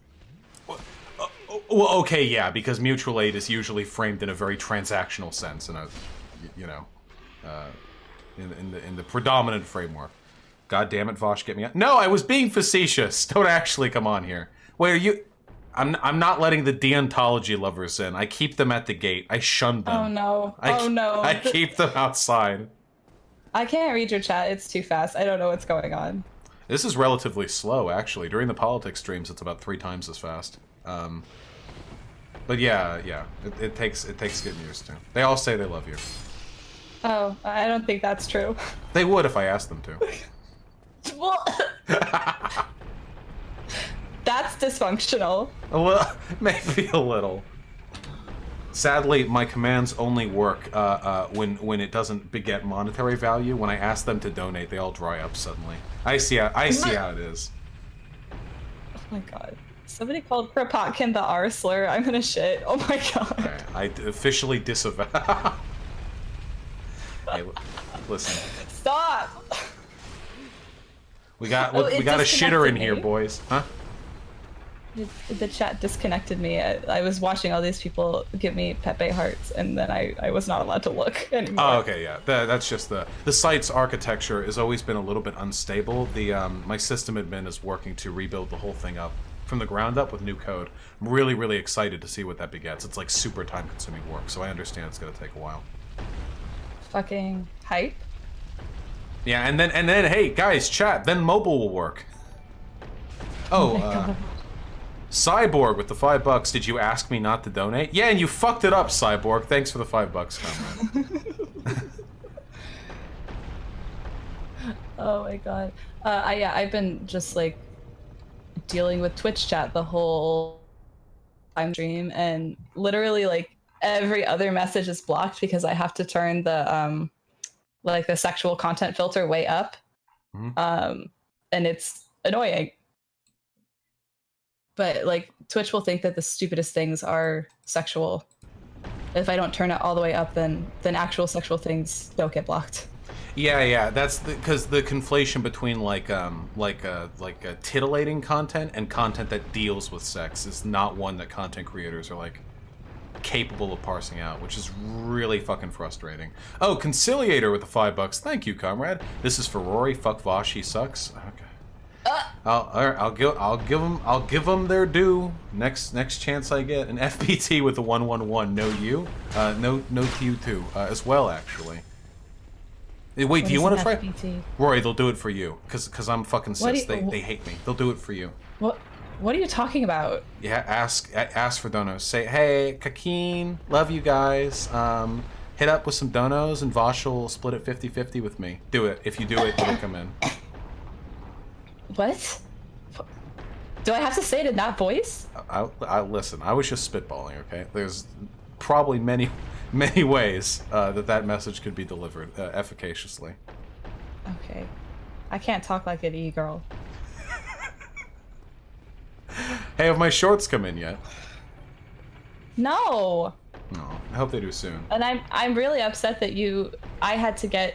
Well, okay, yeah, because mutual aid is usually framed in a very transactional sense, in a, you know, in the predominant framework. God damn it, Vaush, get me out. No, I was being facetious. Don't actually come on here. Wait, are you? I'm not letting the deontology lovers in. I keep them at the gate. I shun them. Oh no. I keep them outside. I can't read your chat. It's too fast. I don't know what's going on. This is relatively slow, actually. During the politics streams, it's about 3 times as fast. But yeah, it takes getting used to. They all say they love you. Oh, I don't think that's true. They would if I asked them to. Well, that's dysfunctional. Well, maybe a little. Sadly, my commands only work when it doesn't beget monetary value. When I ask them to donate, they all dry up suddenly. I see how it is. Oh my god. Somebody called Kropotkin the R slur. I'm gonna shit. Oh my god. Okay, I officially disavow. Hey, listen. Stop! We got a shitter in here, me. boys. Huh? The chat disconnected me. I was watching all these people give me Pepe hearts, and then I was not allowed to look anymore. Oh, okay, yeah. That's just the site's architecture has always been a little bit unstable. My system admin is working to rebuild the whole thing up from the ground up with new code. I'm really, really excited to see what that begets. It's like super time-consuming work, so I understand it's gonna take a while. Fucking hype. Yeah, and then hey guys, chat. Then mobile will work. Oh, Cyborg with the $5. Did you ask me not to donate? Yeah, and you fucked it up, Cyborg. Thanks for the $5, comrade. Oh my god. I've been just like dealing with Twitch chat the whole time stream, and literally like every other message is blocked because I have to turn the like the sexual content filter way up. Mm-hmm. And it's annoying. But like Twitch will think that the stupidest things are sexual. If I don't turn it all the way up, then actual sexual things don't get blocked. Yeah, that's because the conflation between like titillating content and content that deals with sex is not one that content creators are like capable of parsing out, which is really fucking frustrating. Oh, Conciliator with the $5. Thank you, comrade. This is for Rory. Fuck Vaush, he sucks. Okay. I'll give them their due. Next chance I get. An FPT with the 111. No you. No to you too. As well, actually. Wait, do you want to try? FPT? Rory, they'll do it for you. Cause I'm fucking cis. They hate me. They'll do it for you. What are you talking about? Yeah, ask for donos. Say, hey, Kakeen, love you guys. Hit up with some donos and Vaush will split it 50-50 with me. Do it. If you do it, it'll come in. What? Do I have to say it in that voice? I listen, I was just spitballing, okay? There's probably many ways that message could be delivered efficaciously. Okay. I can't talk like an e-girl. Hey, have my shorts come in yet? No. No, I hope they do soon. And I'm really upset that I had to get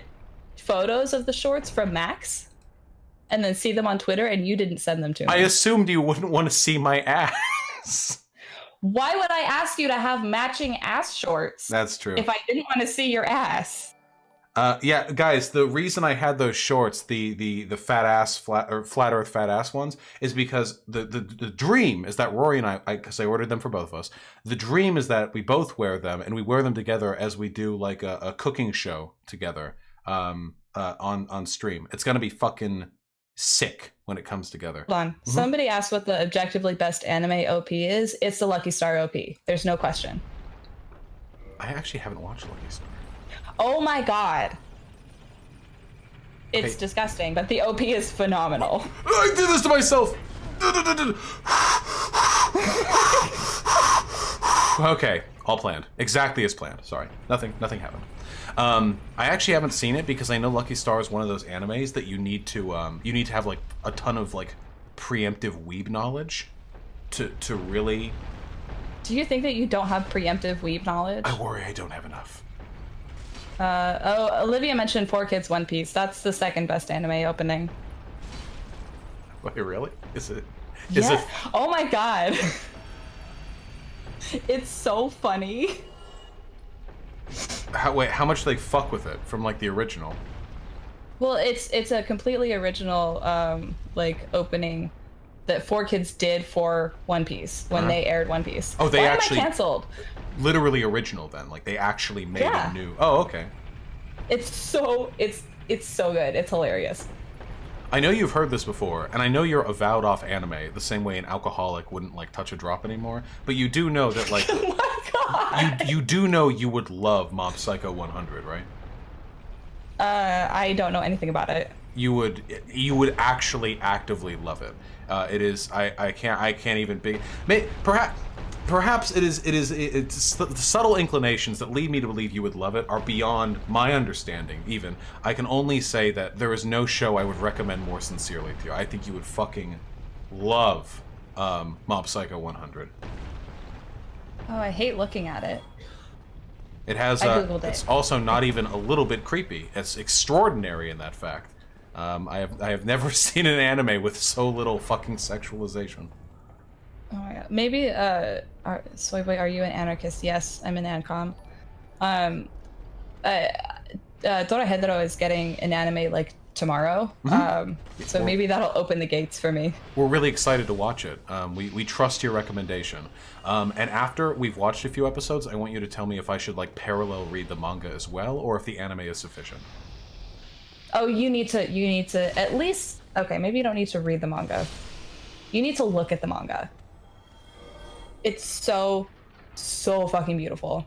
photos of the shorts from Max and then see them on Twitter and you didn't send them to me. I assumed you wouldn't want to see my ass. Why would I ask you to have matching ass shorts? That's true. If I didn't want to see your ass. Yeah, guys, the reason I had those shorts, the fat ass, flat earth fat ass ones, is because the dream is that Rory and I, because I ordered them for both of us, the dream is that we both wear them and we wear them together as we do like a cooking show together on stream. It's gonna be fucking sick when it comes together. Hold on. Mm-hmm. Somebody asked what the objectively best anime OP is. It's the Lucky Star OP. There's no question. I actually haven't watched Lucky Star. Oh my god. It's disgusting, but the OP is phenomenal. I did this to myself! Okay, all planned. Exactly as planned. Sorry. Nothing happened. I actually haven't seen it because I know Lucky Star is one of those animes that you need to have like a ton of like preemptive weeb knowledge to really. Do you think that you don't have preemptive weeb knowledge? I worry I don't have enough. Olivia mentioned 4Kids One Piece. That's the second best anime opening. Wait, really? Is it? Oh my god. It's so funny. How much do they fuck with it from like the original? Well, it's a completely original like opening that 4Kids did for One Piece when they aired One Piece. Oh, they actually am I canceled? Literally original then, like they actually made a new. Oh, okay. It's so good. It's hilarious. I know you've heard this before, and I know you're avowed off anime the same way an alcoholic wouldn't like touch a drop anymore. But you do know that like oh my god. You do know you would love Mob Psycho 100, right? I don't know anything about it. You would actually actively love it. It is I can't even be perhaps it's the subtle inclinations that lead me to believe you would love it are beyond my understanding even. I can only say that there is no show I would recommend more sincerely to you. I think you would fucking love Mob Psycho 100. Oh, I hate looking at it. It has it's also not even a little bit creepy. It's extraordinary in that fact. I have never seen an anime with so little fucking sexualization. Oh my god. Maybe Soyboy, are you an anarchist? Yes, I'm an ancom. Dora Hedro is getting an anime like tomorrow. So maybe that'll open the gates for me. We're really excited to watch it. We trust your recommendation. And after we've watched a few episodes, I want you to tell me if I should like parallel read the manga as well, or if the anime is sufficient. Oh, you need to at least, okay, maybe you don't need to read the manga. You need to look at the manga. It's so fucking beautiful.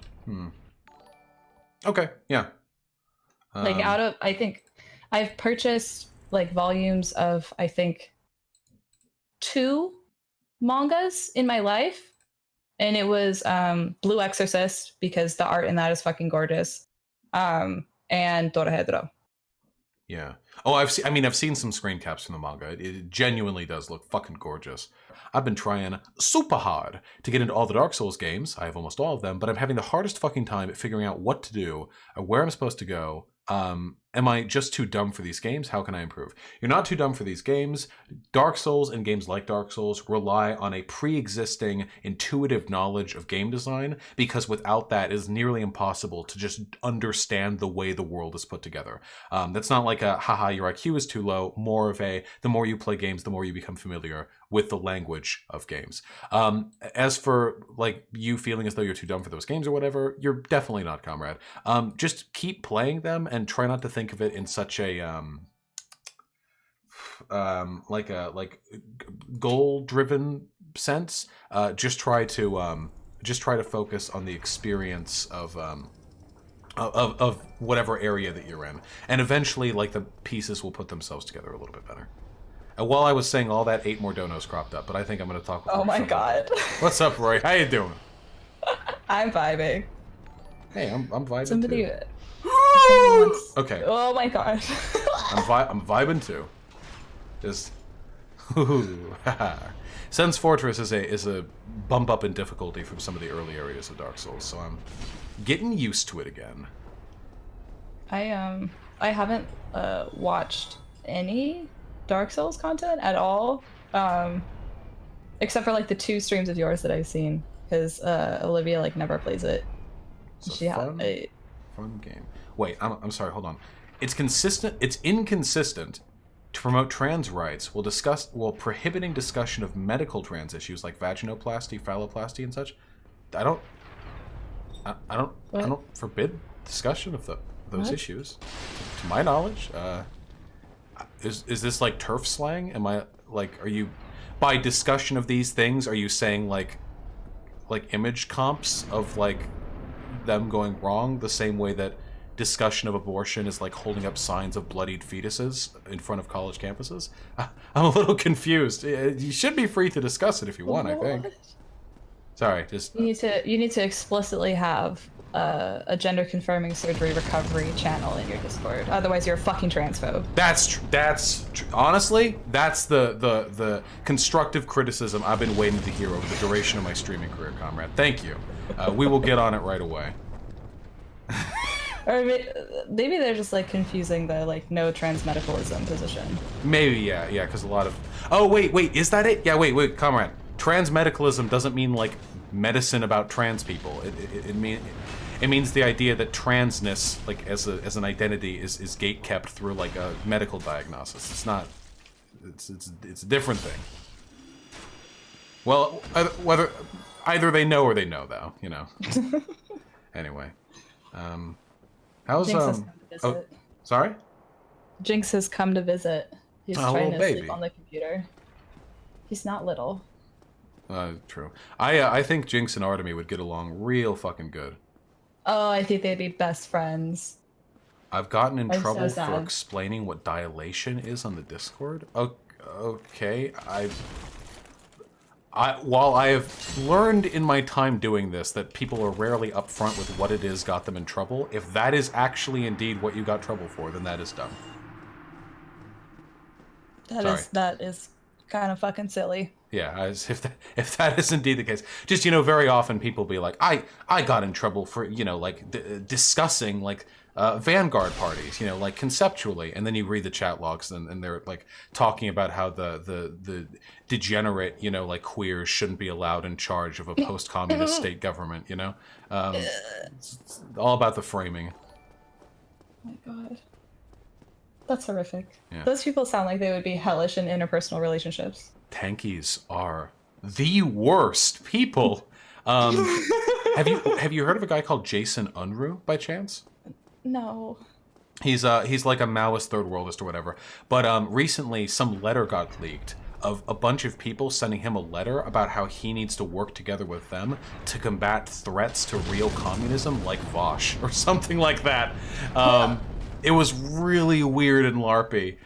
Okay, yeah. Like I think I've purchased like volumes of, I think 2 mangas in my life. And it was Blue Exorcist, because the art in that is fucking gorgeous. And Dora Hedro. Yeah. Oh, I've seen some screen caps from the manga. It genuinely does look fucking gorgeous. I've been trying super hard to get into all the Dark Souls games. I have almost all of them, but I'm having the hardest fucking time at figuring out what to do, where I'm supposed to go, am I just too dumb for these games? How can I improve? You're not too dumb for these games. Dark Souls and games like Dark Souls rely on a pre-existing intuitive knowledge of game design, because without that, it is nearly impossible to just understand the way the world is put together. That's not like a, haha, your IQ is too low, more of a, the more you play games, the more you become familiar with the language of games. As for like you feeling as though you're too dumb for those games or whatever, you're definitely not, comrade. Just keep playing them and try not to think of it in such a like goal-driven sense. Just try to focus on the experience of whatever area that you're in, and eventually, like, the pieces will put themselves together a little bit better. And while I was saying all that, 8 more donos cropped up, but I think I'm going to talk with Oh my god. What's up, Roy? How you doing? I'm vibing. Hey, I'm vibing Somebody too. wants... Okay. Oh my god. I'm vibing too. Just Sen's Fortress is a bump up in difficulty from some of the early areas of Dark Souls, so I'm getting used to it again. I haven't watched any Dark Souls content at all, except for like the 2 streams of yours that I've seen, because Olivia like never plays it. It's a fun game. Wait, I'm sorry. Hold on. It's inconsistent to promote trans rights while prohibiting discussion of medical trans issues like vaginoplasty, phalloplasty, and such. I don't forbid discussion of those issues, to my knowledge. Is this like turf slang? Am I like, are you, by discussion of these things, are you saying like image comps of like them going wrong, the same way that discussion of abortion is like holding up signs of bloodied fetuses in front of college campuses? I'm a little confused. You should be free to discuss it if you want, I think. Sorry, just... You need to explicitly have a gender-confirming surgery recovery channel in your Discord. Otherwise, you're a fucking transphobe. Honestly, that's the constructive criticism I've been waiting to hear over the duration of my streaming career, comrade. Thank you. We will get on it right away. Or maybe they're just like confusing the like no trans medicalism position. Maybe, yeah, because a lot of... Oh, wait, is that it? Yeah, wait, comrade. Trans medicalism doesn't mean like medicine about trans people. It means the idea that transness, like as an identity, is gatekept through like a medical diagnosis. It's not. It's a different thing. Well, whether either they know or they know, though, you know. Anyway, how's Jinx has come to visit. Oh, sorry. Jinx has come to visit. He's trying to baby. sleep on the computer. He's not little. True. I think Jinx and Artemy would get along real fucking good. Oh, I think they'd be best friends. I've gotten in trouble so for explaining what dilation is on the Discord. Okay, while I have learned in my time doing this that people are rarely upfront with what it is got them in trouble, if that is actually indeed what you got trouble for, then that is dumb. That is kind of fucking silly. Yeah, if that is indeed the case. Just, very often people be like, I got in trouble for, like, discussing, like, Vanguard parties, like, conceptually. And then you read the chat logs and they're, like, talking about how the degenerate, like, queers shouldn't be allowed in charge of a post-communist state government, It's all about the framing. Oh my god. That's horrific. Yeah. Those people sound like they would be hellish in interpersonal relationships. Tankies are the worst people. Have you heard of a guy called Jason Unruh by chance? No. He's like a Maoist third worldist or whatever. But recently some letter got leaked of a bunch of people sending him a letter about how he needs to work together with them to combat threats to real communism like Vaush or something like that. It was really weird and LARPy.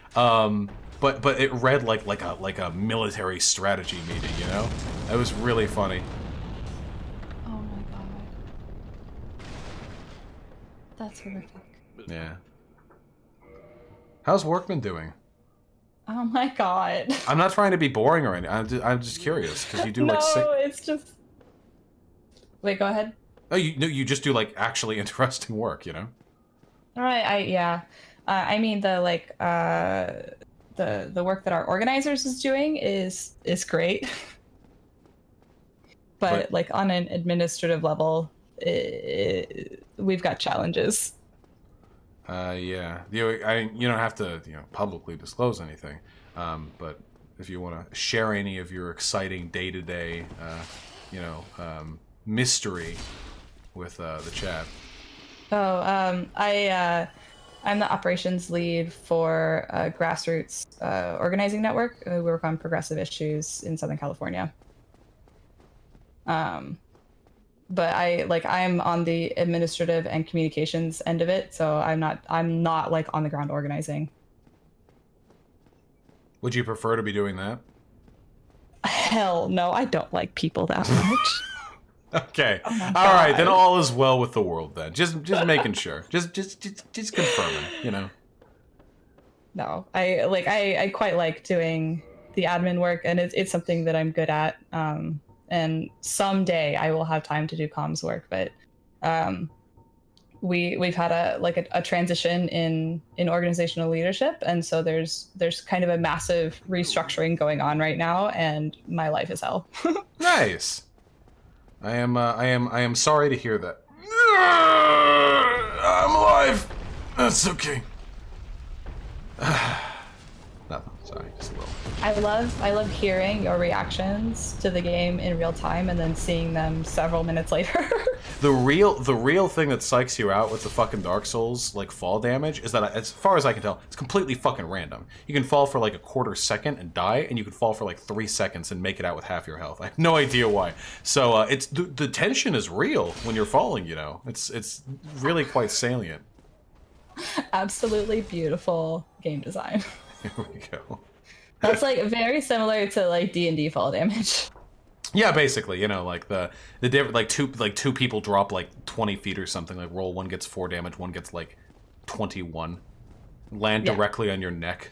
But it read like a military strategy meeting, It was really funny. Oh my god. That's horrific. Yeah. How's work been doing? Oh my god. I'm not trying to be boring or anything. I'm just curious because you do like No, it's just. Wait, go ahead. Oh, you just do like actually interesting work, All right, yeah. I mean the the work that our organizers is doing is great, but like on an administrative level, we've got challenges. Yeah. You don't have to publicly disclose anything, but if you want to share any of your exciting day-to-day, mystery with the chat. Oh, I'm the operations lead for a grassroots organizing network. We work on progressive issues in Southern California. But I'm on the administrative and communications end of it, so I'm not like on the ground organizing. Would you prefer to be doing that? Hell no, I don't like people that much. Okay. Oh my all right, then God. all is well with the world then. Just making sure. Just confirming, No, I quite like doing the admin work, and it's something that I'm good at. And someday I will have time to do comms work, but we've had a transition in organizational leadership, and so there's kind of a massive restructuring going on right now, and my life is hell. Nice. I am sorry to hear that. I'm alive. That's okay. Nothing. Sorry, just a little. I love hearing your reactions to the game in real time and then seeing them several minutes later. The real thing that psychs you out with the fucking Dark Souls like fall damage is that, as far as I can tell, it's completely fucking random. You can fall for like a quarter second and die, and you can fall for like 3 seconds and make it out with half your health. I have no idea why. So it's the tension is real when you're falling. It's really quite salient. Absolutely beautiful game design. Here we go. That's like very similar to like D&D fall damage. Yeah, basically, like the different two people drop like 20 feet or something. Like roll, one gets 4 damage, one gets like 21. Land directly on your neck.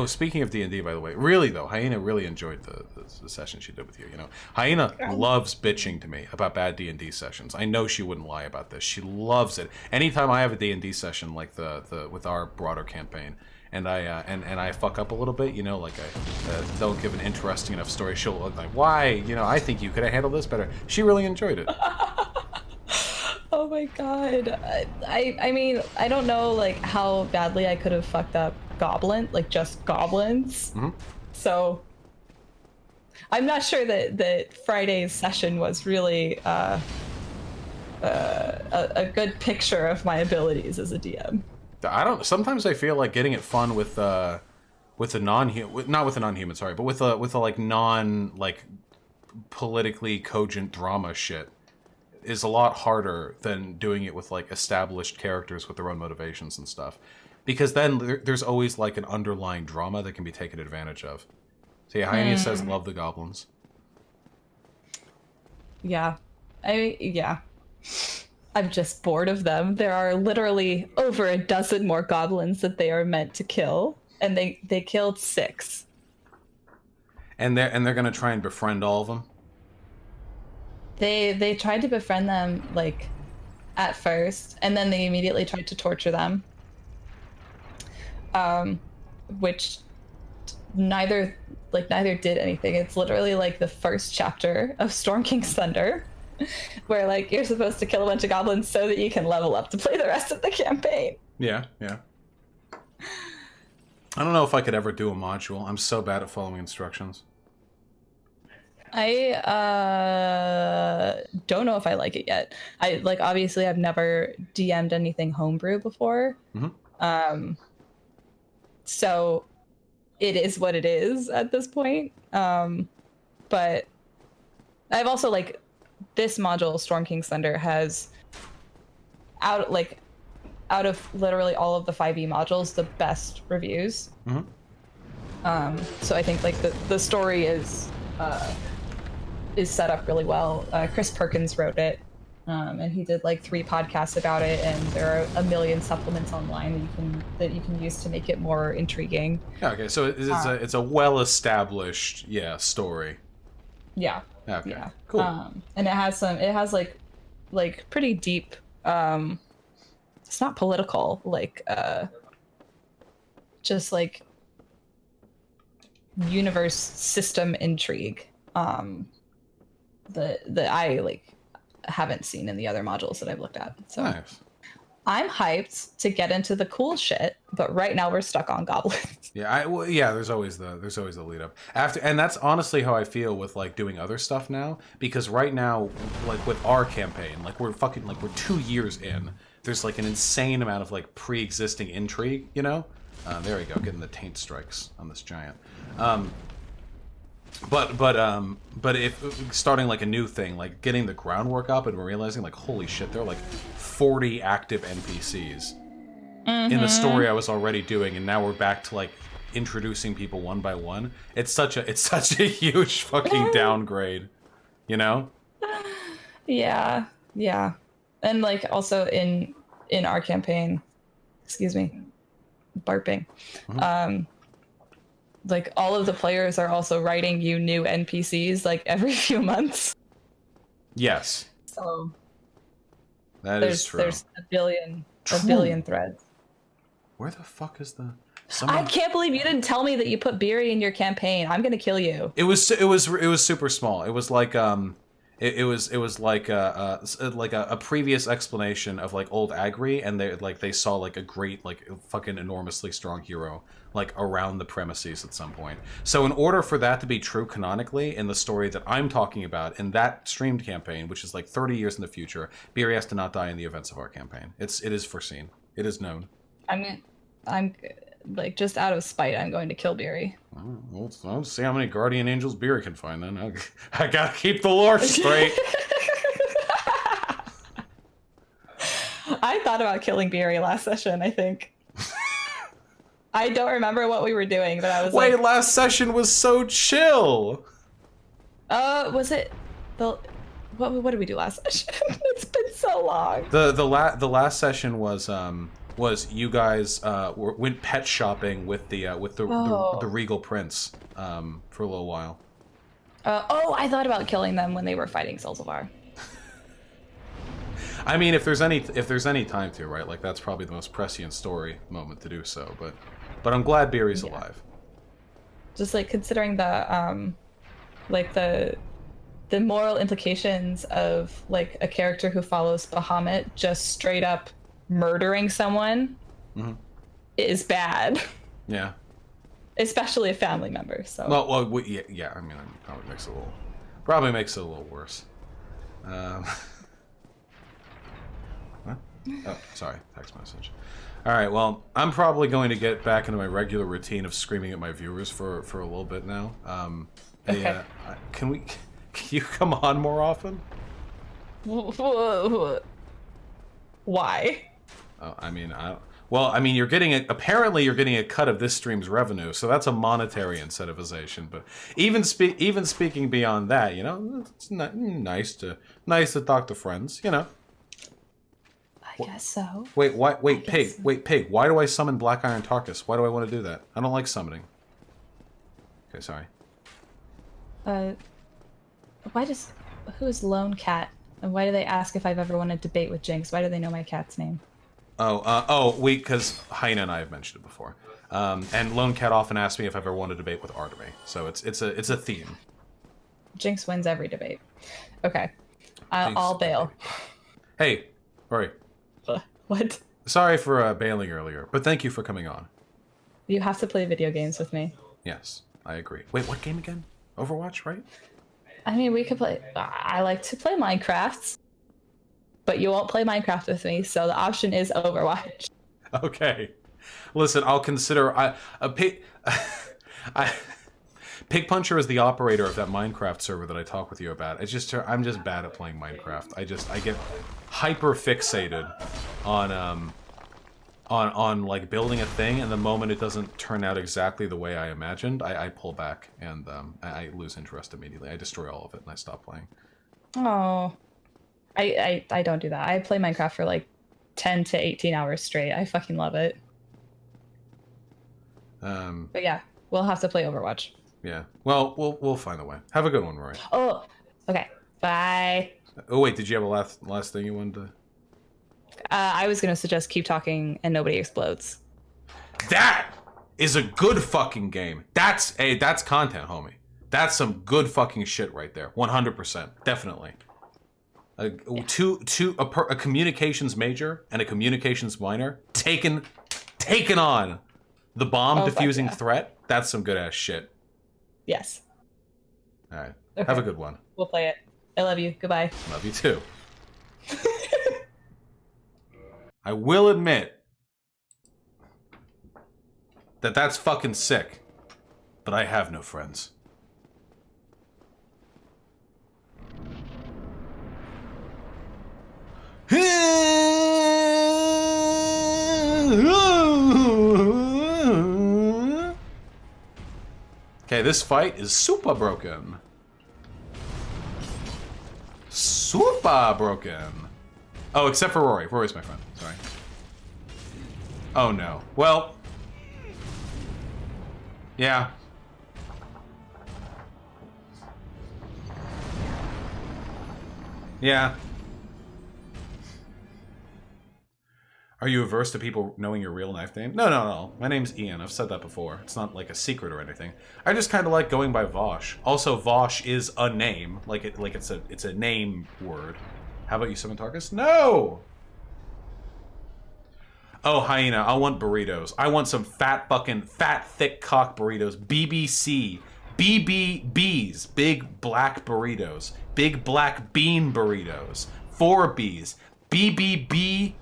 Speaking of D&D, by the way, really though, Hyena really enjoyed the session she did with you. Hyena loves bitching to me about bad D&D sessions. I know she wouldn't lie about this. She loves it. Anytime I have a D&D session like the with our broader campaign, and I fuck up a little bit, like I don't give an interesting enough story, she'll look like, why? I think you could have handled this better. She really enjoyed it. Oh my god. I mean, I don't know like how badly I could have fucked up just goblins. Mm-hmm. So I'm not sure that Friday's session was really a good picture of my abilities as a DM. Sometimes I feel like getting it fun with the non-human, not with the non-human, sorry, but with the like non like politically cogent drama shit is a lot harder than doing it with like established characters with their own motivations and stuff, because then there's always like an underlying drama that can be taken advantage of. So yeah, Hyena says love the goblins. Yeah, I'm just bored of them. There are literally over a dozen more goblins that they are meant to kill, and they killed 6. And they're gonna try and befriend all of them. They tried to befriend them like at first, and then they immediately tried to torture them. Which neither did anything. It's literally like the first chapter of Storm King's Thunder, where like you're supposed to kill a bunch of goblins so that you can level up to play the rest of the campaign. Yeah. I don't know if I could ever do a module. I'm so bad at following instructions. I don't know if I like it yet. Obviously I've never DM'd anything homebrew before. Mm-hmm. So it is what it is at this point. But I've also like this module, Storm King's Thunder, has out of literally all of the 5e modules, the best reviews. Mm-hmm. So I think like the story is set up really well. Chris Perkins wrote it, and he did like 3 podcasts about it, and there are a million supplements online that you can use to make it more intriguing. Okay, so it's a well-established story. Yeah. Okay. Yeah. Cool. And it has like pretty deep it's not political, like just like universe system intrigue that I like haven't seen in the other modules that I've looked at. So Nice. I'm hyped to get into the cool shit, but right now we're stuck on goblins. Yeah, there's always the lead up after, and that's honestly how I feel with like doing other stuff now, because right now, like with our campaign, like we're 2 years in. There's like an insane amount of like pre-existing intrigue, you know. There we go, getting the taint strikes on this giant. But if starting like a new thing, like getting the groundwork up and realizing like, holy shit, there are like 40 active NPCs in the story I was already doing, and now we're back to like introducing people one by one. It's such a huge fucking downgrade, you know? Yeah, yeah. And like also in our campaign, excuse me, barping. Like all of the players are also writing you new NPCs like every few months. Yes. So that is true. There's a billion threads. Where the fuck is the? I can't believe you didn't tell me that you put Beery in your campaign. I'm gonna kill you. It was super small. It was like it was like a previous explanation of like old Agri, and they saw like a great like fucking enormously strong hero like around the premises at some point. So in order for that to be true canonically in the story that I'm talking about in that streamed campaign, which is like 30 years in the future, Beery has to not die in the events of our campaign. It is foreseen. It is known. I'm like just out of spite, I'm going to kill Beery. Well, let's see how many guardian angels Beery can find then. I gotta keep the lore straight. I thought about killing Beery last session, I think. I don't remember what we were doing, but I was Wait, like... last session was so chill! Was it... What did we do last session? It's been so long. The last session was you guys went pet shopping with the Regal Prince for a little while. I thought about killing them when they were fighting Zelzavar. I mean, if there's any time to, right? Like that's probably the most prescient story moment to do so. But I'm glad Beery's alive. Just like considering the like the moral implications of like a character who follows Bahamut just straight up murdering someone is bad. Yeah. Especially a family member. So. Well, yeah. I mean, it probably makes it a little worse. What? Oh, sorry. Text message. All right. Well, I'm probably going to get back into my regular routine of screaming at my viewers for a little bit now. Okay. Can you come on more often? Why? I mean, apparently you're getting a cut of this stream's revenue, so that's a monetary incentivization. But even speaking beyond that, you know, it's nice to talk to friends, you know. I guess so. Wait, Pig. Why do I summon Black Iron Tarkus? Why do I want to do that? I don't like summoning. Okay, sorry. Who is Lone Cat? And why do they ask if I've ever won a debate with Jinx? Why do they know my cat's name? Because Heine and I have mentioned it before. And Lone Cat often asks me if I've ever won a debate with Artemy. So it's a theme. Jinx wins every debate. Okay. I'll bail. Hey, Rory. What? Sorry for bailing earlier, but thank you for coming on. You have to play video games with me. Yes, I agree. Wait, what game again? Overwatch, right? I mean, we could play... I like to play Minecraft. But you won't play Minecraft with me, so the option is Overwatch. Okay. Listen, I'll consider... Pig Puncher is the operator of that Minecraft server that I talk with you about. I'm just bad at playing Minecraft. I get hyper fixated on like building a thing, and the moment it doesn't turn out exactly the way I imagined, I pull back and I lose interest immediately. I destroy all of it and I stop playing. Oh, I don't do that. I play Minecraft for like 10 to 18 hours straight. I fucking love it. But yeah, we'll have to play Overwatch. Yeah. Well, we'll find a way. Have a good one, Rory. Oh, okay. Bye. Oh wait, did you have a last thing you wanted to? I was gonna suggest keep talking and nobody explodes. That is a good fucking game. That's content, homie. That's some good fucking shit right there. 100%, definitely. A communications major and a communications minor taken on the bomb diffusing threat. That's some good ass shit. Yes. All right. Okay. Have a good one. We'll play it. I love you. Goodbye. Love you too. I will admit that that's fucking sick, but I have no friends. Okay, this fight is super broken. Super broken. Oh, except for Rory. Rory's my friend. Sorry. Oh no. Well. Yeah. Yeah. Are you averse to people knowing your real life name? No, no, no. My name's Ian. I've said that before. It's not like a secret or anything. I just kind of like going by Vaush. Also, Vaush is a name. It's a name word. How about you, Simitarchus? No! Oh, Hyena, I want burritos. I want some fat, thick cock burritos. BBC. BBBs. Big black burritos. Big black bean burritos. 4 Bs. BBB.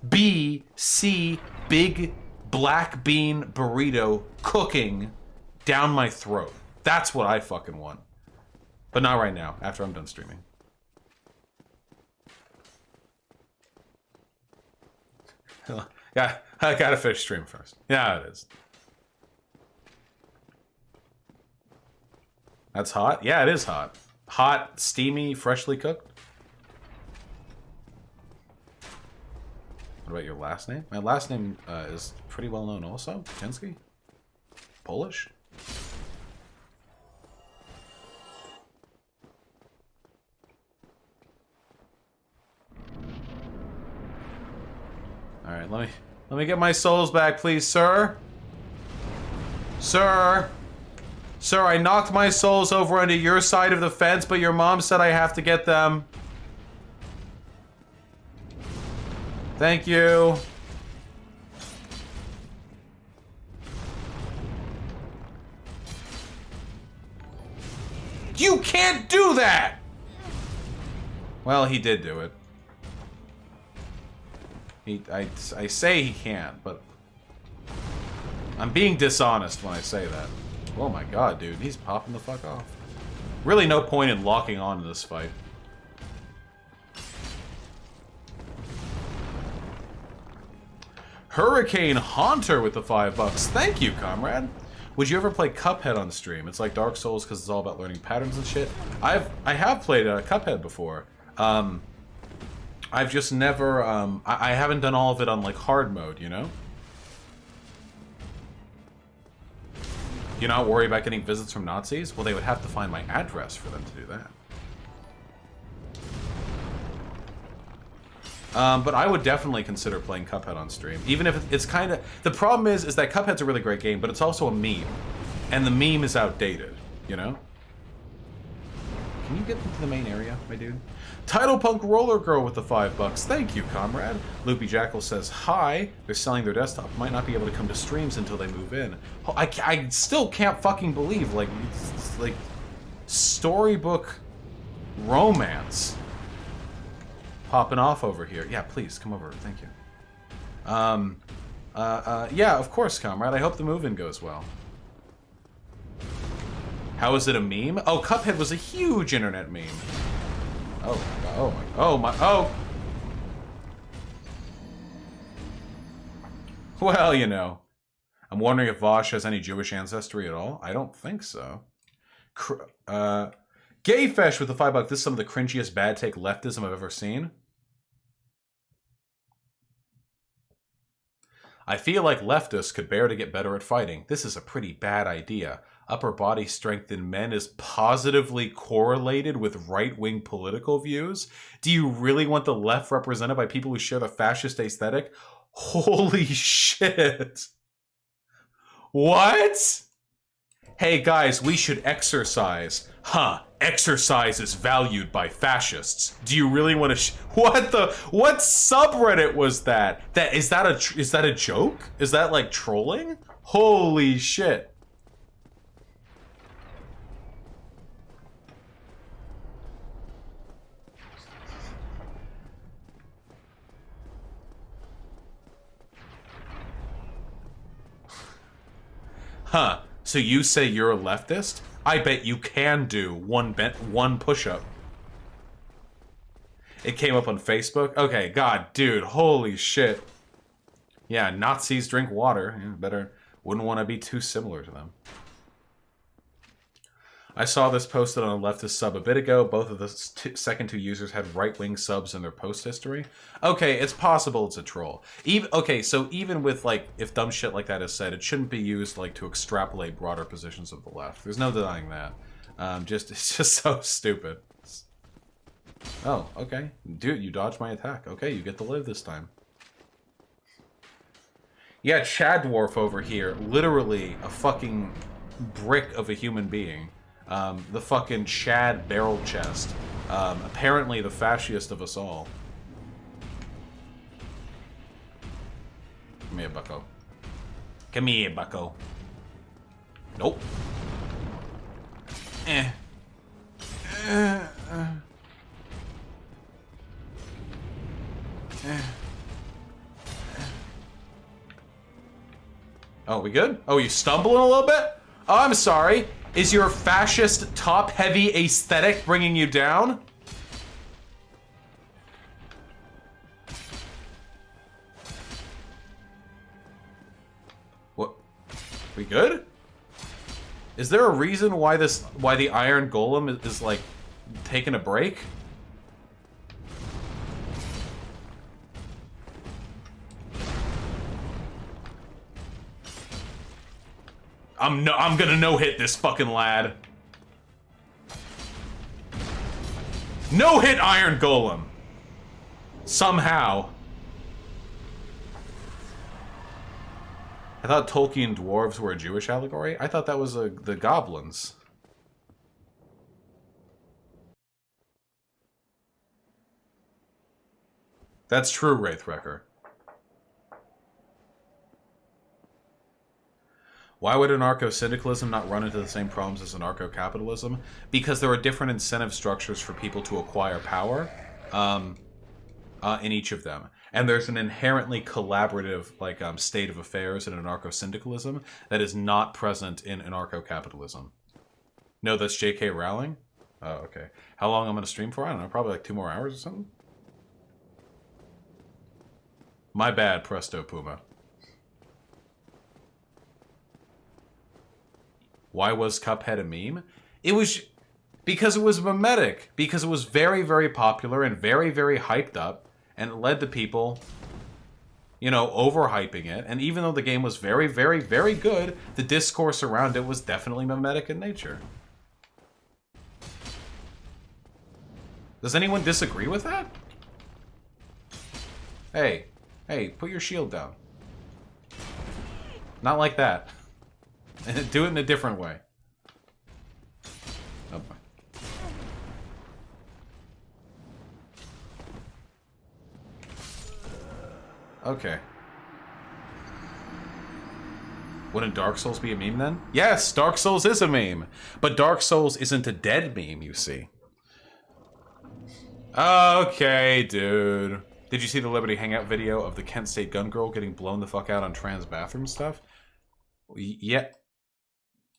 B, C, big black bean burrito cooking down my throat. That's what I fucking want. But not right now, after I'm done streaming. Yeah, I gotta finish stream first. Yeah, it is. That's hot? Yeah, it is hot. Hot, steamy, freshly cooked. What about your last name? My last name is pretty well known also. Jensky? Polish? Alright, let me get my souls back, please, sir. Sir! Sir, I knocked my souls over onto your side of the fence, but your mom said I have to get them. Thank you. You can't do that! Well, he did do it. I say he can't, but I'm being dishonest when I say that. Oh my god, dude, he's popping the fuck off. Really no point in locking on to this fight. Hurricane Haunter with the $5. Thank you, comrade. Would you ever play Cuphead on stream? It's like Dark Souls because it's all about learning patterns and shit. I have played Cuphead before. I've just never I haven't done all of it on like hard mode, you know? You not worry about getting visits from Nazis? Well, they would have to find my address for them to do that. But I would definitely consider playing Cuphead on stream, even if it's kind of... The problem is that Cuphead's a really great game, but it's also a meme. And the meme is outdated, you know? Can you get into the main area, my dude? Title Punk Roller Girl with the $5. Thank you, comrade. Loopy Jackal says, hi. They're selling their desktop. Might not be able to come to streams until they move in. I still can't fucking believe, like storybook romance popping off over here. Yeah, please, come over. Thank you. Yeah, of course, comrade. I hope the move-in goes well. How is it a meme? Oh, Cuphead was a huge internet meme. Oh my god. Oh my. Oh my. Oh! Well, you know. I'm wondering if Vaush has any Jewish ancestry at all. I don't think so. Gayfesh with the $5. This is some of the cringiest bad take leftism I've ever seen. I feel like leftists could bear to get better at fighting. This is a pretty bad idea. upper body strength in men is positively correlated with right-wing political views? Do you really want the left represented by people who share the fascist aesthetic? Holy shit. What? Hey guys, we should exercise. Huh, exercise is valued by fascists. Do you really want to what subreddit was that? Is that a joke? Is that like trolling? Holy shit. Huh, so you say you're a leftist? I bet you can do one push-up. It came up on Facebook? Okay, god, dude, holy shit. Yeah, Nazis drink water. Yeah, wouldn't want to be too similar to them. I saw this posted on a leftist sub a bit ago. Both of the second two users had right-wing subs in their post history. Okay, it's possible it's a troll. Okay, so even with, like, if dumb shit like that is said, it shouldn't be used, like, to extrapolate broader positions of the left. There's no denying that. It's just so stupid. Oh, okay. Dude, you dodged my attack. Okay, you get to live this time. Yeah, Chad Dwarf over here. Literally a fucking brick of a human being. The fucking Chad barrel chest. Apparently the fasciest of us all. Come here, bucko. Come here, bucko. Nope. Oh, we good? Oh, you stumbling a little bit? Oh, I'm sorry. Is your fascist, top-heavy aesthetic bringing you down? What? We good? Is there a reason why the Iron Golem is like taking a break? I'm gonna no-hit this fucking lad. No-hit Iron Golem. Somehow. I thought Tolkien dwarves were a Jewish allegory. I thought that was the goblins. That's true, Wraithwrecker. Why would anarcho-syndicalism not run into the same problems as anarcho-capitalism? Because there are different incentive structures for people to acquire power in each of them. And there's an inherently collaborative state of affairs in anarcho-syndicalism that is not present in anarcho-capitalism. No, that's J.K. Rowling? Oh, okay. How long I'm going to stream for? I don't know, probably like 2 more hours or something? My bad, Presto Puma. Why was Cuphead a meme? It was because it was mimetic. Because it was very, very popular and very, very hyped up. And it led to people, you know, overhyping it. And even though the game was very, very, very good, the discourse around it was definitely mimetic in nature. Does anyone disagree with that? Hey, put your shield down. Not like that. Do it in a different way. Oh boy. Okay. Wouldn't Dark Souls be a meme then? Yes, Dark Souls is a meme. But Dark Souls isn't a dead meme, you see. Okay, dude. Did you see the Liberty Hangout video of the Kent State gun girl getting blown the fuck out on trans bathroom stuff? Yeah.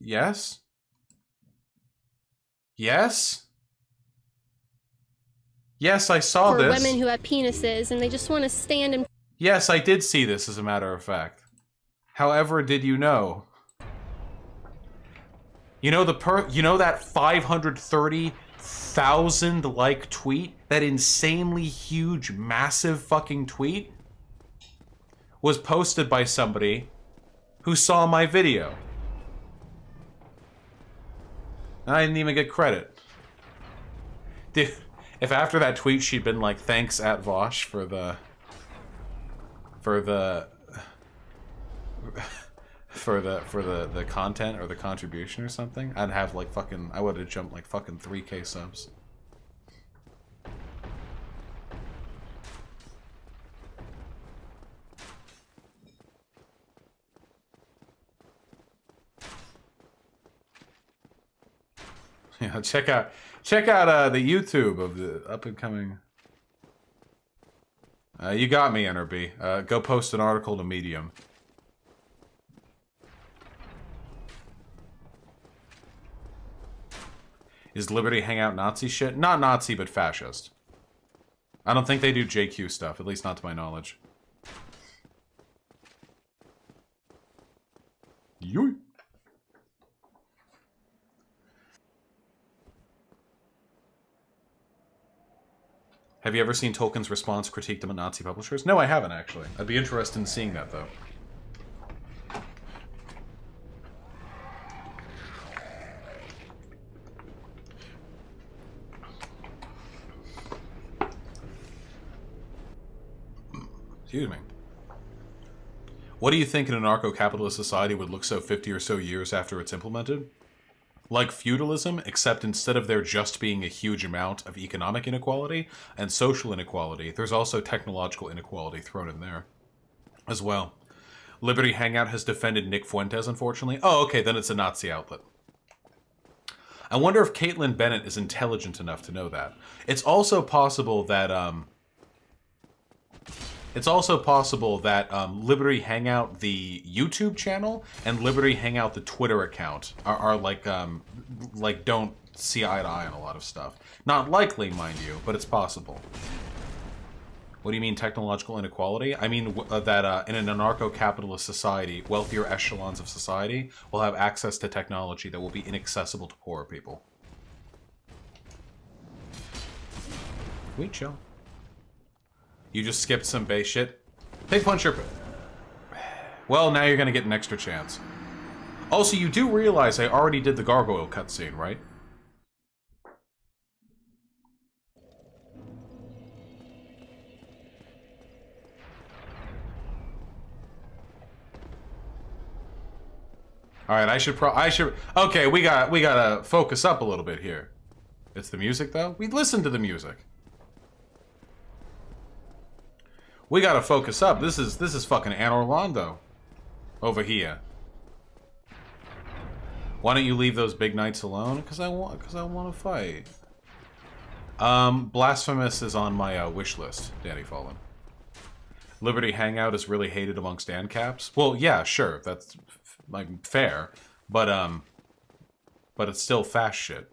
Yes? Yes? Yes, I saw this. For women who have penises and they just want to stand and... Yes, I did see this, as a matter of fact. However, did you know? You know that 530,000 like tweet? That insanely huge, massive fucking tweet? Was posted by somebody who saw my video. I didn't even get credit. Dude, if after that tweet she'd been like, thanks at Vaush for the content or the contribution or something, I'd have like fucking, I would have jumped like fucking 3K subs. Yeah, check out the YouTube of the up and coming. You got me, NRB. Go post an article to Medium. Is Liberty Hangout Nazi shit? Not Nazi, but fascist. I don't think they do JQ stuff, at least not to my knowledge. Yoy. Have you ever seen Tolkien's response critique to Nazi publishers? No, I haven't, actually. I'd be interested in seeing that, though. Excuse me. What do you think an anarcho-capitalist society would look so 50 or so years after it's implemented? Like feudalism, except instead of there just being a huge amount of economic inequality and social inequality, there's also technological inequality thrown in there as well. Liberty Hangout has defended Nick Fuentes, unfortunately. Oh, okay, then it's a Nazi outlet. I wonder if Caitlin Bennett is intelligent enough to know that. It's also possible that, Liberty Hangout, the YouTube channel, and Liberty Hangout, the Twitter account, are like don't see eye to eye on a lot of stuff. Not likely, mind you, but it's possible. What do you mean technological inequality? I mean that in an anarcho-capitalist society, wealthier echelons of society will have access to technology that will be inaccessible to poorer people. We chill. You just skipped some base shit. Pig Puncher. Well, now you're gonna get an extra chance. Also, you do realize I already did the gargoyle cutscene, right? All right, I should. Okay, we gotta focus up a little bit here. It's the music, though. We listen to the music. We gotta focus up. This is fucking Anne Orlando over here. Why don't you leave those big knights alone? Because I want to fight. Blasphemous is on my wish list, Danny Fallen. Liberty Hangout is really hated amongst ANCAPs. Well, yeah, sure, that's like fair, but it's still fast shit,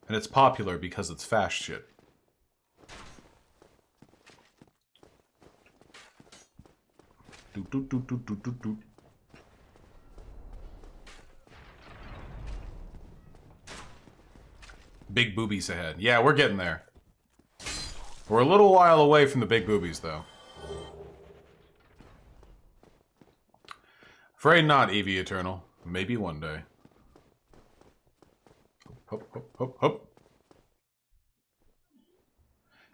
and it's popular because it's fast shit. Big boobies ahead. Yeah, we're getting there. We're a little while away from the big boobies, though. Afraid not, Eevee Eternal. Maybe one day. Hop, hop, hop, hop.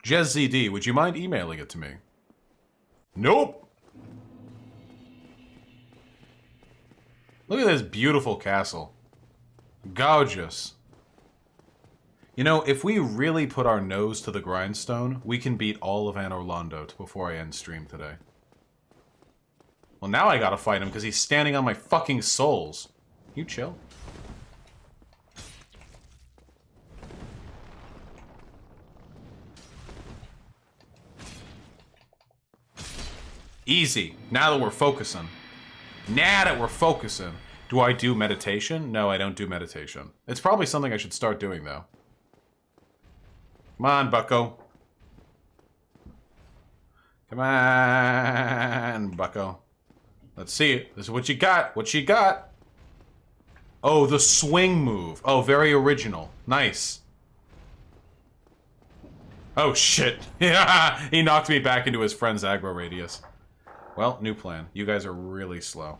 Jez ZD, would you mind emailing it to me? Nope! Look at this beautiful castle. Gorgeous. You know, if we really put our nose to the grindstone, we can beat all of Anne Orlando before I end stream today. Well, now I gotta fight him because he's standing on my fucking souls. You chill. Easy. Now that we're focusing. Do I do meditation? No, I don't do meditation. It's probably something I should start doing, though. Come on, bucko. Come on, bucko. Let's see it. This is what you got. What you got? Oh, the swing move. Oh, very original. Nice. Oh, shit. Yeah, he knocked me back into his friend's aggro radius. Well, new plan. You guys are really slow.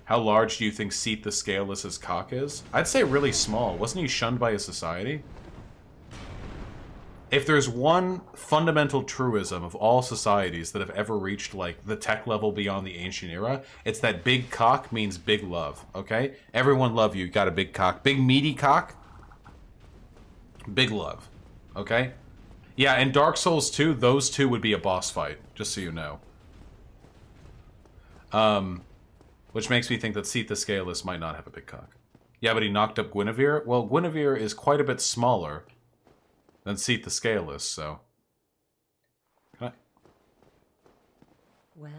How large do you think Seat the Scaleless's cock is? I'd say really small. Wasn't he shunned by his society? If there's one fundamental truism of all societies that have ever reached, like, the tech level beyond the ancient era, it's that big cock means big love, okay? Everyone love you, got a big cock. Big meaty cock, big love, okay? Yeah, in Dark Souls 2, those two would be a boss fight, just so you know. Which makes me think that Seat the Scaleless might not have a big cock. Yeah, but he knocked up Guinevere? Well, Guinevere is quite a bit smaller than Seat the Scaleless, so... Can I... Well.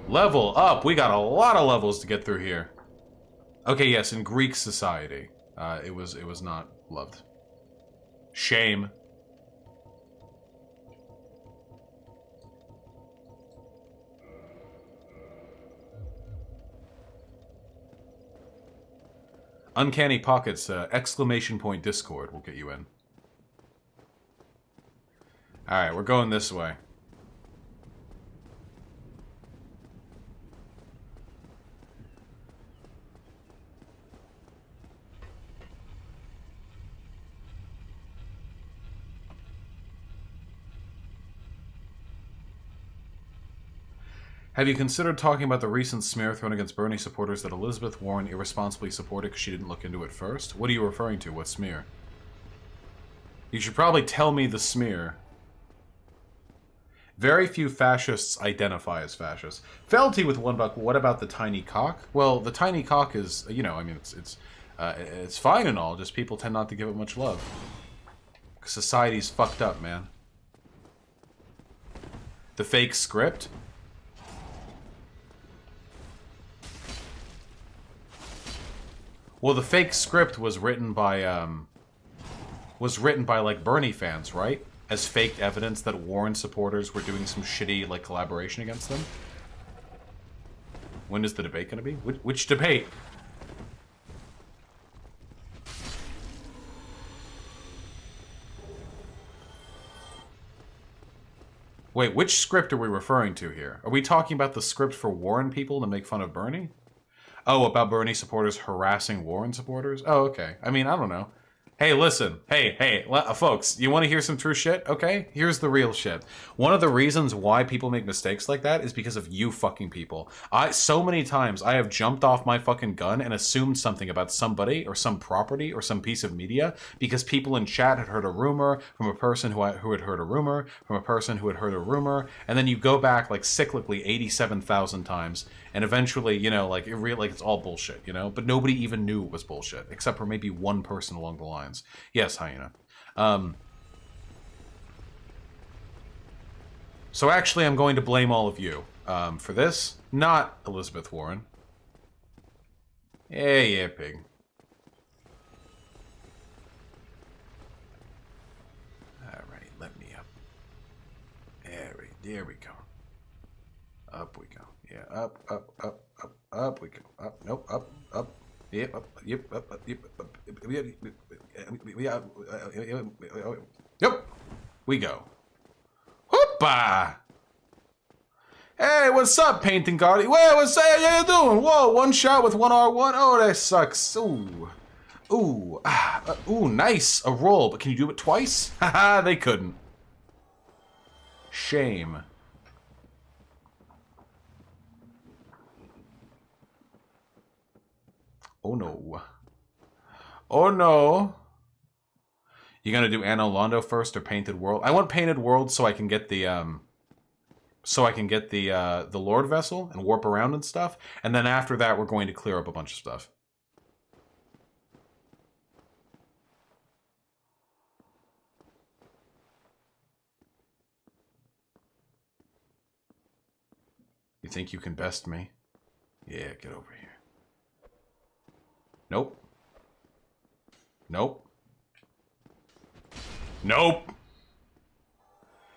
Level up! We got a lot of levels to get through here. Okay, yes, in Greek society, it was not loved. Shame. Uncanny Pockets, exclamation point Discord will get you in. Alright, we're going this way. Have you considered talking about the recent smear thrown against Bernie supporters that Elizabeth Warren irresponsibly supported because she didn't look into it first? What are you referring to? What smear? You should probably tell me the smear. Very few fascists identify as fascists. Felty with $1, what about the tiny cock? Well, the tiny cock is, you know, I mean, it's fine and all, just people tend not to give it much love. Society's fucked up, man. The fake script? Well, the fake script was written by like Bernie fans, right? As faked evidence that Warren supporters were doing some shitty like collaboration against them. When is the debate going to be? Which debate? Wait, which script are we referring to here? Are we talking about the script for Warren people to make fun of Bernie? Oh, about Bernie supporters harassing Warren supporters? Oh, okay. I mean, I don't know. Hey, listen. Hey, folks, you want to hear some true shit? Okay, here's the real shit. One of the reasons why people make mistakes like that is because of you fucking people. So many times I have jumped off my fucking gun and assumed something about somebody or some property or some piece of media because people in chat had heard a rumor from a person who had heard a rumor from a person who had heard a rumor, and then you go back like cyclically 87,000 times, and eventually, you know, like it's all bullshit, you know. But nobody even knew it was bullshit, except for maybe one person along the line. Yes, Hyena. So actually, I'm going to blame all of you for this, not Elizabeth Warren. Yeah, pig. Alright, let me up. There we go. Up we go. Yeah, up we go. Up, nope, up. Yep, up. Yep, we go. Whoopah! Hey, what's up, Painting Guardian? Well, what's up? How you doing? Whoa, one shot with one R1? Oh, that sucks. Ooh, nice. A roll, but can you do it twice? Haha, they couldn't. Shame. Oh no. Oh no. You gonna do Anno Londo first or Painted World? I want Painted World so I can get the the Lord Vessel and warp around and stuff. And then after that we're going to clear up a bunch of stuff. You think you can best me? Yeah, get over here. Nope. Nope. Nope.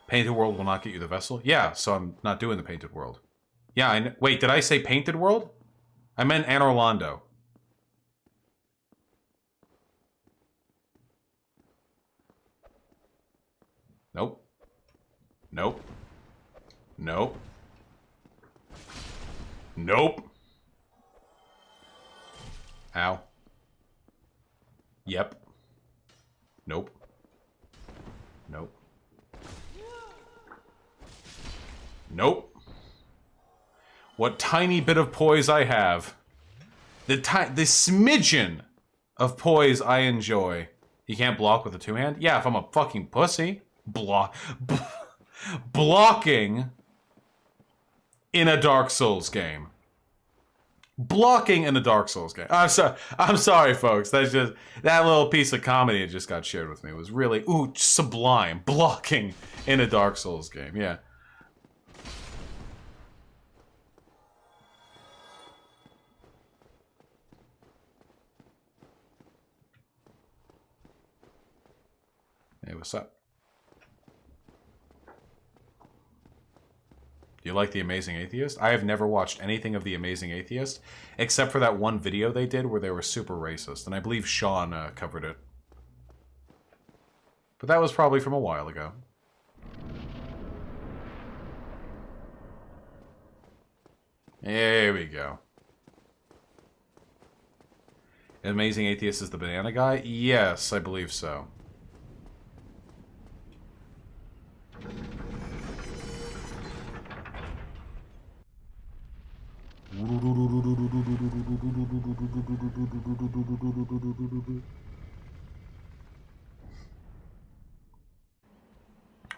Painted World will not get you the vessel? Yeah, so I'm not doing the Painted World. Yeah, wait, did I say Painted World? I meant Anor Londo. Nope. Nope. Nope. Nope. Ow. Yep. Nope. Nope. Nope. What tiny bit of poise I have. The smidgen of poise I enjoy. You can't block with a two-hand? Yeah, if I'm a fucking pussy. Blocking in a Dark Souls game. Blocking in a Dark Souls game. I'm sorry, folks. That's just that little piece of comedy that just got shared with me was really sublime. Blocking in a Dark Souls game. Yeah. Hey, what's up? Do you like The Amazing Atheist? I have never watched anything of The Amazing Atheist, except for that one video they did where they were super racist, and I believe Sean covered it. But that was probably from a while ago. There we go. Amazing Atheist is the banana guy? Yes, I believe so.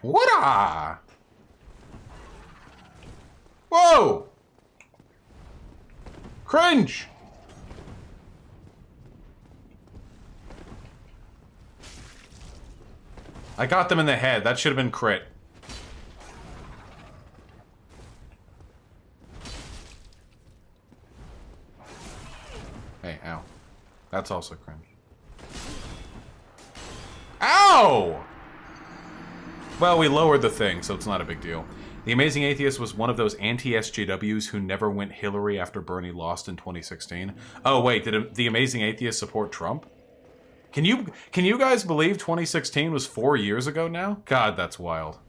What? Whoa! Cringe! I got them in the head. That should have been crit. Hey, ow. That's also cringe. Ow! Well, we lowered the thing, so it's not a big deal. The Amazing Atheist was one of those anti-SJWs who never went Hillary after Bernie lost in 2016. Oh, wait, did the Amazing Atheist support Trump? Can you guys believe 2016 was 4 years ago now? God, that's wild.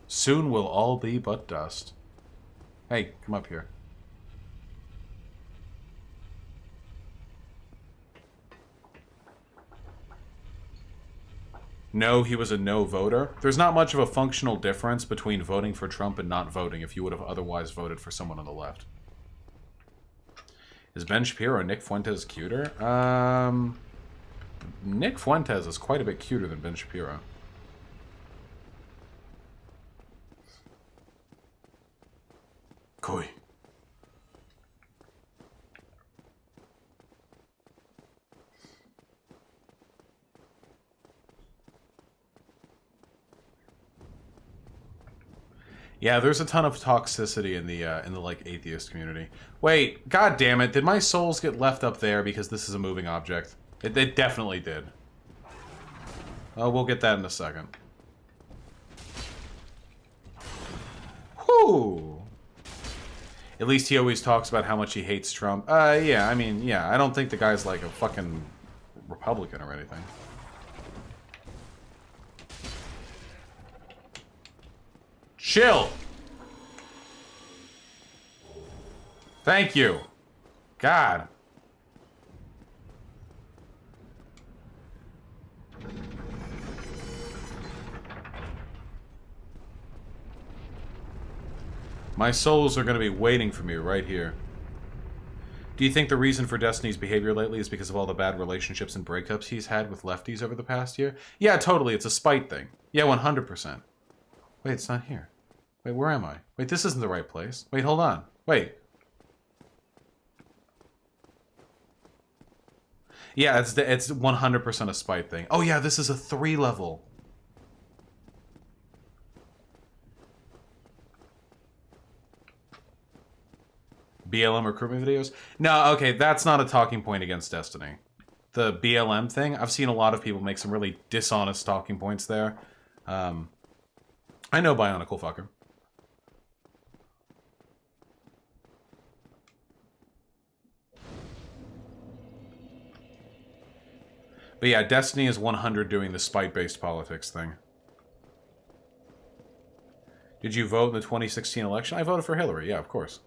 Soon we'll all be but dust. Hey, come up here. No, he was a no voter. There's not much of a functional difference between voting for Trump and not voting if you would have otherwise voted for someone on the left. Is Ben Shapiro or Nick Fuentes cuter? Nick Fuentes is quite a bit cuter than Ben Shapiro. Koi. Yeah, there's a ton of toxicity in the like atheist community. Wait, god damn it! Did my souls get left up there because this is a moving object? It definitely did. Oh, we'll get that in a second. Whew. At least he always talks about how much he hates Trump. Yeah, I mean, yeah, I don't think the guy's like a fucking Republican or anything. Chill! Thank you. God. My souls are going to be waiting for me right here. Do you think the reason for Destiny's behavior lately is because of all the bad relationships and breakups he's had with lefties over the past year? Yeah, totally. It's a spite thing. Yeah, 100%. Wait, it's not here. Wait, where am I? Wait, this isn't the right place. Wait, hold on. Wait. Yeah, it's 100% a spite thing. Oh yeah, this is a 3 level. BLM recruitment videos? No, okay, that's not a talking point against Destiny. The BLM thing, I've seen a lot of people make some really dishonest talking points there. I know Bionicle Fucker. But yeah, Destiny is 100 doing the spite-based politics thing. Did you vote in the 2016 election? I voted for Hillary, yeah, of course.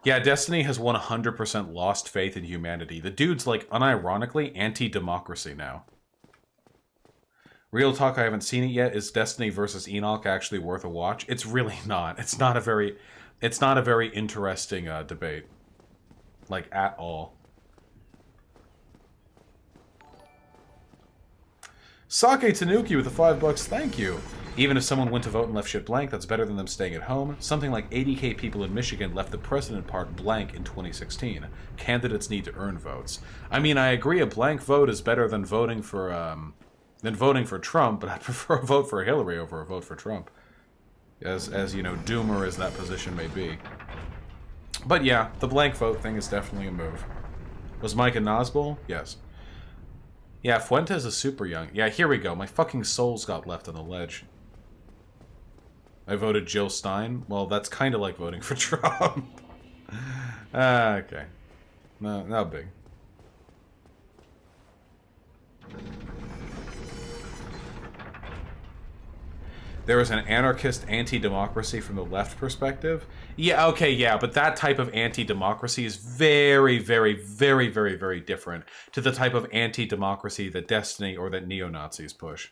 Yeah, Destiny has 100% lost faith in humanity. The dude's, like, unironically anti-democracy now. Real talk, I haven't seen it yet. Is Destiny versus Enoch actually worth a watch? It's really not. It's not a very interesting debate. Like, at all. Sake Tanuki with the $5, thank you. Even if someone went to vote and left shit blank, that's better than them staying at home. Something like 80k people in Michigan left the president part blank in 2016. Candidates need to earn votes. I mean, I agree a blank vote is better than voting for Trump, but I'd prefer a vote for Hillary over a vote for Trump. As you know, doomer as that position may be. But yeah, the blank vote thing is definitely a move. Was Mike a Nosball? Yes. Yeah, Fuentes is super young. Yeah, here we go. My fucking soul's got left on the ledge. I voted Jill Stein. Well, that's kind of like voting for Trump. Okay. No, not big. There is an anarchist anti-democracy from the left perspective. Yeah, okay, yeah, but that type of anti-democracy is very, very, very, very, very different to the type of anti-democracy that Destiny or that neo-Nazis push.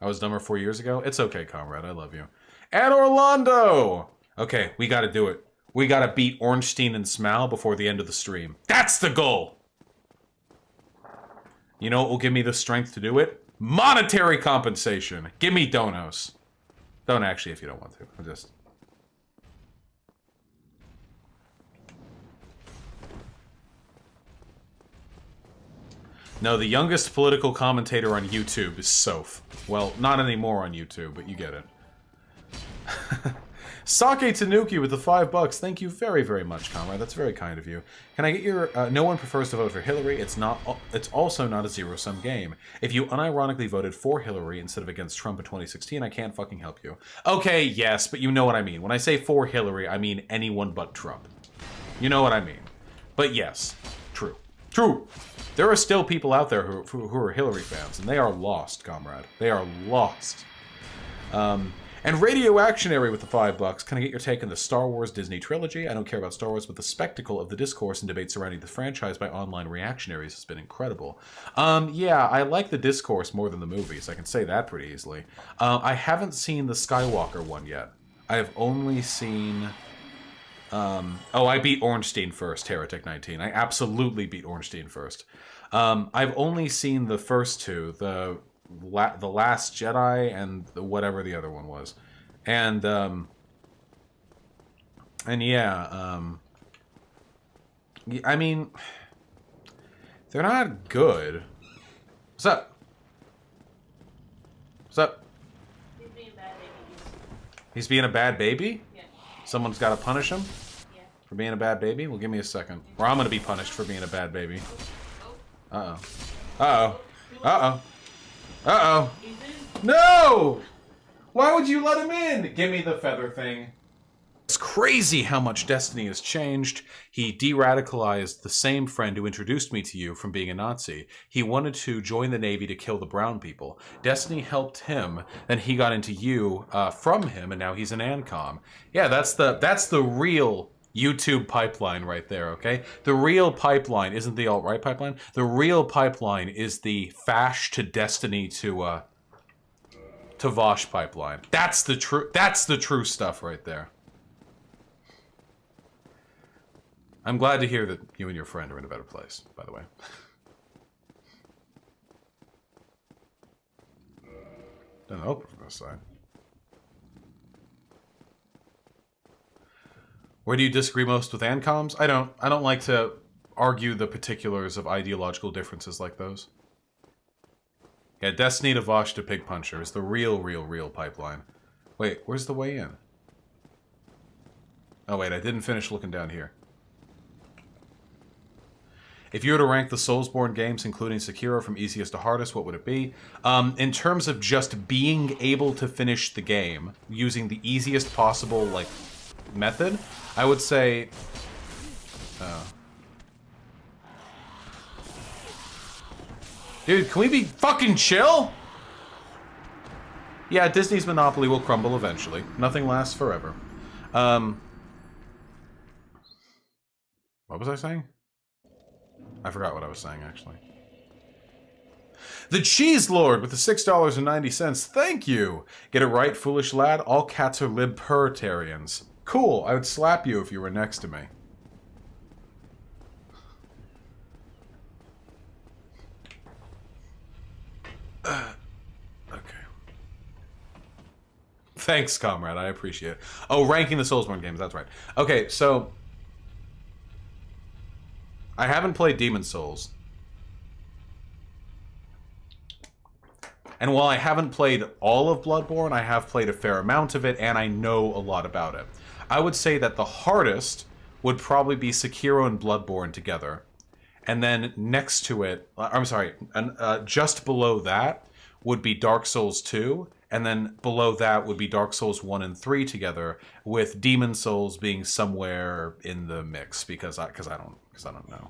I was dumber 4 years ago? It's okay, comrade, I love you. And Orlando! Okay, we gotta do it. We gotta beat Ornstein and Smal before the end of the stream. That's the goal! You know what will give me the strength to do it? Monetary compensation! Give me donos. Don't actually if you don't want to. I'm just... No, the youngest political commentator on YouTube is Soph. Well, not anymore on YouTube, but you get it. Sake Tanuki with the $5. Thank you very, very much, comrade. That's very kind of you. Can I get your... no one prefers to vote for Hillary. It's also not a zero-sum game. If you unironically voted for Hillary instead of against Trump in 2016, I can't fucking help you. Okay, yes, but you know what I mean. When I say for Hillary, I mean anyone but Trump. You know what I mean. But yes, true. True! There are still people out there who are Hillary fans, and they are lost, comrade. They are lost. And Radioactionary with the $5. Can I get your take on the Star Wars Disney trilogy? I don't care about Star Wars, but the spectacle of the discourse and debate surrounding the franchise by online reactionaries has been incredible. Yeah, I like the discourse more than the movies. I can say that pretty easily. I haven't seen the Skywalker one yet. I have only seen... oh, I beat Ornstein first, Heretic 19. I absolutely beat Ornstein first. I've only seen the first two, the Last Jedi and whatever the other one was. And yeah, I mean, they're not good. What's up? What's up? He's being a bad baby. He's being a bad baby? Yeah. Someone's got to punish him? Yeah. For being a bad baby? Well, give me a second. Or I'm going to be punished for being a bad baby. Uh-oh. Uh-oh. Uh-oh. Uh-oh. No! Why would you let him in? Give me the feather thing. It's crazy how much Destiny has changed. He de-radicalized the same friend who introduced me to you from being a Nazi. He wanted to join the Navy to kill the brown people. Destiny helped him, then he got into you from him, and now he's an ANCOM. Yeah, that's the real YouTube pipeline right there, okay? The real pipeline isn't the alt-right pipeline. The real pipeline is the Fash to Destiny to Vaush pipeline. That's the true stuff right there. I'm glad to hear that you and your friend are in a better place, by the way. Don't know what from this side. Where do you disagree most with ANCOMs? I don't like to argue the particulars of ideological differences like those. Yeah, Destiny to Vaush to Pig Puncher is the real pipeline. Wait, where's the way in? Oh wait, I didn't finish looking down here. If you were to rank the Soulsborne games, including Sekiro, from easiest to hardest, what would it be? In terms of just being able to finish the game using the easiest possible, like, method, I would say... Dude, can we be fucking chill? Yeah, Disney's monopoly will crumble eventually. Nothing lasts forever. What was I saying? I forgot what I was saying, actually. The Cheese Lord with the $6.90. Thank you! Get it right, foolish lad. All cats are libertarians. Cool, I would slap you if you were next to me. Okay. Thanks, comrade. I appreciate it. Oh, ranking the Soulsborne games. That's right. Okay, so... I haven't played Demon's Souls. And while I haven't played all of Bloodborne, I have played a fair amount of it, and I know a lot about it. I would say that the hardest would probably be Sekiro and Bloodborne together. And then next to it, I'm sorry, just below that would be Dark Souls 2, and then below that would be Dark Souls 1 and 3 together, with Demon's Souls being somewhere in the mix, because I don't know.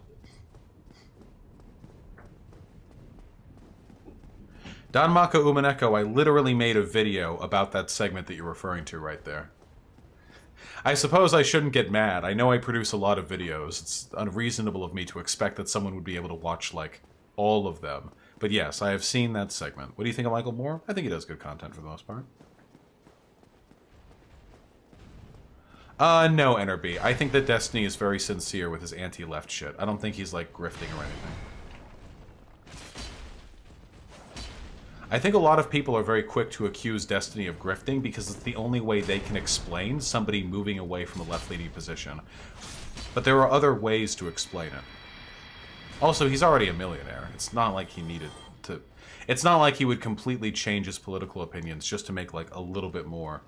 Danmaka Umaneko, I literally made a video about that segment that you're referring to right there. I suppose I shouldn't get mad. I know I produce a lot of videos. It's unreasonable of me to expect that someone would be able to watch, like, all of them. But yes, I have seen that segment. What do you think of Michael Moore? I think he does good content for the most part. No, NRB. I think that Destiny is very sincere with his anti-left shit. I don't think he's, like, grifting or anything. I think a lot of people are very quick to accuse Destiny of grifting because it's the only way they can explain somebody moving away from a left-leaning position. But there are other ways to explain it. Also, he's already a millionaire. It's not like he needed to... It's not like he would completely change his political opinions just to make, like, a little bit more.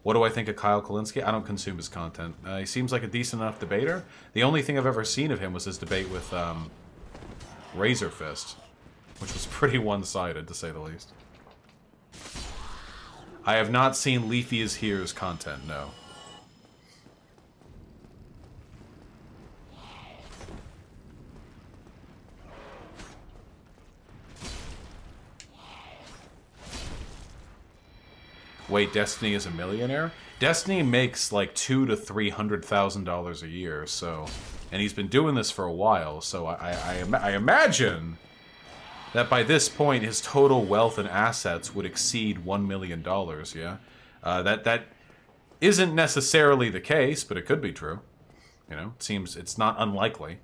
What do I think of Kyle Kalinske? I don't consume his content. He seems like a decent enough debater. The only thing I've ever seen of him was his debate with Razor Fist, which was pretty one-sided, to say the least. I have not seen Leafy is Here's content, no. Wait, Destiny is a millionaire? Destiny makes like $200,000 to $300,000 a year, so... And he's been doing this for a while, so I imagine that by this point his total wealth and assets would exceed $1 million, yeah? That isn't necessarily the case, but it could be true. You know, it seems it's not unlikely.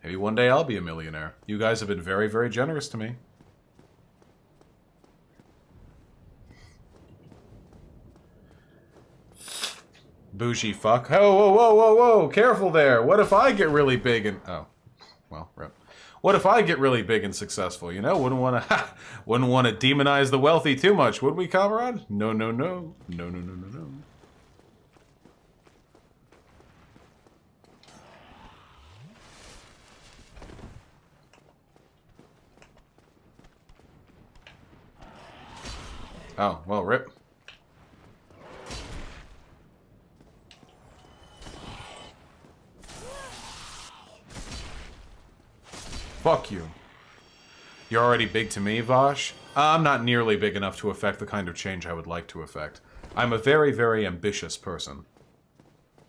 Maybe one day I'll be a millionaire. You guys have been very, very generous to me. Bougie fuck. Oh, whoa, whoa, whoa, whoa, careful there. What if I get really big and... Oh, well, rip. What if I get really big and successful, you know? Wouldn't want to demonize the wealthy too much, would we, comrade? No, no, no. No, no, no, no, no. Oh, well, rip. Fuck you. You're already big to me, Vaush? I'm not nearly big enough to affect the kind of change I would like to affect. I'm a very, very ambitious person.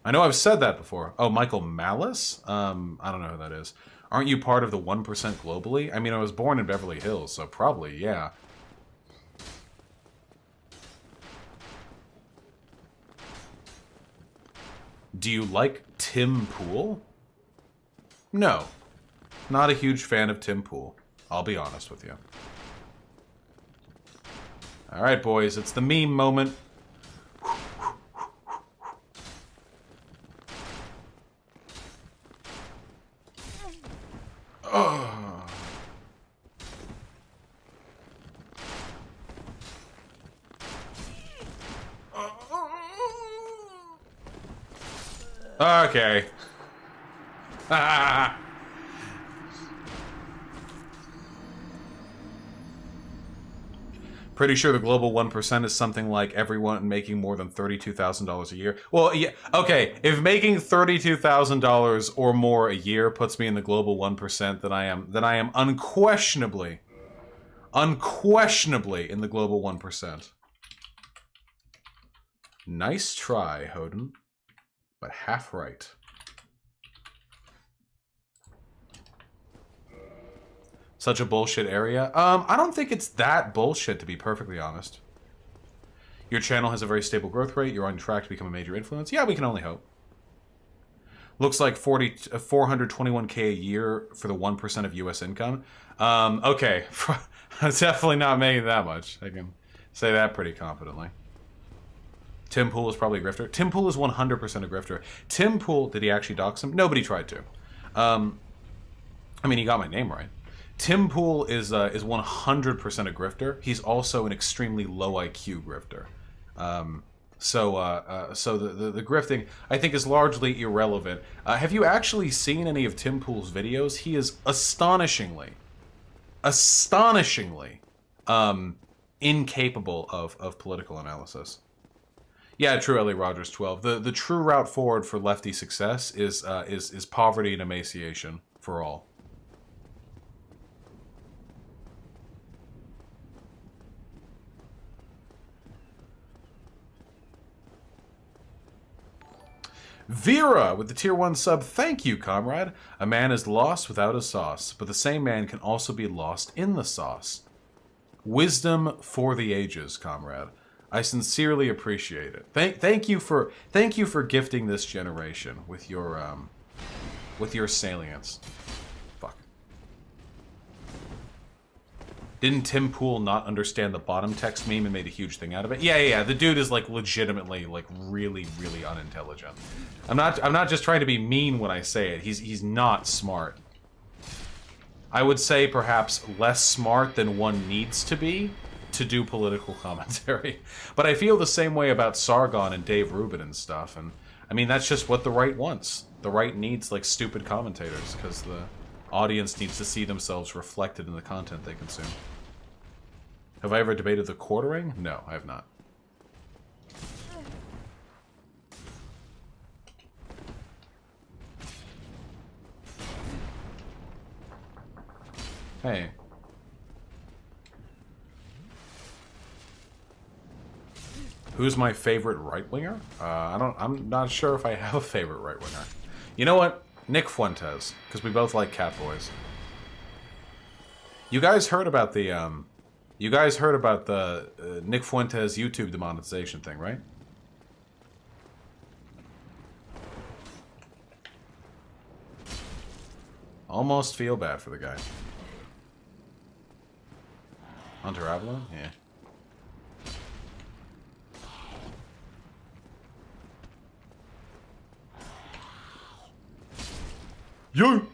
I know I've said that before. Oh, Michael Malice? I don't know who that is. Aren't you part of the 1% globally? I mean, I was born in Beverly Hills, so probably, yeah. Do you like Tim Pool? No. Not a huge fan of Tim Pool. I'll be honest with you. Alright, boys, it's the meme moment. Oh. Okay. Pretty sure the global 1% is something like everyone making more than $32,000 a year. Well, yeah, okay. If making $32,000 or more a year puts me in the global 1%, then I am unquestionably in the global 1%. Nice try, Hoden, but half right. Such a bullshit area. I don't think it's that bullshit, to be perfectly honest. Your channel has a very stable growth rate. You're on track to become a major influence. Yeah, we can only hope. Looks like 421K a year for the 1% of U.S. income. Okay, it's definitely not making that much. I can say that pretty confidently. Tim Pool is probably a grifter. Tim Pool is 100% a grifter. Tim Pool, did he actually dox him? Nobody tried to. I mean, he got my name right. Tim Pool is 100% a grifter. He's also an extremely low IQ grifter. So the grifting, I think, is largely irrelevant. Have you actually seen any of Tim Pool's videos? He is astonishingly incapable of political analysis. Yeah, true, Ellie Rogers 12. The true route forward for lefty success is poverty and emaciation for all. Vera with the tier 1 sub. Thank you, comrade. A man is lost without a sauce, but the same man can also be lost in the sauce. Wisdom for the ages, comrade. I sincerely appreciate it. Thank you for gifting this generation with your salience. Fuck. Didn't Tim Pool not understand the bottom text meme and made a huge thing out of it? Yeah. The dude is like legitimately like really unintelligent. I'm not just trying to be mean when I say it. He's not smart. I would say perhaps less smart than one needs to be to do political commentary. But I feel the same way about Sargon and Dave Rubin and stuff. And I mean, that's just what the right wants. The right needs like stupid commentators because the audience needs to see themselves reflected in the content they consume. Have I ever debated the quartering? No, I have not. Hey. Who's my favorite right-winger? I'm not sure if I have a favorite right-winger. You know what? Nick Fuentes, because we both like Catboys. You guys heard about the Nick Fuentes YouTube demonetization thing, right? Almost feel bad for the guy. Hunter Avalon? Yeah. Yo!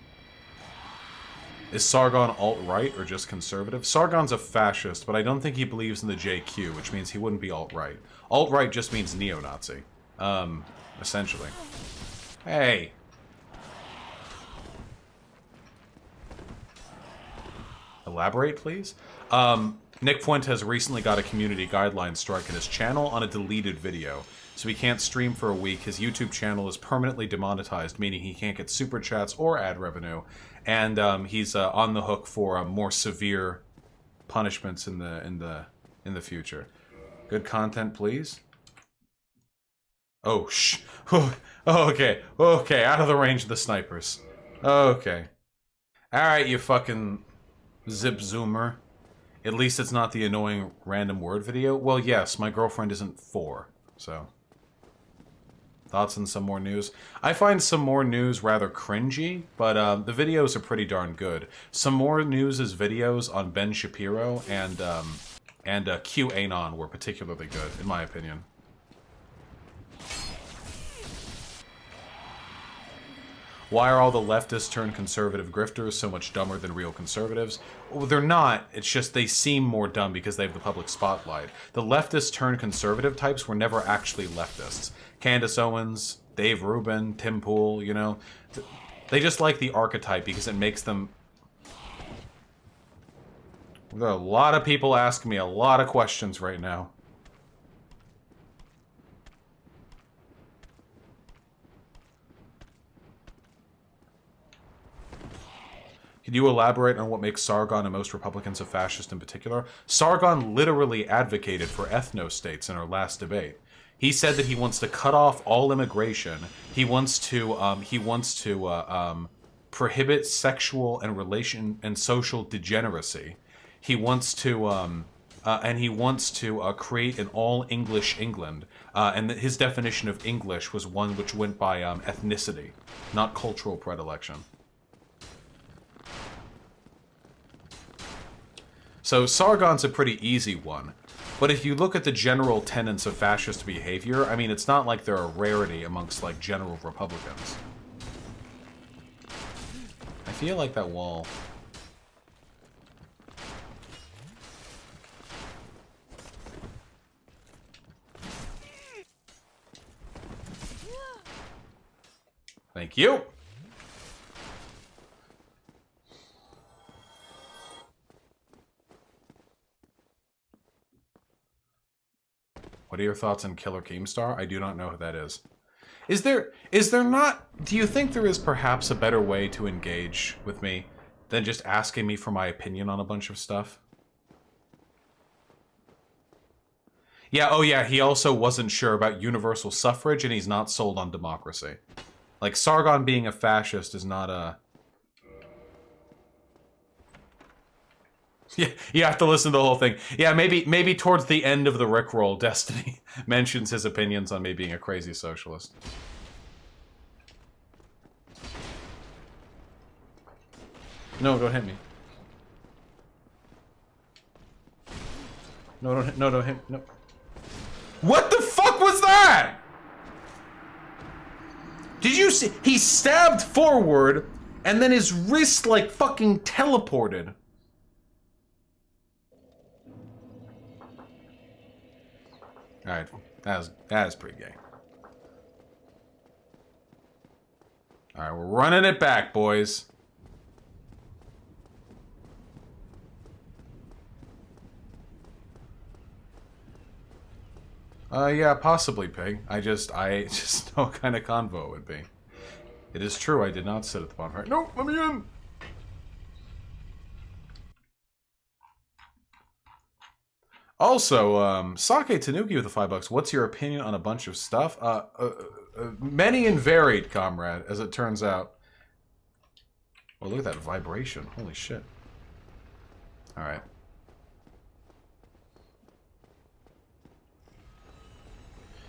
Is Sargon alt-right or just conservative? Sargon's a fascist, but I don't think he believes in the JQ, which means he wouldn't be alt-right. Alt-right just means neo-Nazi. Essentially. Hey! Elaborate, please? Nick Fuentes recently got a community guideline strike in his channel on a deleted video. So he can't stream for a week. His YouTube channel is permanently demonetized, meaning he can't get super chats or ad revenue. And he's on the hook for more severe punishments in the future. Good content, please. Oh, shh. Oh, okay. Okay, out of the range of the snipers. Okay. Alright, you fucking zip zoomer. At least it's not the annoying random word video. Well, yes, my girlfriend isn't 4, so... Thoughts on some more news? I find some more news rather cringy, but the videos are pretty darn good. Some more news is videos on Ben Shapiro and QAnon were particularly good, in my opinion. Why are all the leftists turned conservative grifters so much dumber than real conservatives? Well, they're not. It's just they seem more dumb because they have the public spotlight. The leftist turned conservative types were never actually leftists. Candace Owens, Dave Rubin, Tim Pool, you know. They just like the archetype because it makes them... There are a lot of people asking me a lot of questions right now. Can you elaborate on what makes Sargon and most Republicans a fascist in particular? Sargon literally advocated for ethno-states in our last debate. He said that he wants to cut off all immigration. He wants to prohibit sexual and social degeneracy. He wants to create an all-English England. And his definition of English was one which went by ethnicity, not cultural predilection. So Sargon's a pretty easy one. But if you look at the general tenets of fascist behavior, I mean, it's not like they're a rarity amongst, like, general Republicans. I feel like that wall... Thank you! What are your thoughts on Killer Keemstar? I do not know who that is. Is there not... Do you think there is perhaps a better way to engage with me than just asking me for my opinion on a bunch of stuff? Yeah, oh yeah, he also wasn't sure about universal suffrage and he's not sold on democracy. Like, Sargon being a fascist is not a... Yeah, you have to listen to the whole thing. Yeah, maybe towards the end of the Rickroll, Destiny mentions his opinions on me being a crazy socialist. No, don't hit me. No, don't hit, no, don't hit, no. What the fuck was that? Did you see? He stabbed forward, and then his wrist, like, fucking teleported. Alright, that is pretty gay. Alright, we're running it back, boys. Yeah, possibly, Pig. I just know what kind of convo it would be. It is true, I did not sit at the bonfire. No, let me in! Also, Sake Tanuki with the $5. What's your opinion on a bunch of stuff? Many and varied, comrade, as it turns out. Oh, look at that vibration. Holy shit. Alright.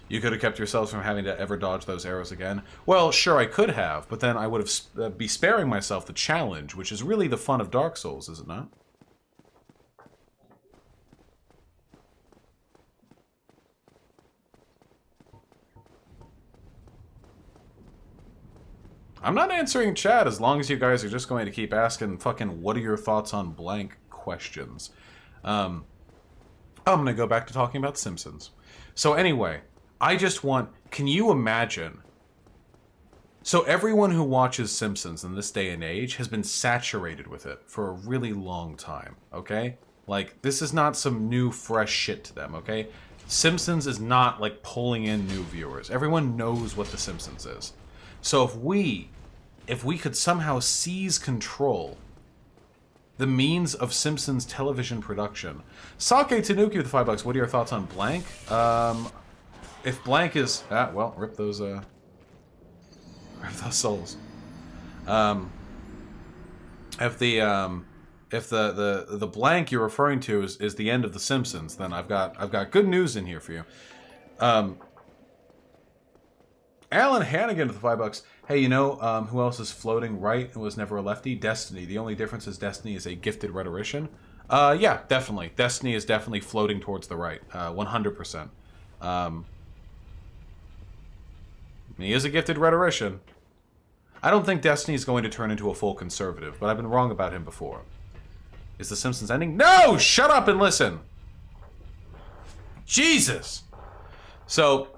You could have kept yourselves from having to ever dodge those arrows again. Well, sure, I could have, but then I would have be sparing myself the challenge, which is really the fun of Dark Souls, is it not? I'm not answering chat as long as you guys are just going to keep asking fucking what are your thoughts on blank questions. I'm going to go back to talking about The Simpsons. So anyway, I just want... Can you imagine... So everyone who watches Simpsons in this day and age has been saturated with it for a really long time, okay? Like, this is not some new, fresh shit to them, okay? Simpsons is not, like, pulling in new viewers. Everyone knows what The Simpsons is. So if we could somehow seize control, the means of Simpsons television production. Sake Tanuki with the $5. What are your thoughts on blank? If blank is well, rip those souls. If the blank you're referring to is the end of The Simpsons, then I've got good news in here for you. Alan Hannigan with the $5. Hey, you know who else is floating right and was never a lefty? Destiny. The only difference is Destiny is a gifted rhetorician. Yeah, definitely. Destiny is definitely floating towards the right. 100%. He is a gifted rhetorician. I don't think Destiny is going to turn into a full conservative, but I've been wrong about him before. Is The Simpsons ending? No! Shut up and listen! Jesus! So...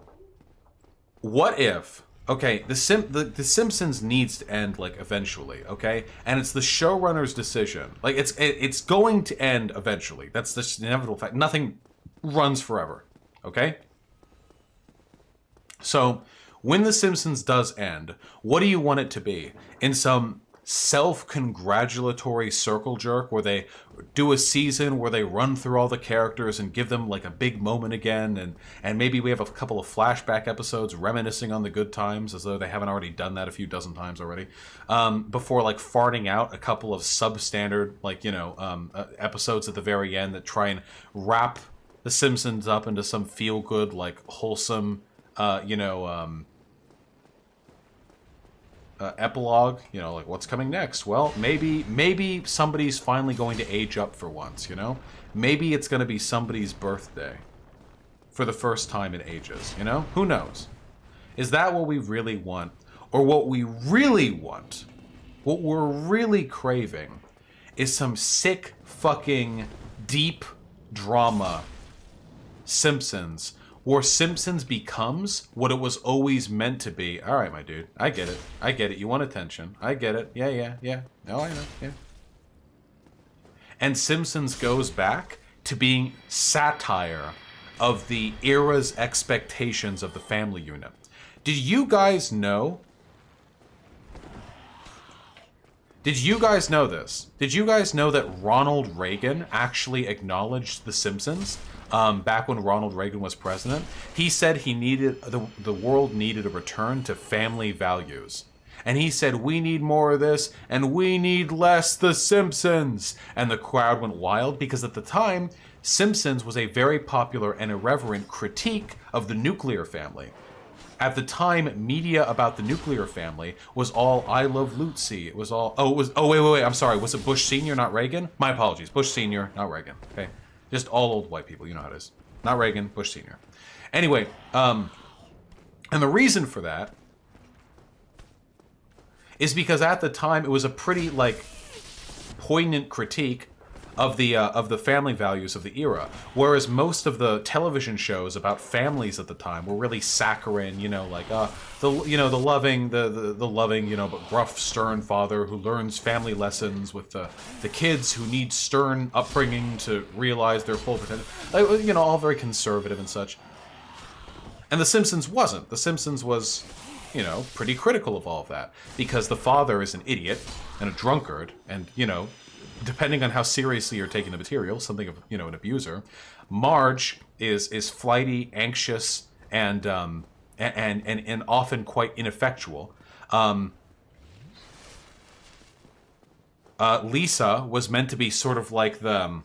What if... okay, the Simpsons needs to end like eventually, okay? And it's the showrunner's decision. Like it's going to end eventually. That's the inevitable fact. Nothing runs forever, okay? So, when the Simpsons does end, what do you want it to be? In some self-congratulatory circle jerk where they do a season where they run through all the characters and give them like a big moment again, and maybe we have a couple of flashback episodes reminiscing on the good times as though they haven't already done that a few dozen times already, before like farting out a couple of substandard like episodes at the very end that try and wrap the Simpsons up into some feel-good like wholesome epilogue, like what's coming next? Well, maybe somebody's finally going to age up for once, Maybe it's going to be somebody's birthday for the first time in ages, Who knows? Is that what we really want? Or what we really want, what we're really craving, is some sick fucking deep drama Simpsons, where Simpsons becomes what it was always meant to be. All right, my dude. I get it. You want attention. I get it. Yeah. Oh, I know. Yeah. And Simpsons goes back to being satire of the era's expectations of the family unit. Did you guys know? Did you guys know this? Did you guys know that Ronald Reagan actually acknowledged The Simpsons? Back when Ronald Reagan was president, he said he needed the world needed a return to family values. And he said, we need more of this, and we need less The Simpsons. And the crowd went wild because at the time, Simpsons was a very popular and irreverent critique of the nuclear family. At the time, media about the nuclear family was all I love Lucy. It was all, wait, I'm sorry. Was it Bush Sr., not Reagan? My apologies. Bush Sr., not Reagan. Okay. Just all old white people, you know how it is. Not Reagan, Bush Sr. Anyway, and the reason for that is because at the time it was a pretty like poignant critique of the family values of the era, whereas most of the television shows about families at the time were really saccharine, the loving but gruff, stern father who learns family lessons with the kids who need stern upbringing to realize their full potential, all very conservative and such. And The Simpsons wasn't. The Simpsons was, pretty critical of all of that because the father is an idiot and a drunkard and, depending on how seriously you're taking the material, something of, an abuser. Marge is flighty, anxious, and often quite ineffectual. Lisa was meant to be sort of like an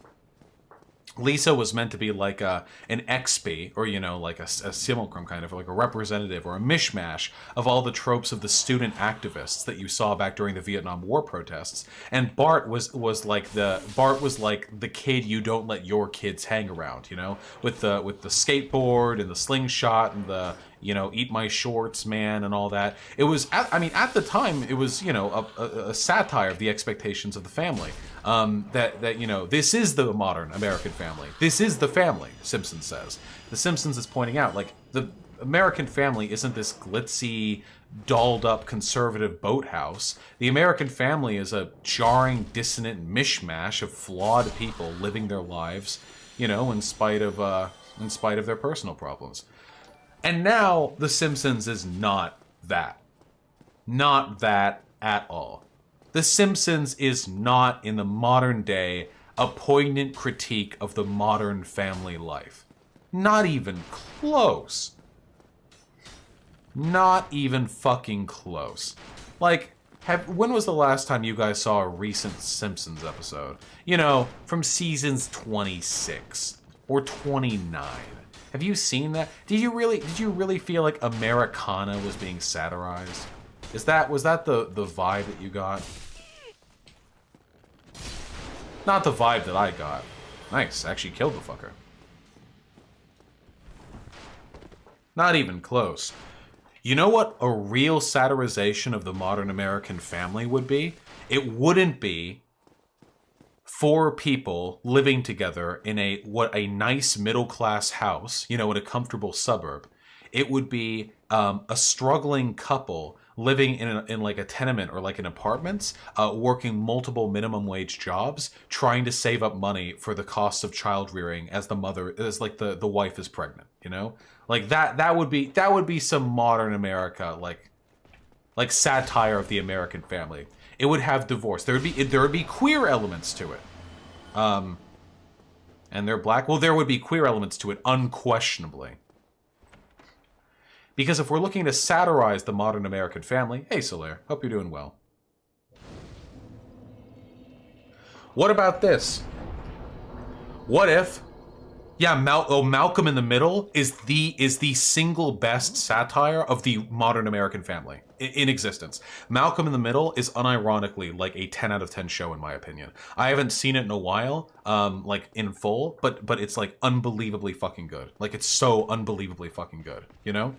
XP, or, like a simulacrum kind of, like a representative or a mishmash of all the tropes of the student activists that you saw back during the Vietnam War protests. And Bart was like the kid you don't let your kids hang around, with the skateboard and the slingshot and the, eat my shorts, man, and all that. It was, at the time, it was, a satire of the expectations of the family. This is the modern American family. This is the family, Simpsons says. The Simpsons is pointing out, like, the American family isn't this glitzy, dolled-up conservative boathouse. The American family is a jarring, dissonant mishmash of flawed people living their lives, in spite of their personal problems. And now, The Simpsons is not that. Not that at all. The Simpsons is not, in the modern day, a poignant critique of the modern family life. Not even close. Not even fucking close. Like, when was the last time you guys saw a recent Simpsons episode? From seasons 26 or 29. Have you seen that? Did you really feel like Americana was being satirized? Was that the vibe that you got? Not the vibe that I got. Nice, actually killed the fucker. Not even close. You know what a real satirization of the modern American family would be? It wouldn't be 4 people living together in a nice middle-class house, in a comfortable suburb. It would be a struggling couple living in like a tenement or like an apartments, working multiple minimum wage jobs, trying to save up money for the cost of child rearing as the wife is pregnant, you know? Like that would be some modern America, like satire of the American family. It would have divorce. There would be queer elements to it. And they're black. Well, there would be queer elements to it, unquestionably. Because if we're looking to satirize the modern American family, hey Solaire, hope you're doing well. What about this? What if, yeah, Malcolm in the Middle is the single best satire of the modern American family in existence. Malcolm in the Middle is unironically like a 10 out of 10 show in my opinion. I haven't seen it in a while, like in full, but it's like unbelievably fucking good. Like it's so unbelievably fucking good, you know?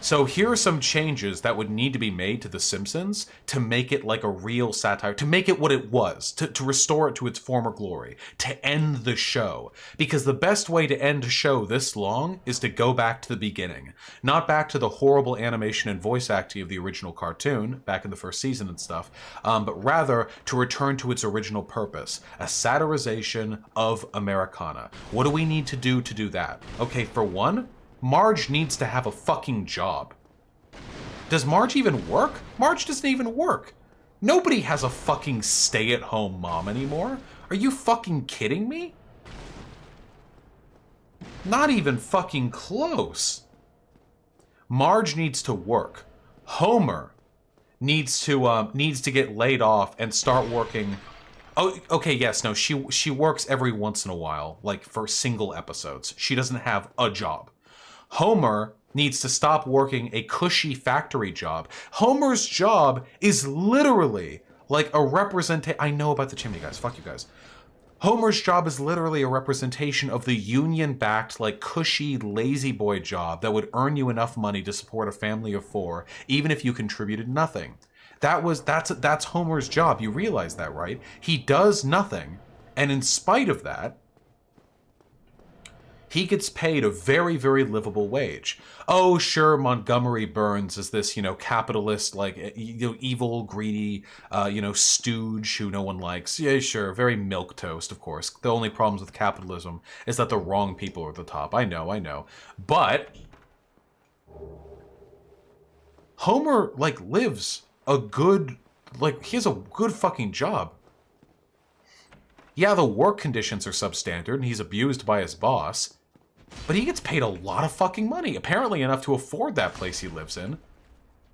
So here are some changes that would need to be made to The Simpsons to make it like a real satire, to make it what it was, to restore it to its former glory, to end the show. Because the best way to end a show this long is to go back to the beginning. Not back to the horrible animation and voice acting of the original cartoon, back in the first season and stuff, but rather to return to its original purpose, a satirization of Americana. What do we need to do that? Okay, for one, Marge needs to have a fucking job. Does Marge even work? Marge doesn't even work. Nobody has a fucking stay-at-home mom anymore. Are you fucking kidding me? Not even fucking close. Marge needs to work. Homer needs to get laid off and start working. Oh, okay, yes, no, she works every once in a while, like for single episodes. She doesn't have a job. Homer needs to stop working a cushy factory job. Homer's job is literally like a I know about the chimney guys, fuck you guys. Homer's job is literally a representation of the union-backed, like cushy, lazy boy job that would earn you enough money to support a family of 4, even if you contributed nothing. That's Homer's job. You realize that, right? He does nothing, and in spite of that, he gets paid a very, very livable wage. Oh, sure, Montgomery Burns is this, capitalist, like, evil, greedy, stooge who no one likes. Yeah, sure, very milquetoast, of course. The only problems with capitalism is that the wrong people are at the top. I know. But Homer, like, lives a good, like, he has a good fucking job. Yeah, the work conditions are substandard and he's abused by his boss. But he gets paid a lot of fucking money, apparently enough to afford that place he lives in,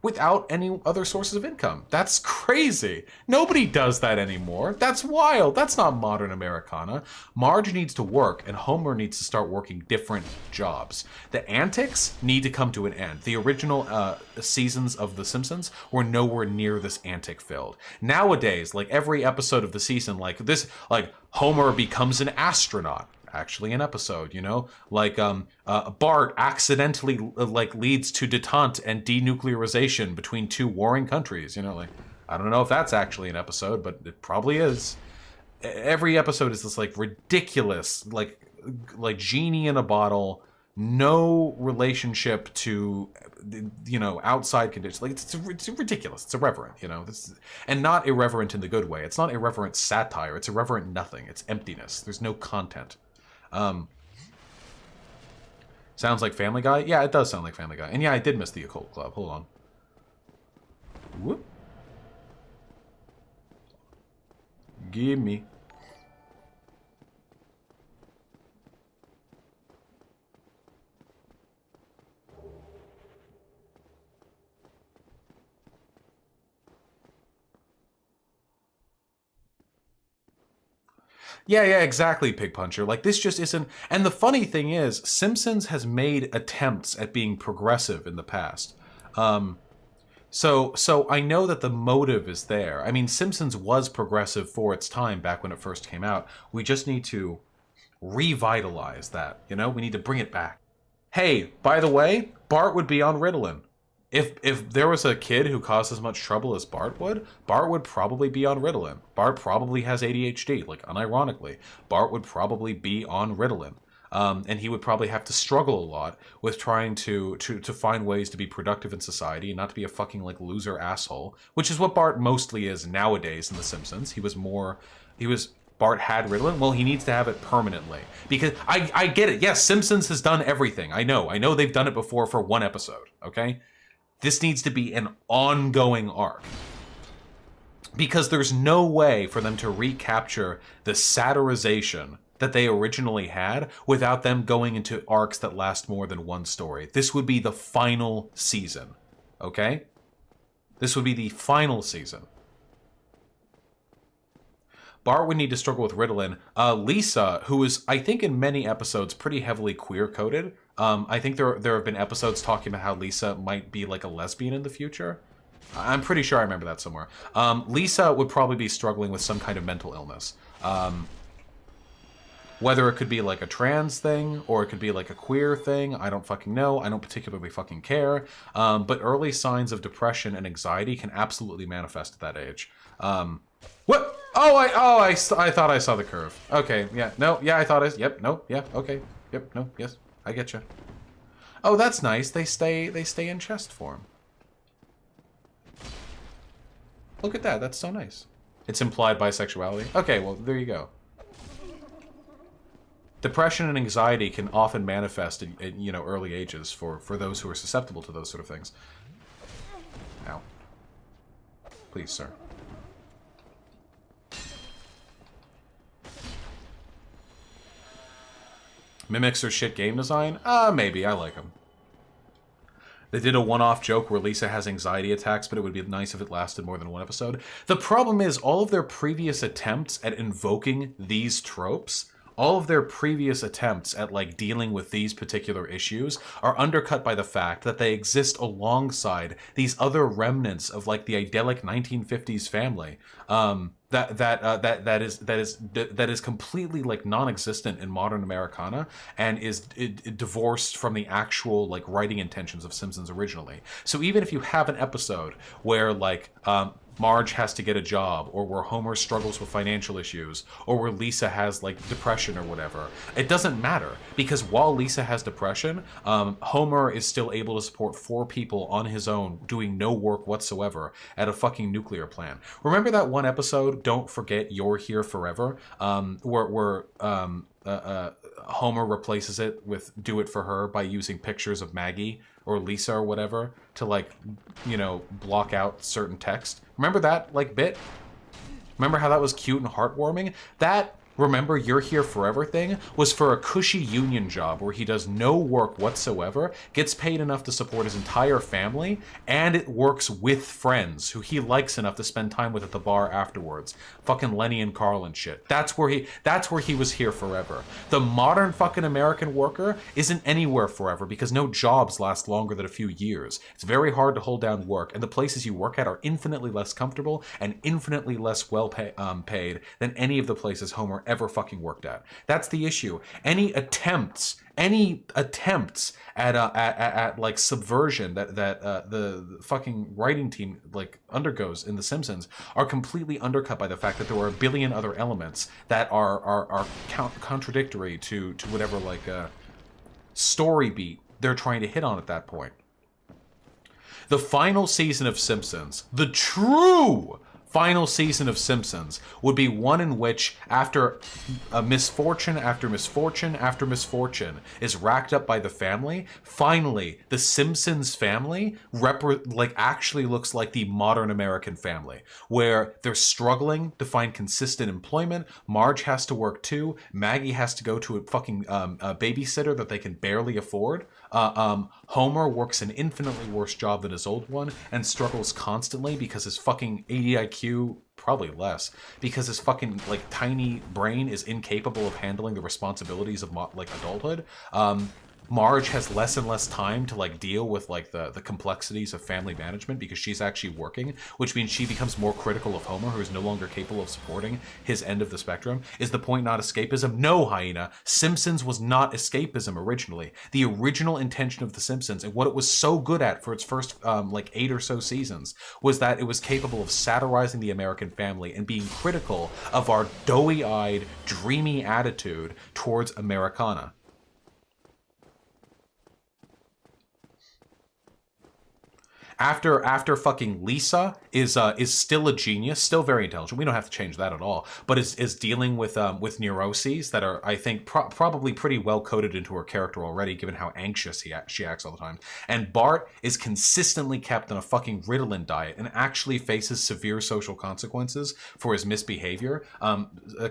without any other sources of income. That's crazy. Nobody does that anymore. That's wild. That's not modern Americana. Marge needs to work, and Homer needs to start working different jobs. The antics need to come to an end. The original seasons of The Simpsons were nowhere near this antic-filled. Nowadays, like every episode of the season, like this, like Homer becomes an astronaut. Actually an episode, like Bart accidentally like leads to detente and denuclearization between 2 warring countries, like I don't know if that's actually an episode, but it probably is. Every episode is this like ridiculous, like genie in a bottle, no relationship to outside conditions. Like it's ridiculous. It's irreverent, and not irreverent in the good way. It's not irreverent satire. It's irreverent nothing. It's emptiness. There's no content. Sounds like Family Guy? Yeah, it does sound like Family Guy. And yeah, I did miss the Occult Club. Hold on. Whoop. Give me. Yeah, exactly, Pig Puncher. Like, this just isn't... And the funny thing is, Simpsons has made attempts at being progressive in the past. So I know that the motive is there. I mean, Simpsons was progressive for its time back when it first came out. We just need to revitalize that, We need to bring it back. Hey, by the way, Bart would be on Ritalin. If there was a kid who caused as much trouble as Bart would probably be on Ritalin. Bart probably has ADHD, like unironically. Bart would probably be on Ritalin. And he would probably have to struggle a lot with trying to find ways to be productive in society and not to be a fucking like loser asshole, which is what Bart mostly is nowadays in The Simpsons. Bart had Ritalin. Well, he needs to have it permanently because I get it. Yes, Simpsons has done everything. I know they've done it before for one episode. Okay, this needs to be an ongoing arc. Because there's no way for them to recapture the satirization that they originally had without them going into arcs that last more than one story. This would be the final season, okay? This would be the final season. Bart would need to struggle with Ritalin. Lisa, who is, I think in many episodes, pretty heavily queer-coded. I think there have been episodes talking about how Lisa might be like a lesbian in the future. I'm pretty sure I remember that somewhere. Lisa would probably be struggling with some kind of mental illness. Whether it could be like a trans thing or it could be like a queer thing, I don't fucking know. I don't particularly fucking care. But early signs of depression and anxiety can absolutely manifest at that age. What? I thought I saw the curve. Okay, yeah, no, yeah, I thought I, yep, no, yeah, okay, yep, no, yes, I get you. Oh, that's nice. They stay in chest form. Look at that. That's so nice. It's implied bisexuality. Okay, well, there you go. Depression and anxiety can often manifest in you know, early ages for those who are susceptible to those sort of things. Ow. Please, sir. Mimics or shit game design? Maybe. I like them. They did a one-off joke where Lisa has anxiety attacks, but it would be nice if it lasted more than one episode. The problem is all of their previous attempts at invoking these tropes, all of their previous attempts at like dealing with these particular issues are undercut by the fact that they exist alongside these other remnants of like the idyllic 1950s family. That is completely like non-existent in modern Americana and is divorced from the actual like writing intentions of Simpsons originally. So even if you have an episode where like Marge has to get a job, or where Homer struggles with financial issues, or where Lisa has like depression or whatever, it doesn't matter, because while Lisa has depression, Homer is still able to support 4 people on his own doing no work whatsoever at a fucking nuclear plant. Remember that one episode, Don't Forget You're Here Forever, where Homer replaces it with Do It For Her by using pictures of Maggie or Lisa or whatever to like, you know, block out certain text. Remember that like bit? Remember how that was cute and heartwarming? That Remember You're Here Forever thing was for a cushy union job where he does no work whatsoever, gets paid enough to support his entire family, and it works with friends who he likes enough to spend time with at the bar afterwards. Fucking Lenny and Carl and shit. That's where he was here forever. The modern fucking American worker isn't anywhere forever because no jobs last longer than a few years. It's very hard to hold down work, and the places you work at are infinitely less comfortable and infinitely less well paid than any of the places Homer ever fucking worked at. That's the issue. Any attempts at like subversion that the fucking writing team like undergoes in The Simpsons are completely undercut by the fact that there are a billion other elements that are contradictory to whatever like story beat they're trying to hit on at that point. The final season of Simpsons, the true final season of Simpsons, would be one in which, after a misfortune after misfortune after misfortune is racked up by the family, finally the Simpsons family actually looks like the modern American family, where they're struggling to find consistent employment. Marge has to work too. Maggie has to go to a fucking a babysitter that they can barely afford. Homer works an infinitely worse job than his old one and struggles constantly because his fucking ADIQ, probably less, because his fucking like tiny brain is incapable of handling the responsibilities of like adulthood. Marge has less and less time to like deal with like the complexities of family management because she's actually working, which means she becomes more critical of Homer, who is no longer capable of supporting his end of the spectrum. Is the point not escapism? No, Hyena. Simpsons was not escapism originally. The original intention of The Simpsons and what it was so good at for its first like 8 or so seasons was that it was capable of satirizing the American family and being critical of our doughy-eyed, dreamy attitude towards Americana. After fucking Lisa is still a genius, still very intelligent. We don't have to change that at all. But is dealing with neuroses that are, I think, probably pretty well coded into her character already, given how anxious she acts all the time. And Bart is consistently kept on a fucking Ritalin diet and actually faces severe social consequences for his misbehavior.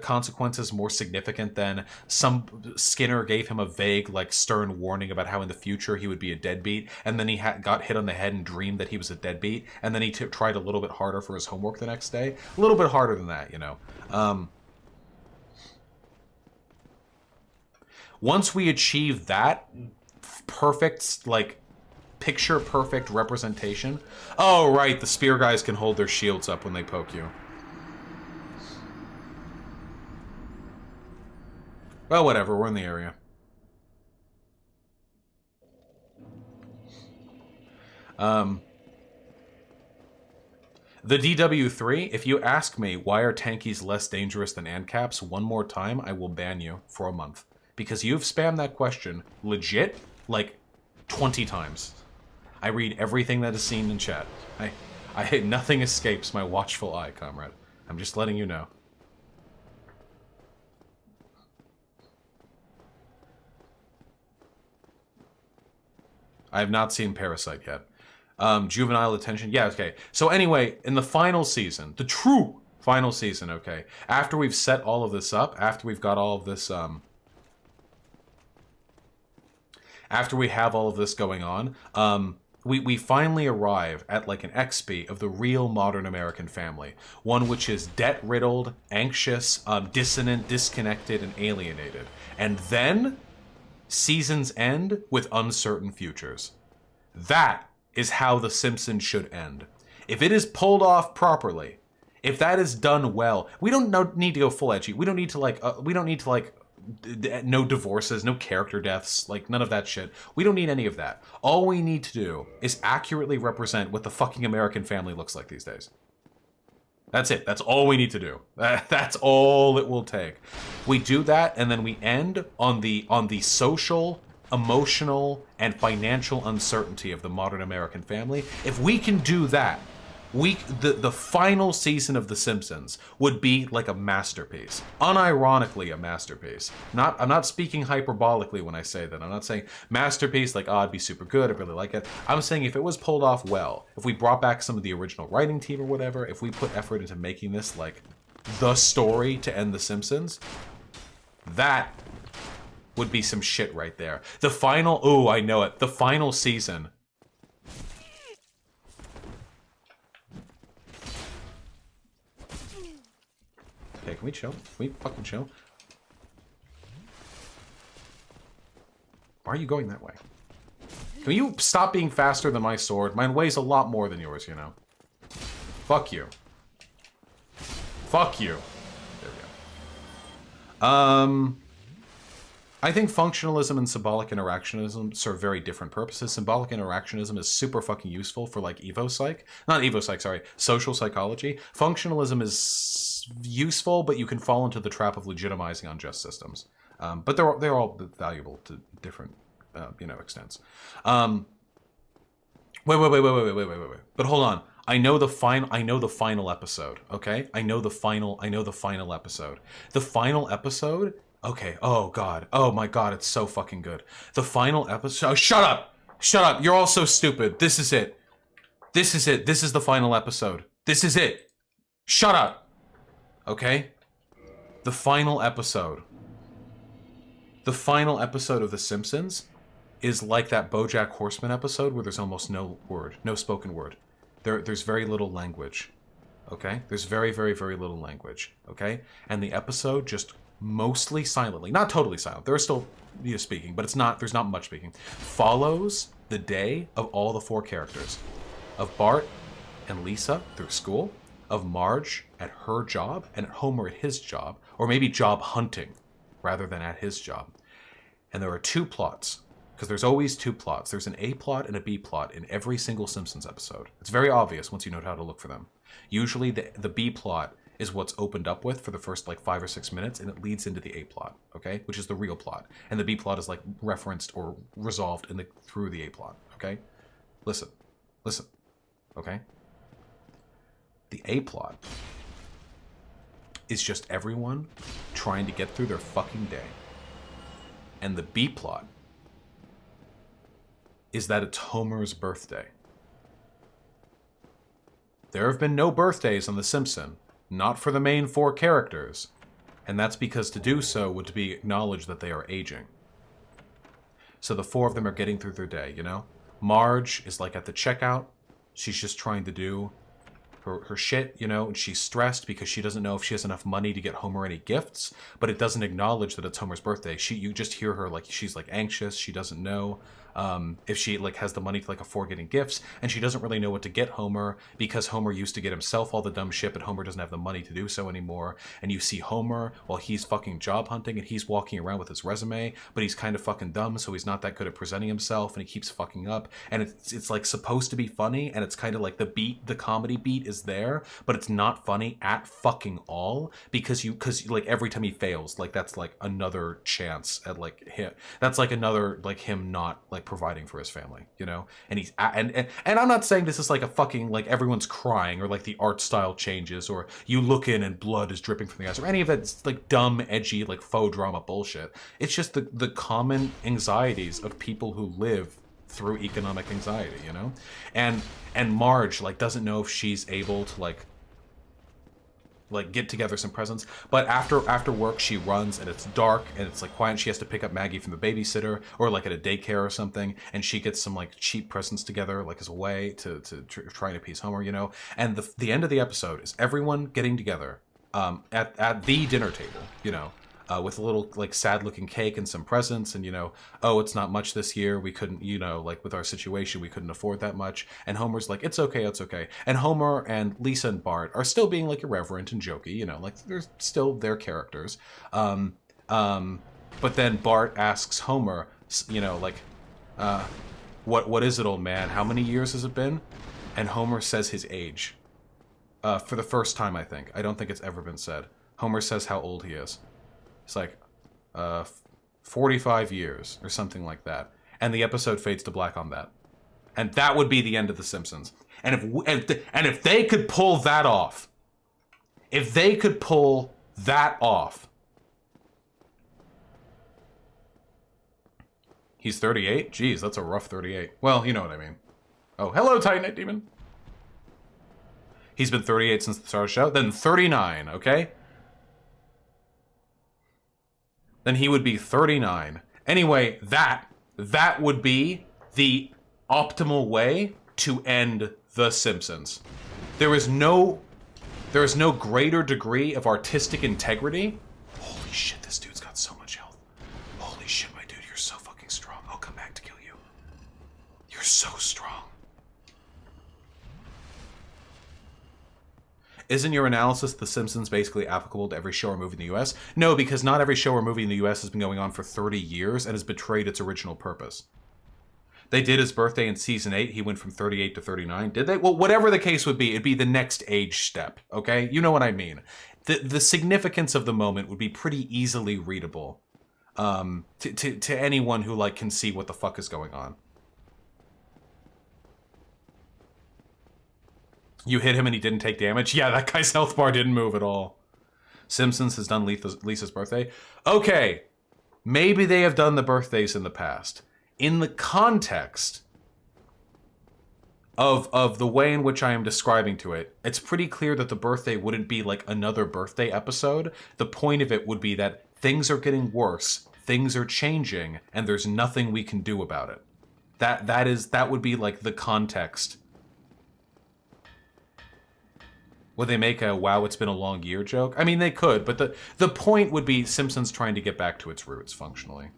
Consequences more significant than some Skinner gave him a vague, like, stern warning about how in the future he would be a deadbeat, and then he got hit on the head and dreamed that he was a deadbeat, and then he tried a little bit harder for his homework the next day. A little bit harder than that, you know. Once we achieve that perfect, like, picture perfect representation. Oh, right, the spear guys can hold their shields up when they poke you. Well, whatever, we're in the area. The DW3, if you ask me why are tankies less dangerous than ANCAPs one more time, I will ban you for a month. Because you've spammed that question legit, like, 20 times. I read everything that is seen in chat. Nothing escapes my watchful eye, comrade. I'm just letting you know. I have not seen Parasite yet. Juvenile attention. Yeah, okay. So anyway, in the final season, the true final season, okay, after we've set all of this up, after we've got all of this, after we have all of this going on, we finally arrive at like an XP of the real modern American family. One which is debt-riddled, anxious, dissonant, disconnected, and alienated. And then seasons end with uncertain futures. That is how The Simpsons should end. If it is pulled off properly, if that is done well, we don't need to go full edgy. We don't need to like, no divorces, no character deaths, like none of that shit. We don't need any of that. All we need to do is accurately represent what the fucking American family looks like these days. That's it. That's all we need to do. That's all it will take. We do that, and then we end on the social, emotional, and financial uncertainty of the modern American family. If we can do that, the final season of The Simpsons would be like a masterpiece. Unironically a masterpiece. I'm not speaking hyperbolically when I say that. I'm not saying masterpiece like, oh, it'd be super good, I really like it. I'm saying if it was pulled off well, if we brought back some of the original writing team or whatever, if we put effort into making this like the story to end The Simpsons, that would be some shit right there. The final, oh, I know it. The final season. Okay, can we chill? Can we fucking chill? Why are you going that way? Can you stop being faster than my sword? Mine weighs a lot more than yours, you know. Fuck you. Fuck you. There we go. I think functionalism and symbolic interactionism serve very different purposes. Symbolic interactionism is super fucking useful for like social psychology. Functionalism is useful, but you can fall into the trap of legitimizing unjust systems. But they're all valuable to different extents. Wait. But hold on. I know the final episode, okay? I know the final episode. The final episode. Okay, oh god. Oh my god, it's so fucking good. The final episode. Oh, shut up! Shut up! You're all so stupid. This is it. This is it. This is the final episode. This is it. Shut up! Okay? The final episode. The final episode of The Simpsons is like that BoJack Horseman episode where there's almost no word. No spoken word. There's very little language. Okay? There's very, very, very little language. Okay? And the episode just mostly silently, not totally silent. There are still speaking, but there's not much speaking. Follows the day of all the 4 characters, of Bart and Lisa through school, of Marge at her job, and Homer at his job, or maybe job hunting rather than at his job. And there are 2 plots, because there's always 2 plots. There's an A plot and a B plot in every single Simpsons episode. It's very obvious once you know how to look for them. Usually the B plot is what's opened up with for the first like 5 or 6 minutes, and it leads into the A plot, okay? Which is the real plot. And the B plot is like referenced or resolved through the A plot, okay? Listen, okay? The A plot is just everyone trying to get through their fucking day. And the B plot is that it's Homer's birthday. There have been no birthdays on The Simpsons, not for the main 4 characters, and that's because to do so would be acknowledge that they are aging. So the 4 of them are getting through their day, you know? Marge is like at the checkout. She's just trying to do her shit, you know, and she's stressed because she doesn't know if she has enough money to get Homer any gifts, but it doesn't acknowledge that it's Homer's birthday. You just hear her like she's like anxious. She doesn't know if she like has the money to like afford getting gifts, and she doesn't really know what to get Homer because Homer used to get himself all the dumb shit, but Homer doesn't have the money to do so anymore. And you see Homer while he's fucking job hunting and he's walking around with his resume, but he's kind of fucking dumb, so he's not that good at presenting himself, and he keeps fucking up. And it's like supposed to be funny, and it's kind of like the comedy beat is there, but it's not funny at fucking all because like every time he fails, like that's like another chance at like him. That's like another like him not like providing for his family, you know? And he's and I'm not saying this is like a fucking like everyone's crying or like the art style changes or you look in and blood is dripping from the eyes or any of that like dumb, edgy, like faux drama bullshit. It's just the common anxieties of people who live through economic anxiety, you know? And Marge like doesn't know if she's able to like get together some presents, but after work she runs and it's dark and it's like quiet and she has to pick up Maggie from the babysitter or like at a daycare or something, and she gets some like cheap presents together like as a way to try and appease Homer, you know? And the end of the episode is everyone getting together at the dinner table, you know, with a little like sad looking cake and some presents, and you know, oh, it's not much this year, we couldn't, you know, like with our situation we couldn't afford that much. And Homer's like, it's okay. And Homer and Lisa and Bart are still being like irreverent and jokey, you know, like they're still their characters. But then Bart asks Homer, you know, like, what is it, old man? How many years has it been? And Homer says his age. For the first time, I think. I don't think it's ever been said. Homer says how old he is. It's like 45 years or something like that. And the episode fades to black on that. And that would be the end of The Simpsons. And if they could pull that off, he's 38? Jeez, that's a rough 38. Well, you know what I mean. Oh, hello, Titanite Demon. He's been 38 since the start of the show. Then 39, okay? Then he would be 39. Anyway, that would be the optimal way to end The Simpsons. There is no greater degree of artistic integrity. Holy shit, this dude's got so much health. Holy shit, my dude, you're so fucking strong. I'll come back to kill you. You're so strong. Isn't your analysis of The Simpsons basically applicable to every show or movie in the US? No, because not every show or movie in the US has been going on for 30 years and has betrayed its original purpose. They did his birthday in season 8. He went from 38 to 39. Did they? Well, whatever the case would be, it'd be the next age step, okay? You know what I mean. The significance of the moment would be pretty easily readable to anyone who like can see what the fuck is going on. You hit him and he didn't take damage? Yeah, that guy's health bar didn't move at all. Simpsons has done Lisa's birthday. Okay, maybe they have done the birthdays in the past. In the context of the way in which I am describing to it, it's pretty clear that the birthday wouldn't be like another birthday episode. The point of it would be that things are getting worse, things are changing, and there's nothing we can do about it. That would be like the context Would they make a "wow, it's been a long year" joke? I mean, they could, but the point would be Simpsons trying to get back to its roots functionally.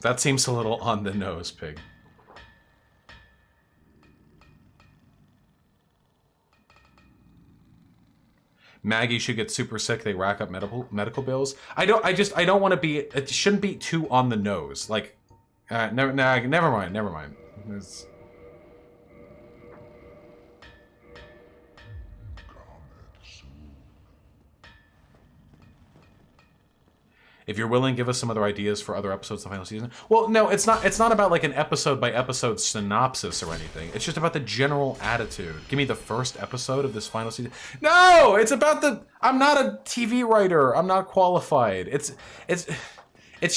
That seems a little on the nose, Pig. Maggie should get super sick. They rack up medical bills. I don't want to be. It shouldn't be too on the nose. Like, never mind. It's... If you're willing, give us some other ideas for other episodes of the final season. Well, no, it's not. It's not about like an episode by episode synopsis or anything. It's just about the general attitude. Give me the first episode of this final season. No, it's about the. I'm not a TV writer. I'm not qualified. It's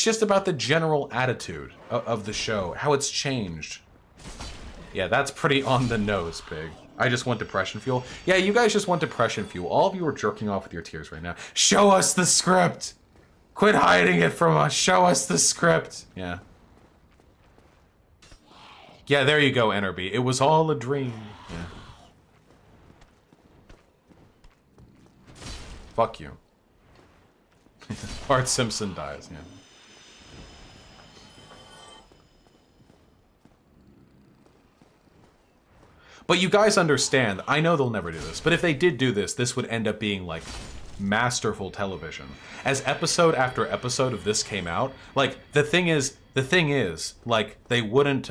just about the general attitude of the show, how it's changed. Yeah, that's pretty on the nose, Pig. I just want depression fuel. Yeah, you guys just want depression fuel. All of you are jerking off with your tears right now. Show us the script. Quit hiding it from us. Show us the script. Yeah. Yeah, there you go, NRB. It was all a dream. Yeah. Fuck you. Bart Simpson dies, yeah. But you guys understand, I know they'll never do this, but if they did do this, this would end up being, like, masterful television. As episode after episode of this came out, like, the thing is, like, they wouldn't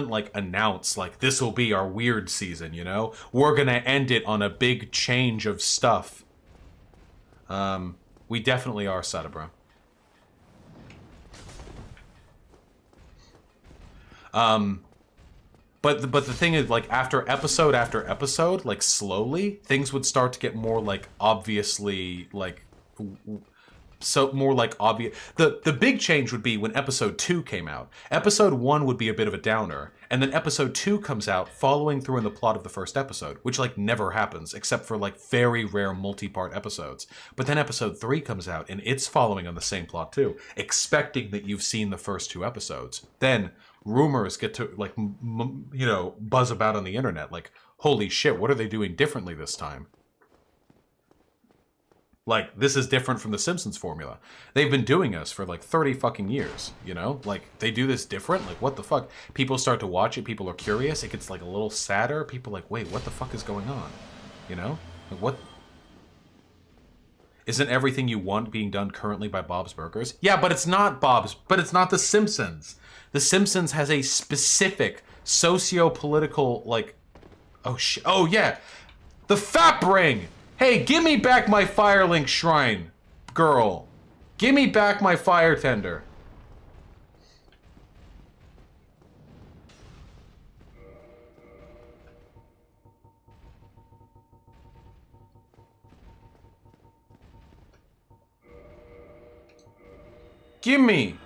like announce like this will be our weird season, you know? We're gonna end it on a big change of stuff. We definitely are, Sadabra. But the thing is, like, after episode, like, slowly, things would start to get more, like, obviously, like, so more, like, obvious. The big change would be when episode 2 came out. Episode 1 would be a bit of a downer, and then episode 2 comes out following through in the plot of the first episode, which, like, never happens, except for, like, very rare multi-part episodes. But then episode 3 comes out, and it's following on the same plot, too, expecting that you've seen the first 2 episodes. Then rumors get to, like, you know, buzz about on the internet, like, holy shit, what are they doing differently this time? Like, this is different from the Simpsons formula. They've been doing this for, like, 30 fucking years, you know? Like, they do this different? Like, what the fuck? People start to watch it, people are curious, it gets, like, a little sadder, people are like, wait, what the fuck is going on? You know? Like, what? Isn't everything you want being done currently by Bob's Burgers? Yeah, but it's not Bob's, but it's not The Simpsons. The Simpsons has a specific socio-political, like... Oh, shit. Oh, yeah! The Fap Ring! Hey, give me back my Firelink Shrine, girl. Give me back my Fire Tender. Give me.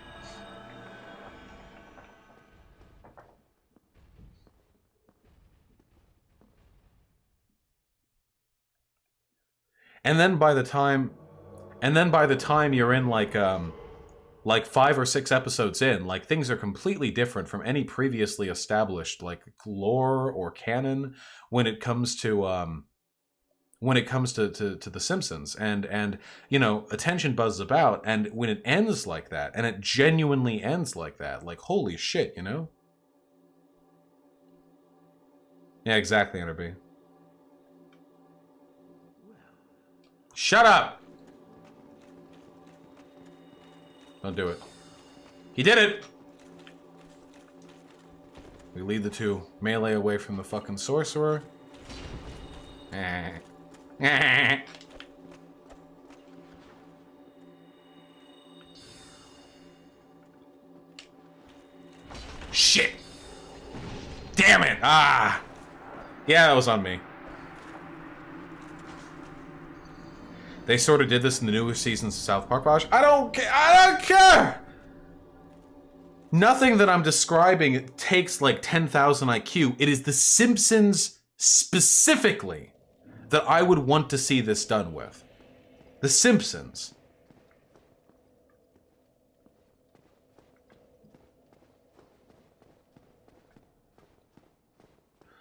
And then by the time you're in like 5 or 6 episodes in, like, things are completely different from any previously established, like, lore or canon when it comes to the Simpsons, and you know, attention buzzes about, and when it ends like that, and it genuinely ends like that, like, holy shit, you know? Yeah, exactly, NRB. Shut up! Don't do it. He did it! We lead the 2 melee away from the fucking sorcerer. Shit! Damn it! Ah! Yeah, that was on me. They sort of did this in the newer seasons of South Park, Vaush. I don't care! I don't care! Nothing that I'm describing takes like 10,000 IQ. It is The Simpsons specifically that I would want to see this done with. The Simpsons.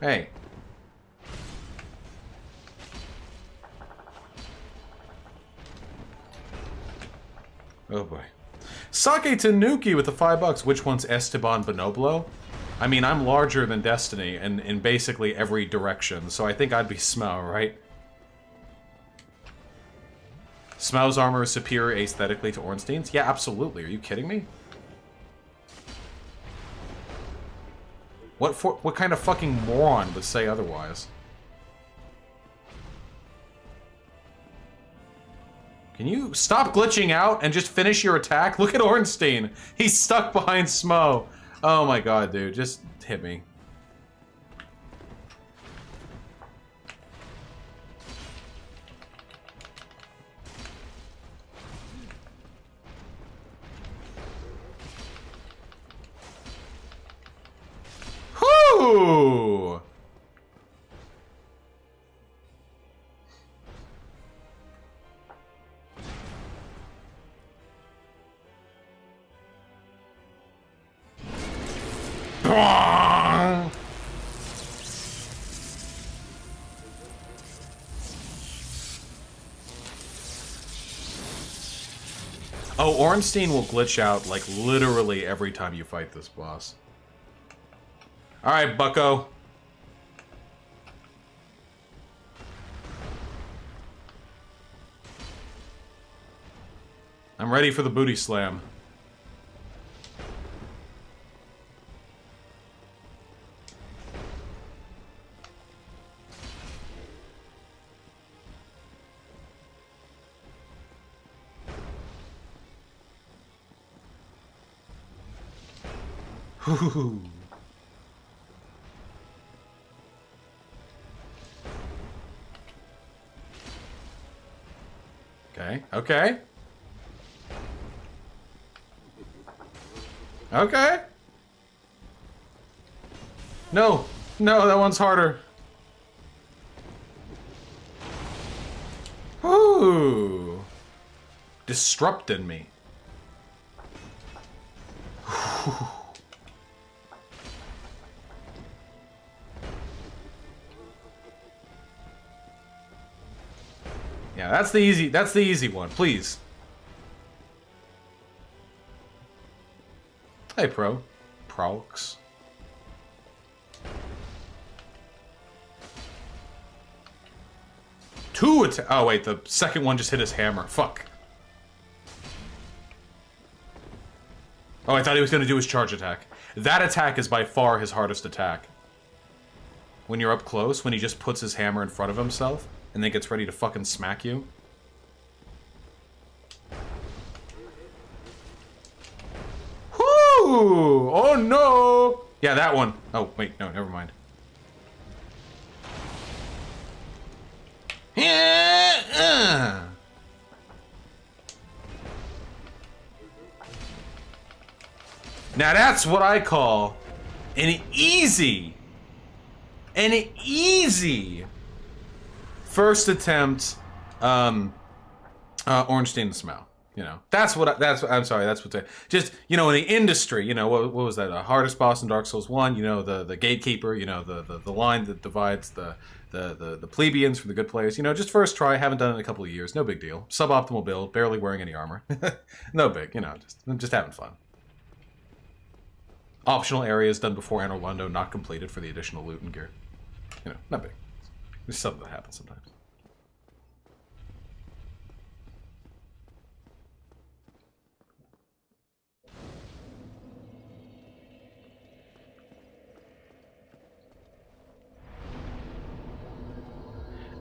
Hey. Oh boy. Sake Tanuki with the $5. Which one's Esteban Bonoblo? I mean, I'm larger than Destiny in basically every direction, so I think I'd be Smell, right? Smell's armor is superior aesthetically to Ornstein's? Yeah, absolutely. Are you kidding me? What kind of fucking moron would say otherwise? Can you stop glitching out and just finish your attack? Look at Ornstein. He's stuck behind Smo. Oh my god, dude. Just hit me. Whoo! Oh, Ornstein will glitch out, like, literally every time you fight this boss. Alright, bucko. I'm ready for the booty slam. Ooh. Okay, okay. Okay. No, no, that one's harder. Ooh. Disrupted me. Yeah, that's the easy one, please. Hey, Pro. Prox. Two attack. Oh, wait, the second one just hit his hammer. Fuck. Oh, I thought he was going to do his charge attack. That attack is by far his hardest attack. When you're up close, when he just puts his hammer in front of himself, and then gets ready to fucking smack you. Whoo! Oh no! Yeah, that one. Oh, wait, no, never mind. Now that's what I call an easy first attempt Ornstein Smell. You know, I'm sorry, that's what just, you know, in the industry, you know, what was that, the hardest boss in Dark Souls 1, you know, the gatekeeper, you know, the line that divides the plebeians from the good players, you know, just first try, haven't done it in a couple of years, no big deal. Suboptimal build, barely wearing any armor. No big, you know, just having fun. Optional areas done before Anor Londo, not completed for the additional loot and gear. You know, not big. There's something that happens sometimes.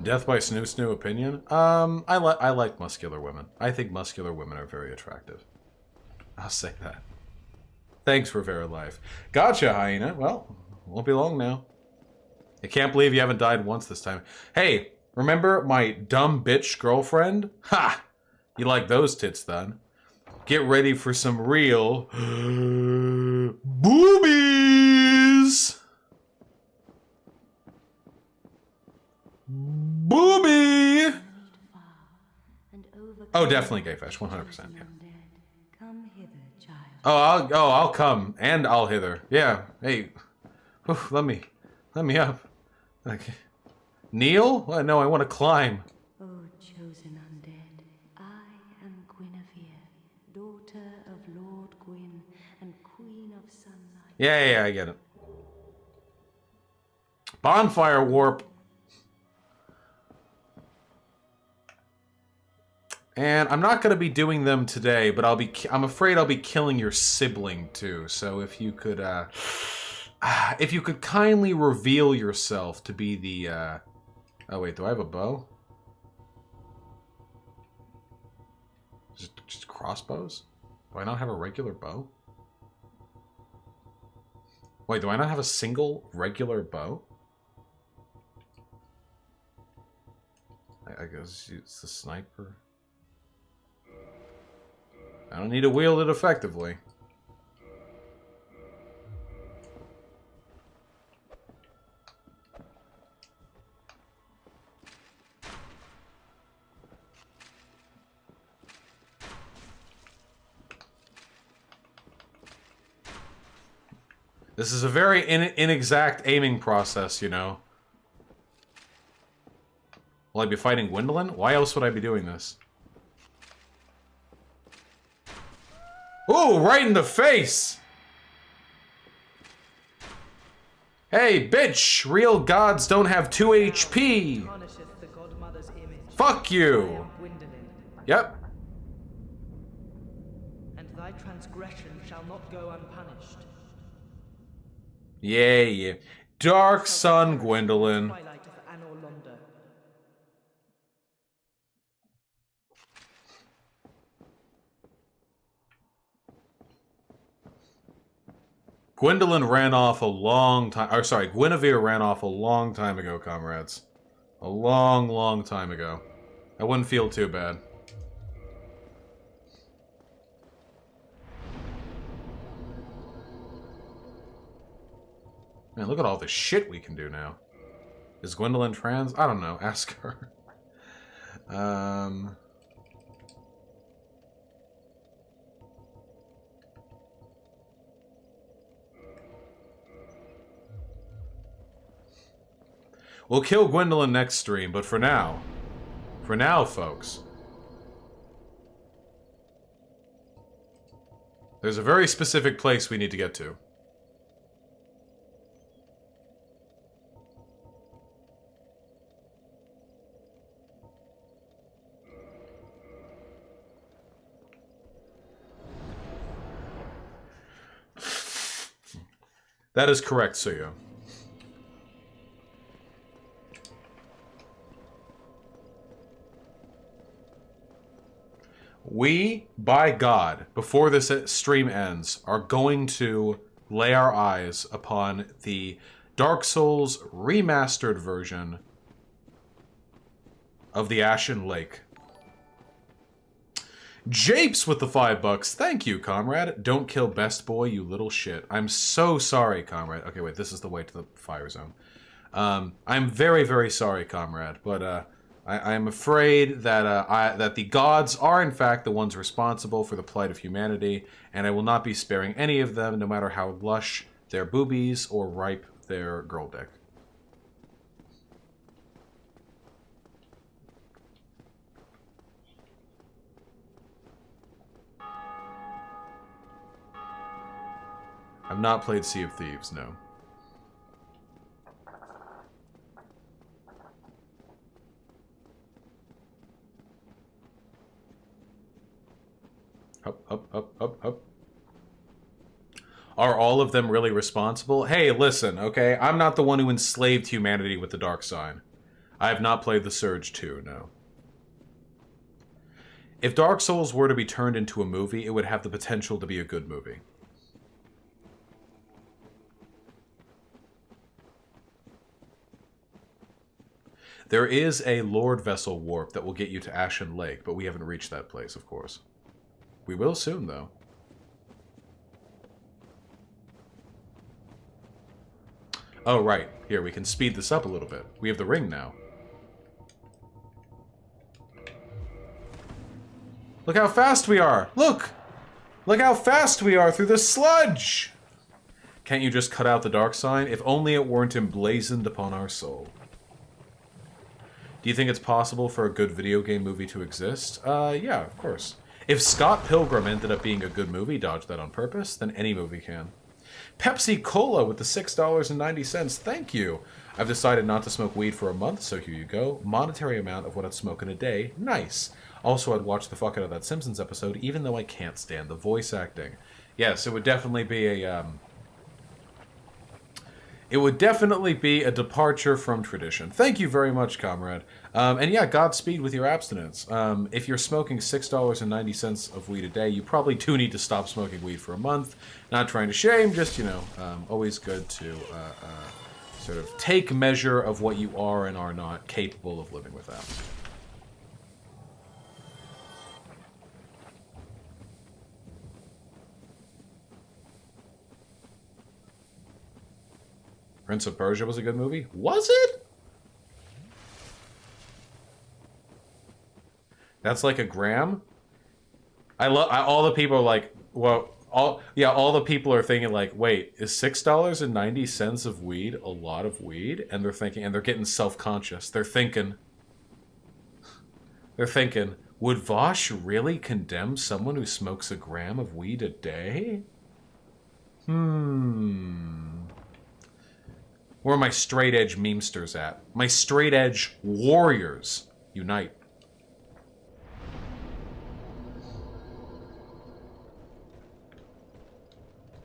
Death by Snoo Snoo opinion? I like muscular women. I think muscular women are very attractive. I'll say that. Thanks for Vera Life. Gotcha, Hyena. Well, won't be long now. I can't believe you haven't died once this time. Hey, remember my dumb bitch girlfriend? Ha! You like those tits then? Get ready for some real boobies! Booby! Oh, definitely gay fish, 100%. Yeah. Oh, I'll come and I'll hither. Yeah. Hey, let me up. Okay. Kneel? No, I want to climb. O chosen undead, I am Guinevere, daughter of Lord Gwyn and Queen of Sunlight. Yeah, I get it. Bonfire warp. And I'm not going to be doing them today, but I'm afraid I'll be killing your sibling too. So if you could kindly reveal yourself to be the oh wait, do I have a bow? Just crossbows? Do I not have a regular bow? Wait, do I not have a single regular bow? I guess it's the sniper. I don't need to wield it effectively. This is a very inexact aiming process, you know. Will I be fighting Gwendolyn? Why else would I be doing this? Ooh, right in the face! Hey, bitch! Real gods don't have 2 HP! Fuck you! Yep. And thy transgression shall not go unpunished. Yeah. Dark Sun Gwendolyn. Gwendolyn ran off a long time... Or, sorry, Guinevere ran off a long time ago, comrades. A long, long time ago. I wouldn't feel too bad. Man, look at all the shit we can do now. Is Gwendolyn trans? I don't know. Ask her. We'll kill Gwendolyn next stream, but for now, folks, there's a very specific place we need to get to. That is correct, Suyo. We, by God, before this stream ends, are going to lay our eyes upon the Dark Souls remastered version of the Ashen Lake. Japes with the $5. Thank you, comrade. Don't kill best boy, you little shit. I'm so sorry, comrade. Okay, wait, this is the way to the fire zone. I'm very, very sorry, comrade, but I'm afraid that that the gods are in fact the ones responsible for the plight of humanity, and I will not be sparing any of them, no matter how lush their boobies or ripe their girl dick. I've not played Sea of Thieves, no. Up. Are all of them really responsible? Hey, listen, okay? I'm not the one who enslaved humanity with the Dark Sign. I have not played The Surge 2, no. If Dark Souls were to be turned into a movie, it would have the potential to be a good movie. There is a Lord Vessel warp that will get you to Ashen Lake, but we haven't reached that place, of course. We will soon, though. Oh, right. Here, we can speed this up a little bit. We have the ring now. Look how fast we are! Look! Look how fast we are through the sludge! Can't you just cut out the dark sign? If only it weren't emblazoned upon our soul. Do you think it's possible for a good video game movie to exist? Yeah, of course. If Scott Pilgrim ended up being a good movie, dodge that on purpose, then any movie can. Pepsi Cola with the $6.90. Thank you. I've decided not to smoke weed for a month, so here you go. Monetary amount of what I'd smoke in a day. Nice. Also, I'd watch the fuck out of that Simpsons episode, even though I can't stand the voice acting. Yes, it would definitely be a, It would definitely be a departure from tradition. Thank you very much, comrade. And yeah, Godspeed with your abstinence. If you're smoking $6.90 of weed a day, you probably do need to stop smoking weed for a month. Not trying to shame, just, you know, always good to sort of take measure of what you are and are not capable of living without. Prince of Persia was a good movie? Was it? That's like a gram? All the people are like, well, all the people are thinking like, wait, is $6.90 of weed a lot of weed? And they're thinking, and they're getting self-conscious. They're thinking, would Vaush really condemn someone who smokes a gram of weed a day? Where are my straight edge memesters at? My straight edge warriors unite.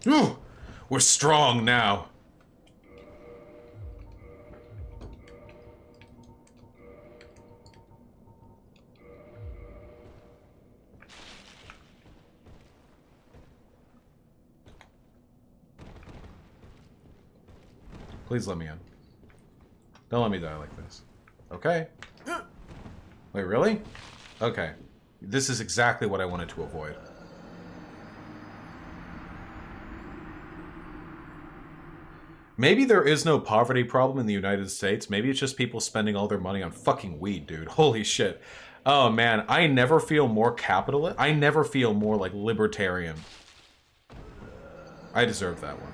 Ooh, we're strong now. Please let me in. Don't let me die like this. Okay. Wait, really? Okay. This is exactly what I wanted to avoid. Maybe there is no poverty problem in the United States. Maybe it's just people spending all their money on fucking weed, dude. Holy shit. Oh, man. I never feel more capitalist. I never feel more, like, libertarian. I deserve that one.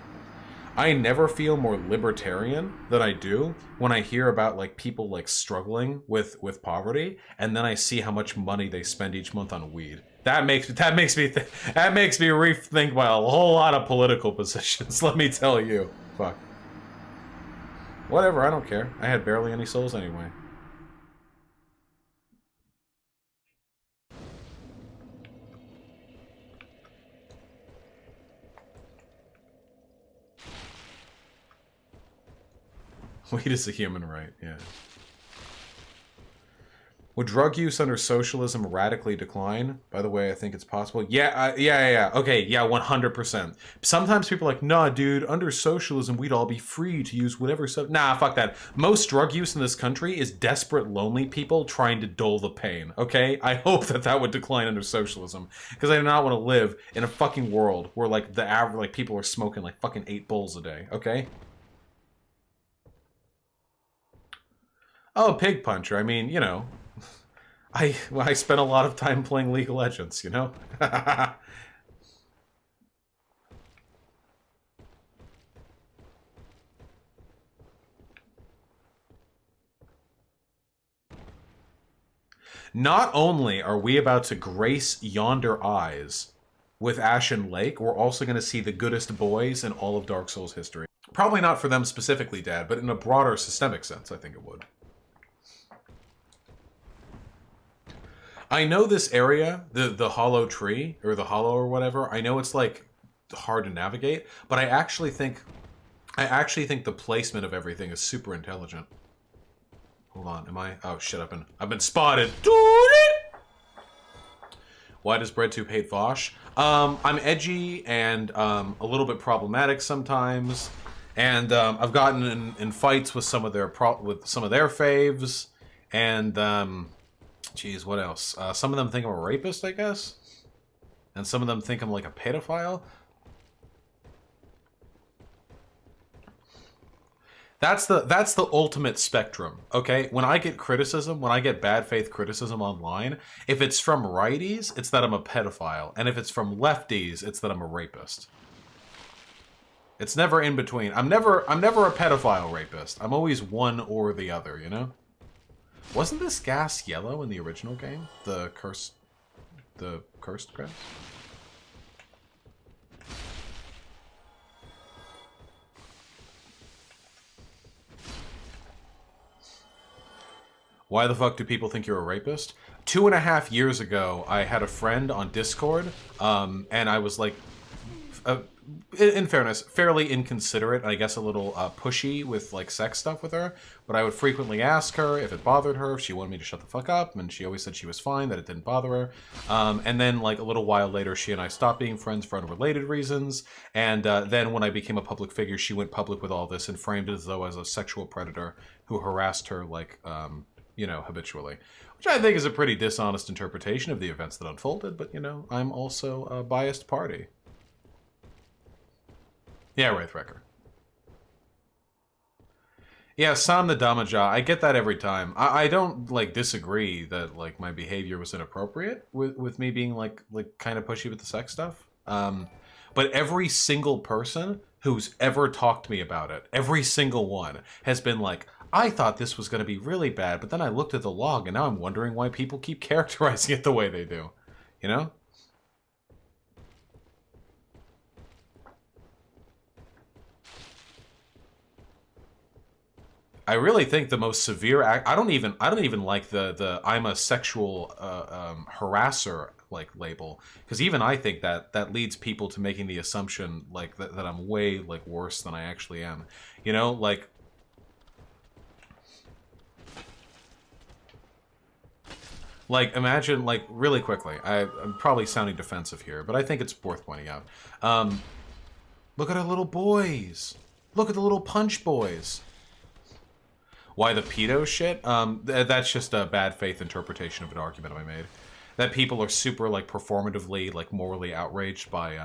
I never feel more libertarian than I do when I hear about like people like struggling with poverty, and then I see how much money they spend each month on weed. That makes me rethink my a whole lot of political positions. Let me tell you. Fuck. Whatever. I don't care. I had barely any souls anyway. Weed is a human right, yeah. Would drug use under socialism radically decline? By the way, I think it's possible. Yeah, yeah. Okay, yeah, 100%. Sometimes people are like, nah, dude, under socialism, we'd all be free to use whatever stuff. Nah, fuck that. Most drug use in this country is desperate, lonely people trying to dull the pain, okay? I hope that would decline under socialism. Because I do not want to live in a fucking world where, like, the average, like, people are smoking, like, fucking 8 bowls a day, okay? Oh, Pig Puncher. I mean, you know, I spent a lot of time playing League of Legends, you know? Not only are we about to grace yonder eyes with Ashen Lake, we're also going to see the goodest boys in all of Dark Souls history. Probably not for them specifically, Dad, but in a broader systemic sense, I think it would. I know this area, the hollow tree, or the hollow or whatever, I know it's, like, hard to navigate, but I actually think the placement of everything is super intelligent. Hold on, am I? Oh, shit, I've been spotted. Why does BreadTube hate Vaush? I'm edgy and a little bit problematic sometimes, and I've gotten in fights with some of their faves, and geez, what else? Some of them think I'm a rapist, I guess, and some of them think I'm like a pedophile. That's the ultimate spectrum, okay? When I get criticism, when I get bad faith criticism online, if it's from righties, it's that I'm a pedophile, and if it's from lefties, it's that I'm a rapist. It's never in between. I'm never a pedophile rapist. I'm always one or the other, you know? Wasn't this gas yellow in the original game? The cursed grass? Why the fuck do people think you're a rapist? 2.5 years ago, I had a friend on Discord, and I was like, in fairness, fairly inconsiderate, and I guess a little pushy with like sex stuff with her, but I would frequently ask her if it bothered her, if she wanted me to shut the fuck up, and she always said she was fine, that it didn't bother her. And then like a little while later, she and I stopped being friends for unrelated reasons, and then when I became a public figure, she went public with all this and framed it as though as a sexual predator who harassed her like, you know, habitually. Which I think is a pretty dishonest interpretation of the events that unfolded, but, you know, I'm also a biased party. Yeah, Wraithwrecker. Yeah, Sam the Damaja, I get that every time. I don't, like, disagree that, like, my behavior was inappropriate with me being, like kind of pushy with the sex stuff. But every single person who's ever talked to me about it, every single one, has been like, I thought this was going to be really bad, but then I looked at the log, and now I'm wondering why people keep characterizing it the way they do. You know? I really think the most severe act. I don't even like the I'm a sexual harasser like label, because even I think that leads people to making the assumption like that I'm way like worse than I actually am. You know, like. Like, imagine, like, really quickly, I'm probably sounding defensive here, but I think it's worth pointing out. Look at our little boys. Look at the little punch boys. Why the pedo shit? That's just a bad faith interpretation of an argument I made. That people are super, like, performatively, like, morally outraged by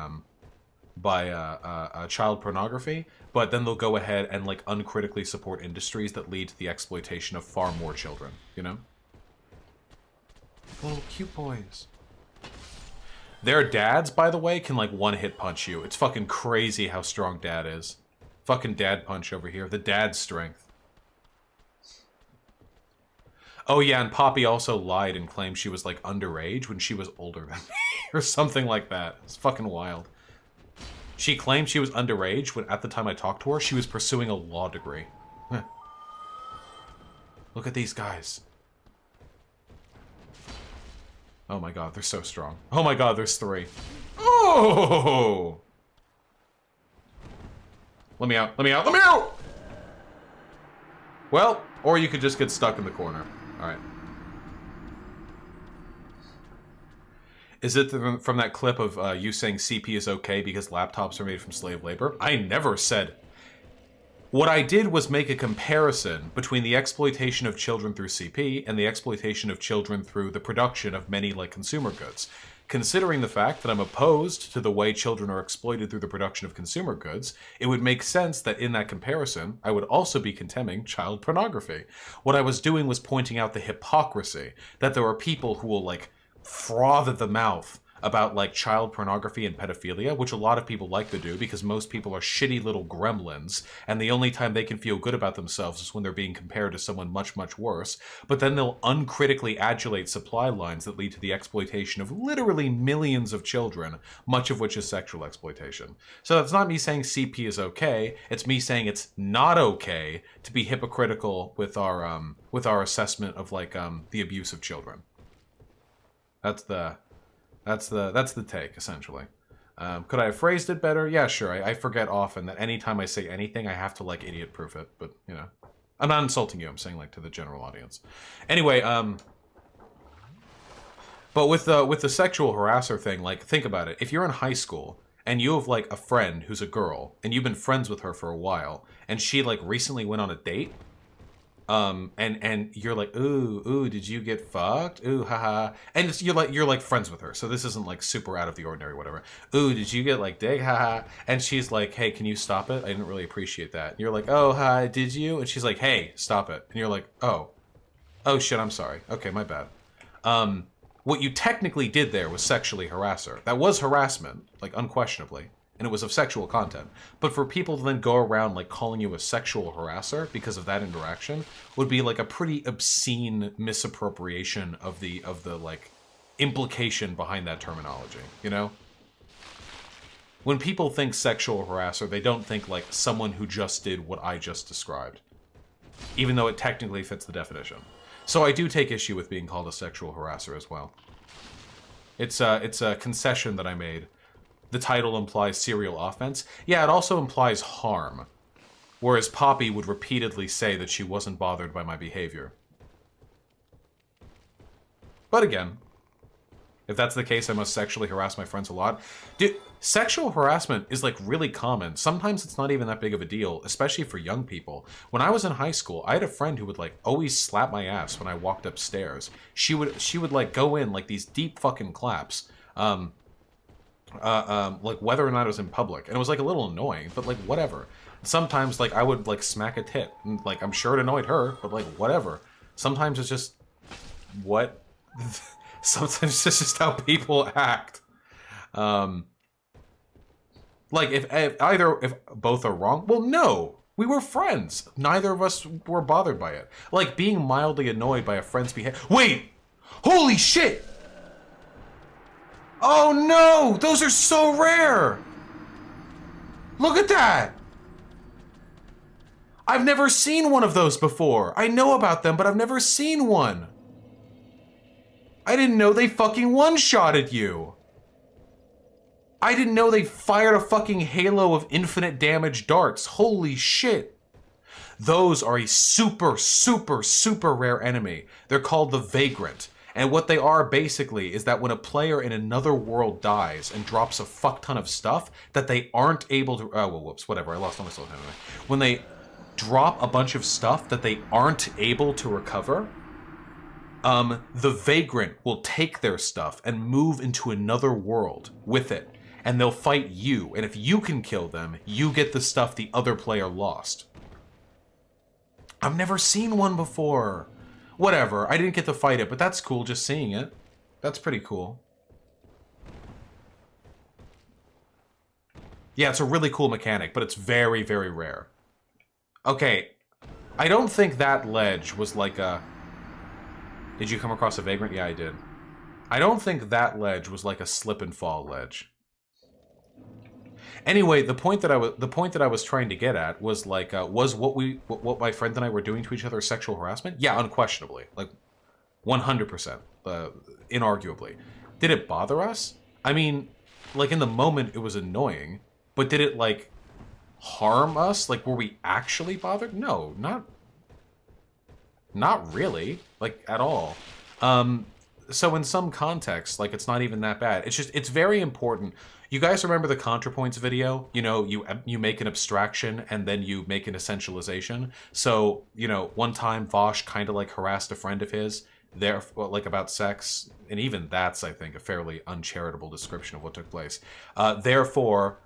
child pornography, but then they'll go ahead and, like, uncritically support industries that lead to the exploitation of far more children, you know? Little cute boys. Their dads, by the way, can like one-hit punch you. It's fucking crazy how strong dad is. Fucking dad punch over here. The dad strength. Oh yeah, and Poppy also lied and claimed she was like underage when she was older than me. Or something like that. It's fucking wild. She claimed she was underage when at the time I talked to her, she was pursuing a law degree. Look at these guys. Oh my god, they're so strong. Oh my god, there's 3. Oh! Let me out, let me out, let me out! Well, or you could just get stuck in the corner. Alright. Is it from that clip of you saying CP is okay because laptops are made from slave labor? I never said... What I did was make a comparison between the exploitation of children through CP and the exploitation of children through the production of many, like, consumer goods. Considering the fact that I'm opposed to the way children are exploited through the production of consumer goods, it would make sense that in that comparison, I would also be condemning child pornography. What I was doing was pointing out the hypocrisy, that there are people who will, like, froth at the mouth about like child pornography and pedophilia, which a lot of people like to do because most people are shitty little gremlins, and the only time they can feel good about themselves is when they're being compared to someone much, much worse. But then they'll uncritically adulate supply lines that lead to the exploitation of literally millions of children, much of which is sexual exploitation. So that's not me saying CP is okay, it's me saying it's not okay to be hypocritical with our assessment of like the abuse of children. That's the take, essentially. Could I have phrased it better? Yeah, sure. I forget often that anytime I say anything, I have to, like, idiot-proof it. But, you know. I'm not insulting you. I'm saying, like, to the general audience. Anyway, but with the sexual harasser thing, like, think about it. If you're in high school, and you have, like, a friend who's a girl, and you've been friends with her for a while, and she, like, recently went on a date, and you're like, ooh, did you get fucked? Ooh, haha. And it's, you're like friends with her, so this isn't like super out of the ordinary, whatever. Ooh, did you get like dick? Haha. And she's like, hey, can you stop it? I didn't really appreciate that. And you're like, oh, hi, did you? And she's like, hey, stop it. And you're like, oh shit, I'm sorry. Okay, my bad. What you technically did there was sexually harass her. That was harassment, like unquestionably. and it was of sexual content. But for people to then go around like calling you a sexual harasser because of that interaction would be like a pretty obscene misappropriation of the like implication behind that terminology, you know? When people think sexual harasser, they don't think like someone who just did what I just described, even though it technically fits the definition. So I do take issue with being called a sexual harasser as well. It's a concession that I made. The title implies serial offense. Yeah, it also implies harm. Whereas Poppy would repeatedly say that she wasn't bothered by my behavior. But again, if that's the case, I must sexually harass my friends a lot. Dude, sexual harassment is like really common. Sometimes it's not even that big of a deal, especially for young people. When I was in high school, I had a friend who would like always slap my ass when I walked upstairs. She would like go in like these deep fucking claps. Like whether or not it was in public. And it was like a little annoying, but like whatever. Sometimes like I would like smack a tit. And, like I'm sure it annoyed her, but like whatever. Sometimes it's just what sometimes it's just how people act. Like if both are wrong, well no. We were friends. Neither of us were bothered by it. Like being mildly annoyed by a friend's behavior. Wait! Holy shit! Oh no! Those are so rare! Look at that! I've never seen one of those before. I know about them, but I've never seen one. I didn't know they fucking one-shotted you. I didn't know they fired a fucking halo of infinite damage darts. Holy shit. Those are a super, super, super rare enemy. They're called the Vagrant. And what they are basically is that when a player in another world dies and drops a fuck ton of stuff that they aren't able to... Oh, well, whoops, whatever. I lost all my soul anyway. When they drop a bunch of stuff that they aren't able to recover, the Vagrant will take their stuff and move into another world with it. And they'll fight you. And if you can kill them, you get the stuff the other player lost. I've never seen one before. Whatever, I didn't get to fight it, but that's cool just seeing it. That's pretty cool. Yeah, it's a really cool mechanic, but it's very, very rare. Okay, I don't think that ledge was like a... Did you come across a Vagrant? Yeah, I did. I don't think that ledge was like a slip and fall ledge. Anyway, the point that I was trying to get at was like, was what my friend and I were doing to each other sexual harassment? Yeah, unquestionably, like 100%, inarguably. Did it bother us? I mean, like in the moment it was annoying, but did it like harm us? Like, were we actually bothered? No, not really, like at all. So in some contexts, like it's not even that bad. It's just, it's very important. You guys remember the ContraPoints video? You know, you make an abstraction and then you make an essentialization. So, you know, one time Vaush kind of like harassed a friend of his there, like about sex. And even that's, I think, a fairly uncharitable description of what took place. Therefore,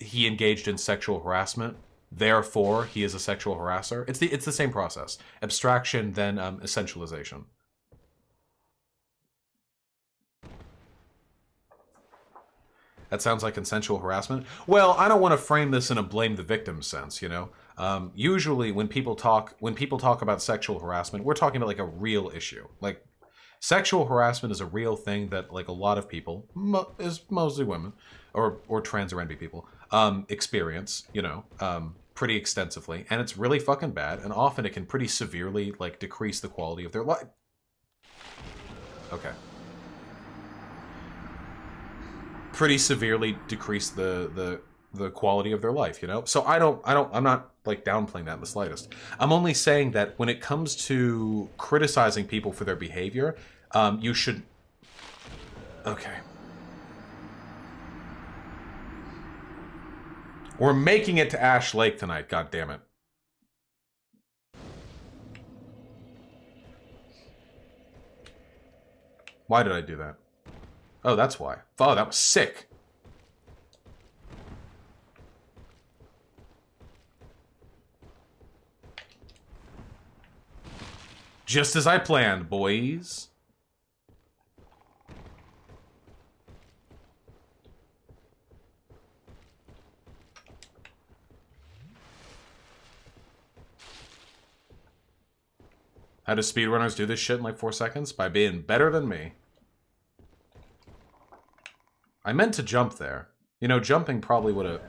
he engaged in sexual harassment. Therefore, he is a sexual harasser. It's the same process. Abstraction, then essentialization. That sounds like consensual harassment. Well, I don't want to frame this in a blame the victim sense, you know? Usually when people talk about sexual harassment, we're talking about like a real issue. Like sexual harassment is a real thing that like a lot of people, is mostly women or trans or NB people, experience, you know, pretty extensively. And it's really fucking bad. And often it can pretty severely like decrease the quality of their life. Okay. Pretty severely decrease the quality of their life, you know? So I'm not like downplaying that in the slightest. I'm only saying that when it comes to criticizing people for their behavior, you should... Okay. We're making it to Ash Lake tonight, god damn it. Why did I do that? Oh, that's why. Oh, that was sick. Just as I planned, boys. How do speedrunners do this shit in like 4 seconds? By being better than me. I meant to jump there. You know, jumping probably would have...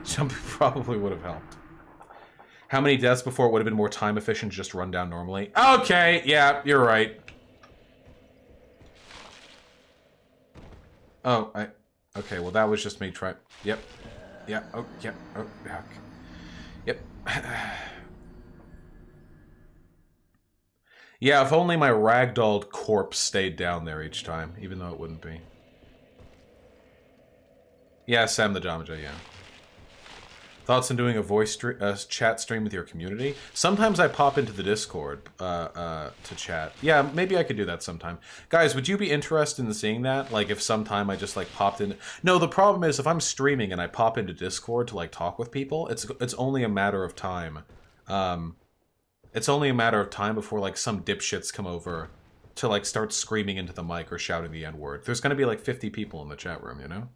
Jumping probably would have helped. How many deaths before it would have been more time efficient to just run down normally? Okay, yeah, you're right. Oh, okay, well that was just me trying... Yep. Yeah, oh, yeah, oh, yeah. Yep. Yeah, if only my ragdolled corpse stayed down there each time, even though it wouldn't be. Yeah, Sam the Jamaja, yeah. Thoughts on doing a voice chat stream with your community? Sometimes I pop into the Discord to chat. Yeah, maybe I could do that sometime. Guys, would you be interested in seeing that? Like, if sometime I just, like, popped in... No, the problem is, if I'm streaming and I pop into Discord to, like, talk with people, it's only a matter of time. It's only a matter of time before, like, some dipshits come over to, like, start screaming into the mic or shouting the N-word. There's gonna be, like, 50 people in the chat room, you know?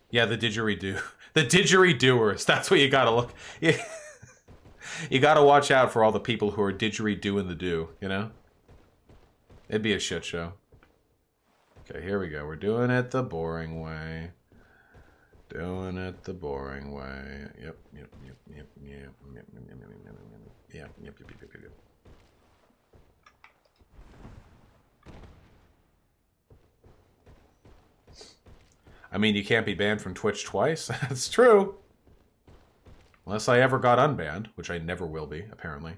Yeah, the didgeridoo. The didgeridooers. That's what you gotta look. You gotta watch out for all the people who are didgeridooing the do, you know? It'd be a shit show. Okay, here we go. We're doing it the boring way. Doing it the boring way. Yep. I mean, you can't be banned from Twitch twice. That's true. Unless I ever got unbanned, which I never will be, apparently.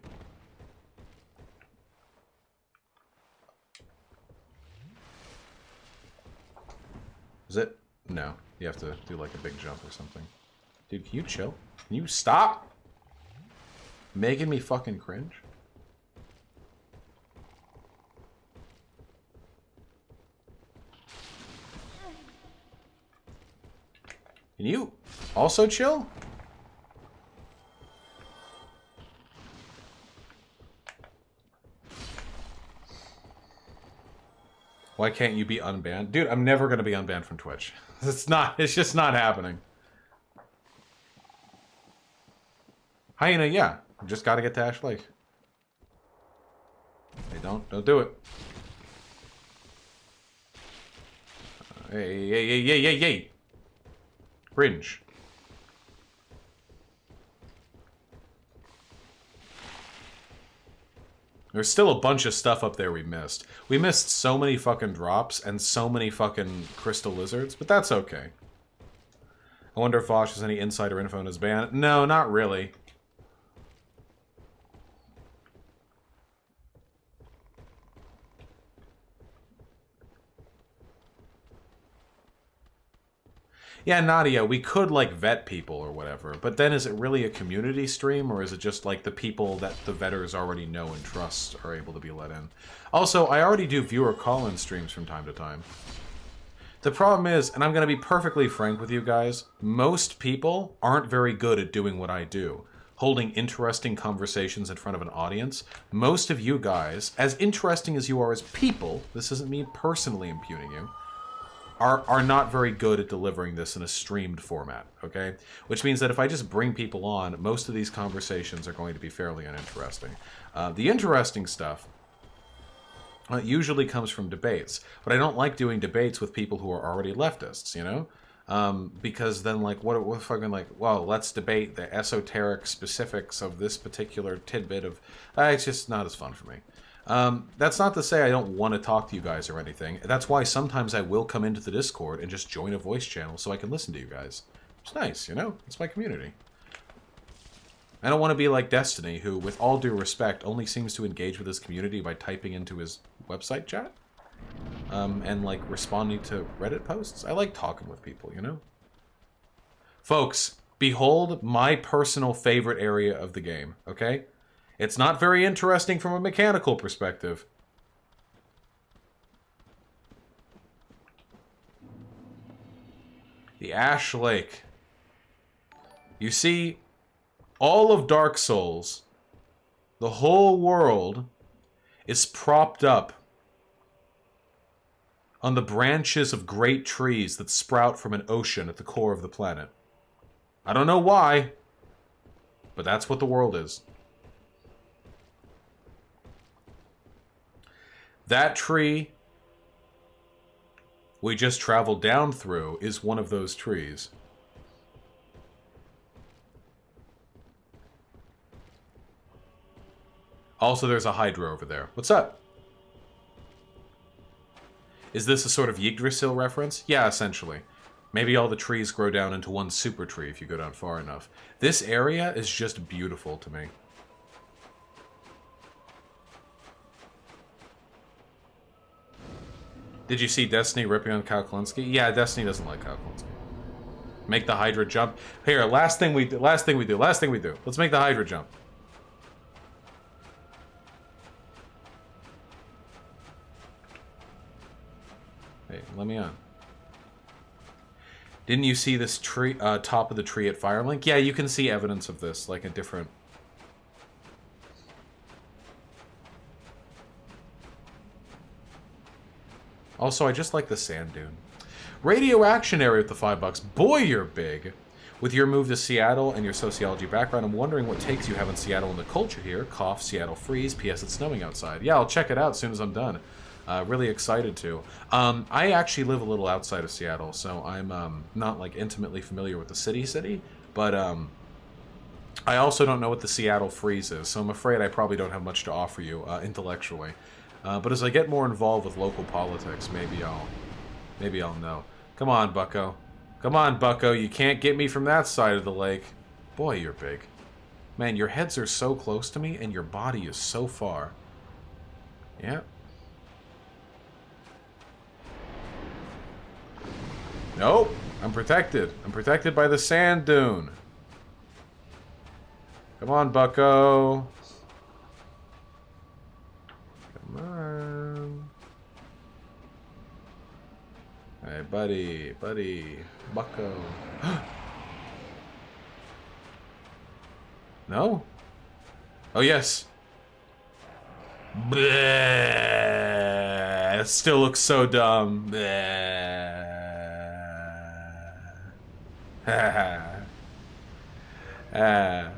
Is it? No. You have to do like a big jump or something. Dude, can you chill? Can you stop making me fucking cringe? Can you also chill? Why can't you be unbanned? Dude, I'm never gonna be unbanned from Twitch. It's just not happening. Hyena, yeah. Just gotta get to Ash Lake. Hey, don't do it. Hey. Cringe. There's still a bunch of stuff up there we missed. We missed so many fucking drops and so many fucking crystal lizards, but that's okay. I wonder if Vaush has any insider info on his ban. No, not really. Yeah, Nadia, we could, like, vet people or whatever, but then is it really a community stream, or is it just, like, the people that the vetters already know and trust are able to be let in? Also, I already do viewer call-in streams from time to time. The problem is, and I'm going to be perfectly frank with you guys, most people aren't very good at doing what I do. Holding interesting conversations in front of an audience. Most of you guys, as interesting as you are as people, this isn't me personally impugning you, are not very good at delivering this in a streamed format, okay? Which means that if I just bring people on, most of these conversations are going to be fairly uninteresting. The interesting stuff usually comes from debates, but I don't like doing debates with people who are already leftists, you know? Because then, like, what fucking, like, well, let's debate the esoteric specifics of this particular tidbit of... it's just not as fun for me. That's not to say I don't want to talk to you guys or anything. That's why sometimes I will come into the Discord and just join a voice channel so I can listen to you guys. It's nice, you know? It's my community. I don't want to be like Destiny, who, with all due respect, only seems to engage with his community by typing into his website chat. And, like, responding to Reddit posts. I like talking with people, you know? Folks, behold my personal favorite area of the game, okay? It's not very interesting from a mechanical perspective. The Ash Lake. You see, all of Dark Souls, the whole world, is propped up on the branches of great trees that sprout from an ocean at the core of the planet. I don't know why, But that's what the world is. That tree we just traveled down through is one of those trees. Also, there's a Hydra over there. What's up? Is this a sort of Yggdrasil reference? Yeah, essentially. Maybe all the trees grow down into one super tree if you go down far enough. This area is just beautiful to me. Did you see Destiny ripping on Kyle Kalinske? Yeah, Destiny doesn't like Kyle Kalinske. Make the Hydra jump. Here, last thing we do. Let's make the Hydra jump. Hey, let me on. Didn't you see this tree, top of the tree at Firelink? Yeah, you can see evidence of this, like a different... Also, I just like the sand dune. Radio Action Area with the $5. Boy, you're big. With your move to Seattle and your sociology background, I'm wondering what takes you having Seattle in the culture here. Cough, Seattle freeze, P.S. it's snowing outside. Yeah, I'll check it out as soon as I'm done. Really excited to. I actually live a little outside of Seattle, so I'm not like intimately familiar with the city, but I also don't know what the Seattle freeze is, so I'm afraid I probably don't have much to offer you intellectually. But as I get more involved with local politics, maybe I'll know. Come on, bucko. Come on, bucko. You can't get me from that side of the lake. Boy, you're big. Man, your heads are so close to me, and your body is so far. Yeah. Nope. I'm protected. I'm protected by the sand dune. Come on, bucko. Come on. Hey, buddy. Bucko. No? Oh, yes. Bleh. It still looks so dumb. Bleh. Ah.